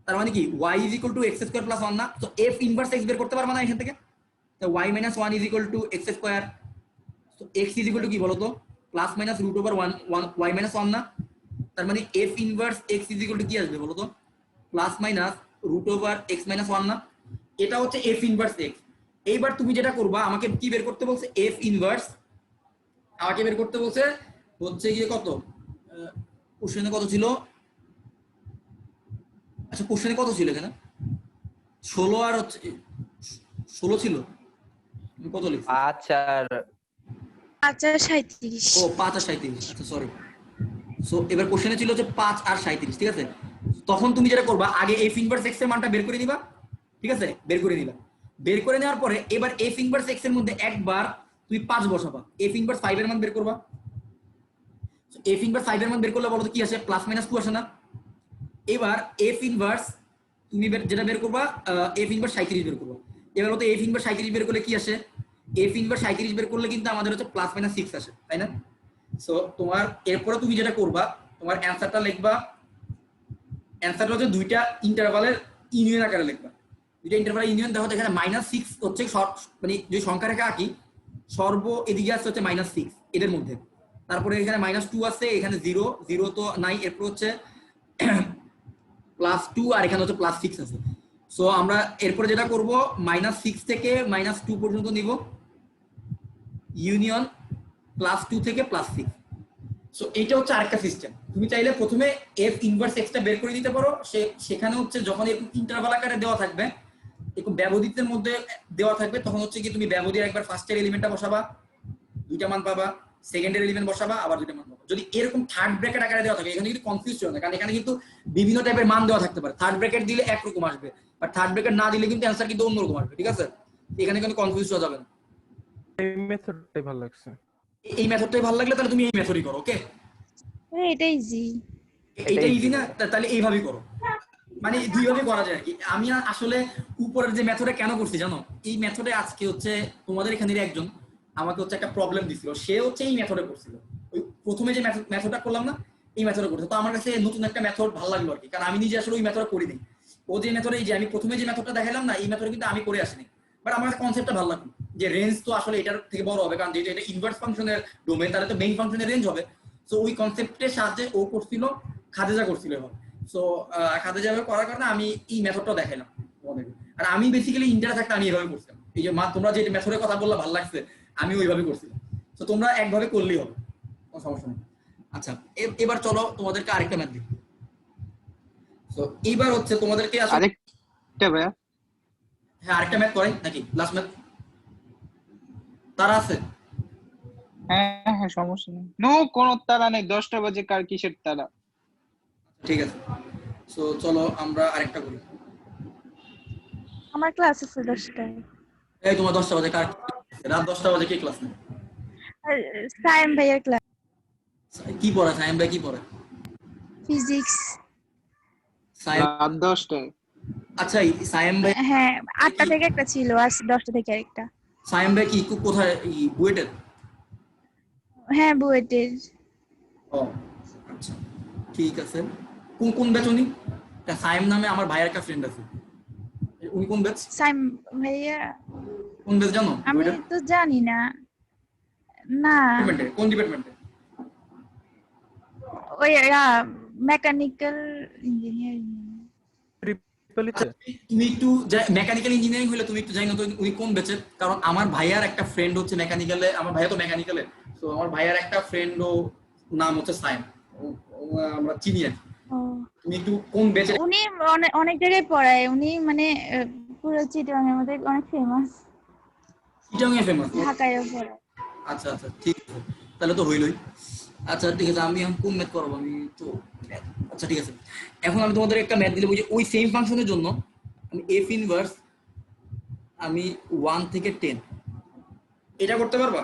তার মানে কি y is equal to x square plus 1 না? তো f ইনভার্স x বের করতে পারবা না এখান থেকে? তো y minus 1 is equal to x square. তো x ইজ ইকুয়াল টু কি বলো তো? Plus minus root over 1 y minus 1 না? তার মানে f inverse x is equal to কি আসবে বলো তো? Plus minus root over x minus 1 না? এটা হচ্ছে f ইনভার্স x। এইবার তুমি যেটা করবা, আমাকে কি বের করতে বলছে? f ইনভার্স আমাকে বের করতে বলছে হচ্ছে গিয়ে কত, কোশ্চেনে কত ছিল? আচ্ছা কোশ্চেনে কত ছিল এখানে? 16 আর হচ্ছে 16 ছিল, আমি কত লিখছি? 5 আর 5 আর 37। ও 5 আর 37, আচ্ছা সরি। সো এবার কোশ্চেনে ছিল হচ্ছে 5 আর 37, ঠিক আছে? তখন তুমি যেটা করবা, আগে f ইনভার্স x এর মানটা বের করে নিবা, ঠিক আছে? বের করে নিবা, বের করে নেওয়ার পরে এবার f ইনভার্স x এর মধ্যে একবার তুমি 5 বসাবা, f ইনভার্স 5 এর মান বের করবা। f ইনভার্স 5 এর মান বের করলে বলো তো কি আসে? প্লাস মাইনাস 2 আসে না? এবার f ইনভার্স তুমি যেটা বের করবা, f ইনভার্স 37 বের করবা। এবার হতো f ইনভার্স 37 বের করলে কি আসে? f ইনভার্স 37 বের করলে কিন্তু আমাদের হচ্ছে প্লাস মাইনাস 6 আসে, তাই না? সো তোমার এরপরে তুমি যেটা করবা, তোমার অ্যানসারটা লিখবা, অ্যানসারটা হচ্ছে দুইটা ইন্টারভালের ইউনিয়ন আকারে লিখবা। দুইটা ইন্টারভালের ইউনিয়ন দেখো এখানে -6 হচ্ছে মানে যে সংখ্যা রেখা আঁকি, সর্ব এদিকে আসছে হচ্ছে -6 এদের মধ্যে। তারপরে এখানে -2 আছে, এখানে 0 0 তো নাই, এরপর হচ্ছে +2 আর এখানে হচ্ছে +6 আছে। সো আমরা এরপরে যেটা করব, -6 থেকে -2 পর্যন্ত নিব, ইউনিয়ন +2 থেকে +6। সো এইটা হচ্ছে আরেকটা সিস্টেম। তুমি চাইলে প্রথমে f ইনভার্স x টা বের করে দিতে পারো, সেখানে হচ্ছে যখন এরকম ইন্টারভাল আকারে দেওয়া থাকবে, এরকম ব্যবধিতের মধ্যে দেওয়া থাকবে, তখন হচ্ছে কি তুমি ব্যবধির একবার ফার্স্টের এলিমেন্টটা বসাবা, দুইটা মান পাবা, সেকেন্ডের এলিমেন্ট বসাবা, আবার দুইটা মান পাবা। যদি এরকম থার্ড ব্র্যাকেট আকারে দেওয়া থাকে, এখানে কিন্তু কনফিউজ হবে না, কারণ এখানে কিন্তু বিভিন্ন টাইপের মান দেওয়া থাকতে পারে। থার্ড ব্র্যাকেট দিলে একরকম আসবে, আর থার্ড ব্র্যাকেট না দিলে কিন্তু অ্যান্সার কিন্তু অন্যরকম আসবে, ঠিক আছে? এখানে কিন্তু কনফিউজ হওয়া যাবে না। এই মেথডটাই ভালো লাগছে। এই মেথডটাই ভালো লাগলে তাহলে তুমি এই মেথডই করো, ওকে? এটা ইজি। এটা ইজি না? তাহলে এইভাবেই করো, মানে দুইভাবে করা যায় আর কি। আমি আসলে উপরের যে মেথডে কেন করছি জানো? এই মেথডে আজকে হচ্ছে তোমাদের এখানের একজন আমাকে হচ্ছে একটা প্রবলেম দিছিল, সে হচ্ছে এই মেথডে করছিল। ওই প্রথমে যে মেথডটা করলাম না, এই মেথডে করছে। তো আমার কাছে নতুন একটা মেথড ভালো লাগলো আর কি, কারণ আমি নিজে আসলে ওই মেথডটা করিনি। ও যে মেথডে, এই যে আমি প্রথমে যে মেথডটা দেখালাম না, এই মেথডে কিন্তু আমি করে আসিনি, বাট আমার কনসেপ্টটা ভালো লাগলো যে রেঞ্জ তো আসলে এটার থেকে বড় হবে, কারণ যেহেতু এটা ইনভার্স ফাংশনের ডোমেন, তাহলে তো মেইন ফাংশনের রেঞ্জ হবে। সো ওই কনসেপ্টের সাহায্যে ও করছিল, খাদেজা করছিল এভাবে। সো খাদেজা এভাবে করার কারণে আমি এই মেথডটা দেখাইলাম তোমাদেরকে। আর আমি বেসিক্যালি ইন্টারে থাকতে আমি এভাবে করছিলাম। এই যে তোমরা যে মেথডের কথা বললা ভালো লাগছে, আমি ওইভাবে করছিলাম। তো তোমরা একভাবে করলেই হবে, কোনো সমস্যা নেই। আচ্ছা এবার চলো তোমাদেরকে আরেকটা ম্যাথ দিই। তো এইবার হচ্ছে তোমাদেরকে আসলে আরেকটা ভাইয়া, হ্যাঁ আরেকটা ম্যাথ করাই নাকি? লাস্ট ম্যাথ তারা আছে? হ্যাঁ হ্যাঁ সমস্যা নেই, নো কোনো তারা নেই, 10টা বাজে কার কিসের তারা। ঠিক আছে, সো চলো আমরা আরেকটা করি। আমার ক্লাস আছে 10টায়। এই তোমার 10টা বাজে কার? রাত 10টা বাজে কি ক্লাস নেই? আর সায়েম ভাইয়ের ক্লাস কি পড়া? সায়েম ভাই কি পড়ে? ফিজিক্স। সায়েম, রাত 10টায়। আচ্ছা সায়েম ভাই, হ্যাঁ 8টা থেকে একটা ছিল, আর 10টা থেকে আরেকটা। সায়েম ভাই কি কোথায়? বুয়েটের? হ্যাঁ বুয়েটের। ও আচ্ছা ঠিক আছে। কোন কোন ব্যাচ উনি? সায়েম নামে আমার ভাইয়ের একটা ফ্রেন্ড আছে, উনি কোন ব্যাচ? সায়েম ভাইয়া কোন ব্যাচ জানো? আমি বুয়েটের তো জানি না। না ডিপার্টমেন্টে? কোন ডিপার্টমেন্টে? ওই মেকানিক্যাল ইঞ্জিনিয়ারিং। ট্রিপলিতে তুমি একটু মেকানিক্যাল ইঞ্জিনিয়ারিং হলে তুমি একটু জানো তো উনি কোন ব্যাচের? কারণ আমার ভাইয়ার একটা ফ্রেন্ড হচ্ছে মেকানিক্যালে, আমার ভাইয়া তো মেকানিক্যালে, তো আমার ভাইয়ার একটা ফ্রেন্ডও নাম হচ্ছে সায়েম, আমরা চিনি আর কি। ও তুমি একটু কোন ব্যাচের? উনি অনেক জায়গায় পড়ায়, উনি মানে পুরো চিটাগাংয়ের মধ্যে অনেক ফেমাস। চিটাগাং এ ফেমাস? ঢাকায়ও পড়ায়। আচ্ছা আচ্ছা ঠিক আছে, তাহলে তো হইলই। আচ্ছা ঠিক আছে, আমি এখন কোন ম্যাথ করবো? আমি তো আচ্ছা ঠিক আছে, এখন আমি তোমাদের একটা ম্যাথ দিলে বুঝি, ওই সেম ফাংশনের জন্য আমি এফ ইনভার্স আমি 1 থেকে 10 এটা করতে পারবা?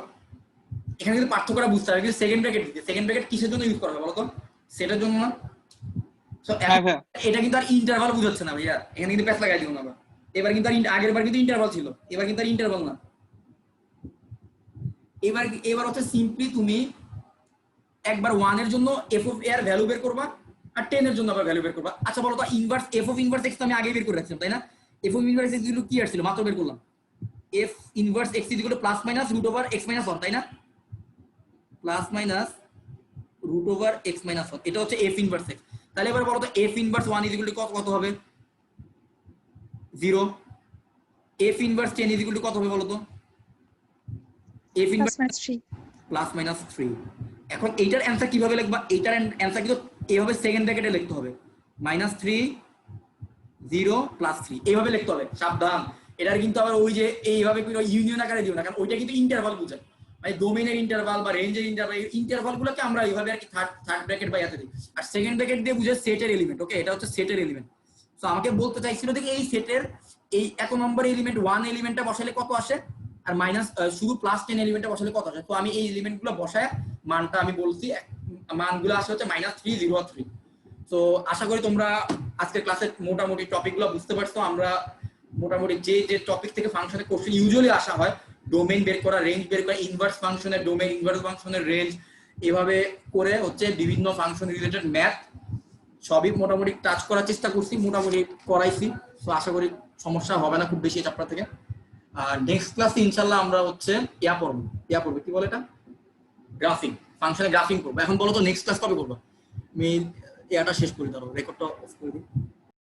এখানে কিন্তু পার্থক্যটা বুঝতে হবে, কিন্তু সেকেন্ড ব্র্যাকেট দিতে, সেকেন্ড ব্র্যাকেট কিসের জন্য ইউজ করা হয় বলো তো? সেটার জন্য না? So, হ্যাঁ ভাইয়া, এটা কিন্তু আর ইন্টারভাল বুঝাচ্ছে না ভাইয়া, এখানে কিন্তু প্যাচ লাগাই দিও না। এবার কিন্তু আর আগের বার কিন্তু ইন্টারভাল ছিল, এবার কিন্তু আর ইন্টারভাল না। এবার হচ্ছে সিম্পলি তুমি একবার 1 এর জন্য এফ অফ এ এর ভ্যালু বের করবা আর 10 এর জন্য আবার ভ্যালু বের করবা। আচ্ছা বলো তো inverse F of inverse x তো আমি আগেই বের করে রাখছিলাম তাই না? এফ অফ ইনভার্স এক্স কি আসছিল মাত্র বের করলাম, F inverse X equal to plus minus root over X minus 1 তাই না? Plus minus root over X minus 1, এটা হচ্ছে এফ ইনভার্স এক্স। তাহলে এবার বলো তো এফ ইনভার্স 1 ইকুয়াল টু কত হবে? 0। এফ ইনভার্স 10 ইকুয়াল টু কত হবে বলো তো? F plus inverse minus 3। Plus minus 3। এখন এইটার অ্যান্সার কিভাবে লিখবা? এইটার অ্যান্সার কিন্তু এইভাবে সেকেন্ড ব্র্যাকেটে লিখতে হবে, -3 0 +3 এইভাবে লিখতে হবে। সাবধান, এটার কিন্তু আবার ওই যে এইভাবে কোনো ইউনিয়ন আকারে দিও না, কারণ ওইটা কিন্তু ইন্টারভাল বোঝায়, মানে ডোমেইনের ইন্টারভাল বা রেঞ্জের ইন্টারভালগুলোকে আমরা এইভাবে আর কি থার্ড ব্র্যাকেট বা ইয়াতে দিই, আর সেকেন্ড ব্র্যাকেট দিয়ে বুঝে সেটের এলিমেন্ট। ওকে, এটা হচ্ছে সেটের এলিমেন্ট। তো আমাকে বলতে চাইছিল দেখি এই সেটের এই এক নম্বর এলিমেন্ট 1 এলিমেন্টটা বসালে কত আসে, আর মাইনাস শুধু +10 এলিমেন্টটা বসালে কত আসে। তো আমি এই এলিমেন্টগুলো বসায় মানটা আমি বলছি, মানগুলো আসে হচ্ছে -3 0 3। তো আশা করি তোমরা আজকের ক্লাসের মোটামুটি টপিকগুলো বুঝতে পারছো। আমরা মোটামুটি যে যে টপিক থেকে ফাংশনের কোশ্চেন ইউজুয়ালি আসা হয়, ডোমেইন বের করা, রেঞ্জ বের করা, ইনভার্স ফাংশনের ডোমেইন, ইনভার্স ফাংশনের রেঞ্জ, এভাবে করে হচ্ছে বিভিন্ন ফাংশন রিলেটেড ম্যাথ সবই মোটামুটি টাচ করার চেষ্টা করছি, মোটামুটি করাইছি। তো আশা করি সমস্যা হবে না খুব বেশি এই চ্যাপ্টার থেকে। আর নেক্সট ক্লাসে ইনশাআল্লাহ আমরা হচ্ছে পড়বো কি বলে এটা, গ্রাফিং, ফাংশনে গ্রাফিং করবো। এখন বলো তো নেক্সট ক্লাস কবে করবো? আমি এটা শেষ করি, ধরো রেকর্ডটা অফ করে দিই।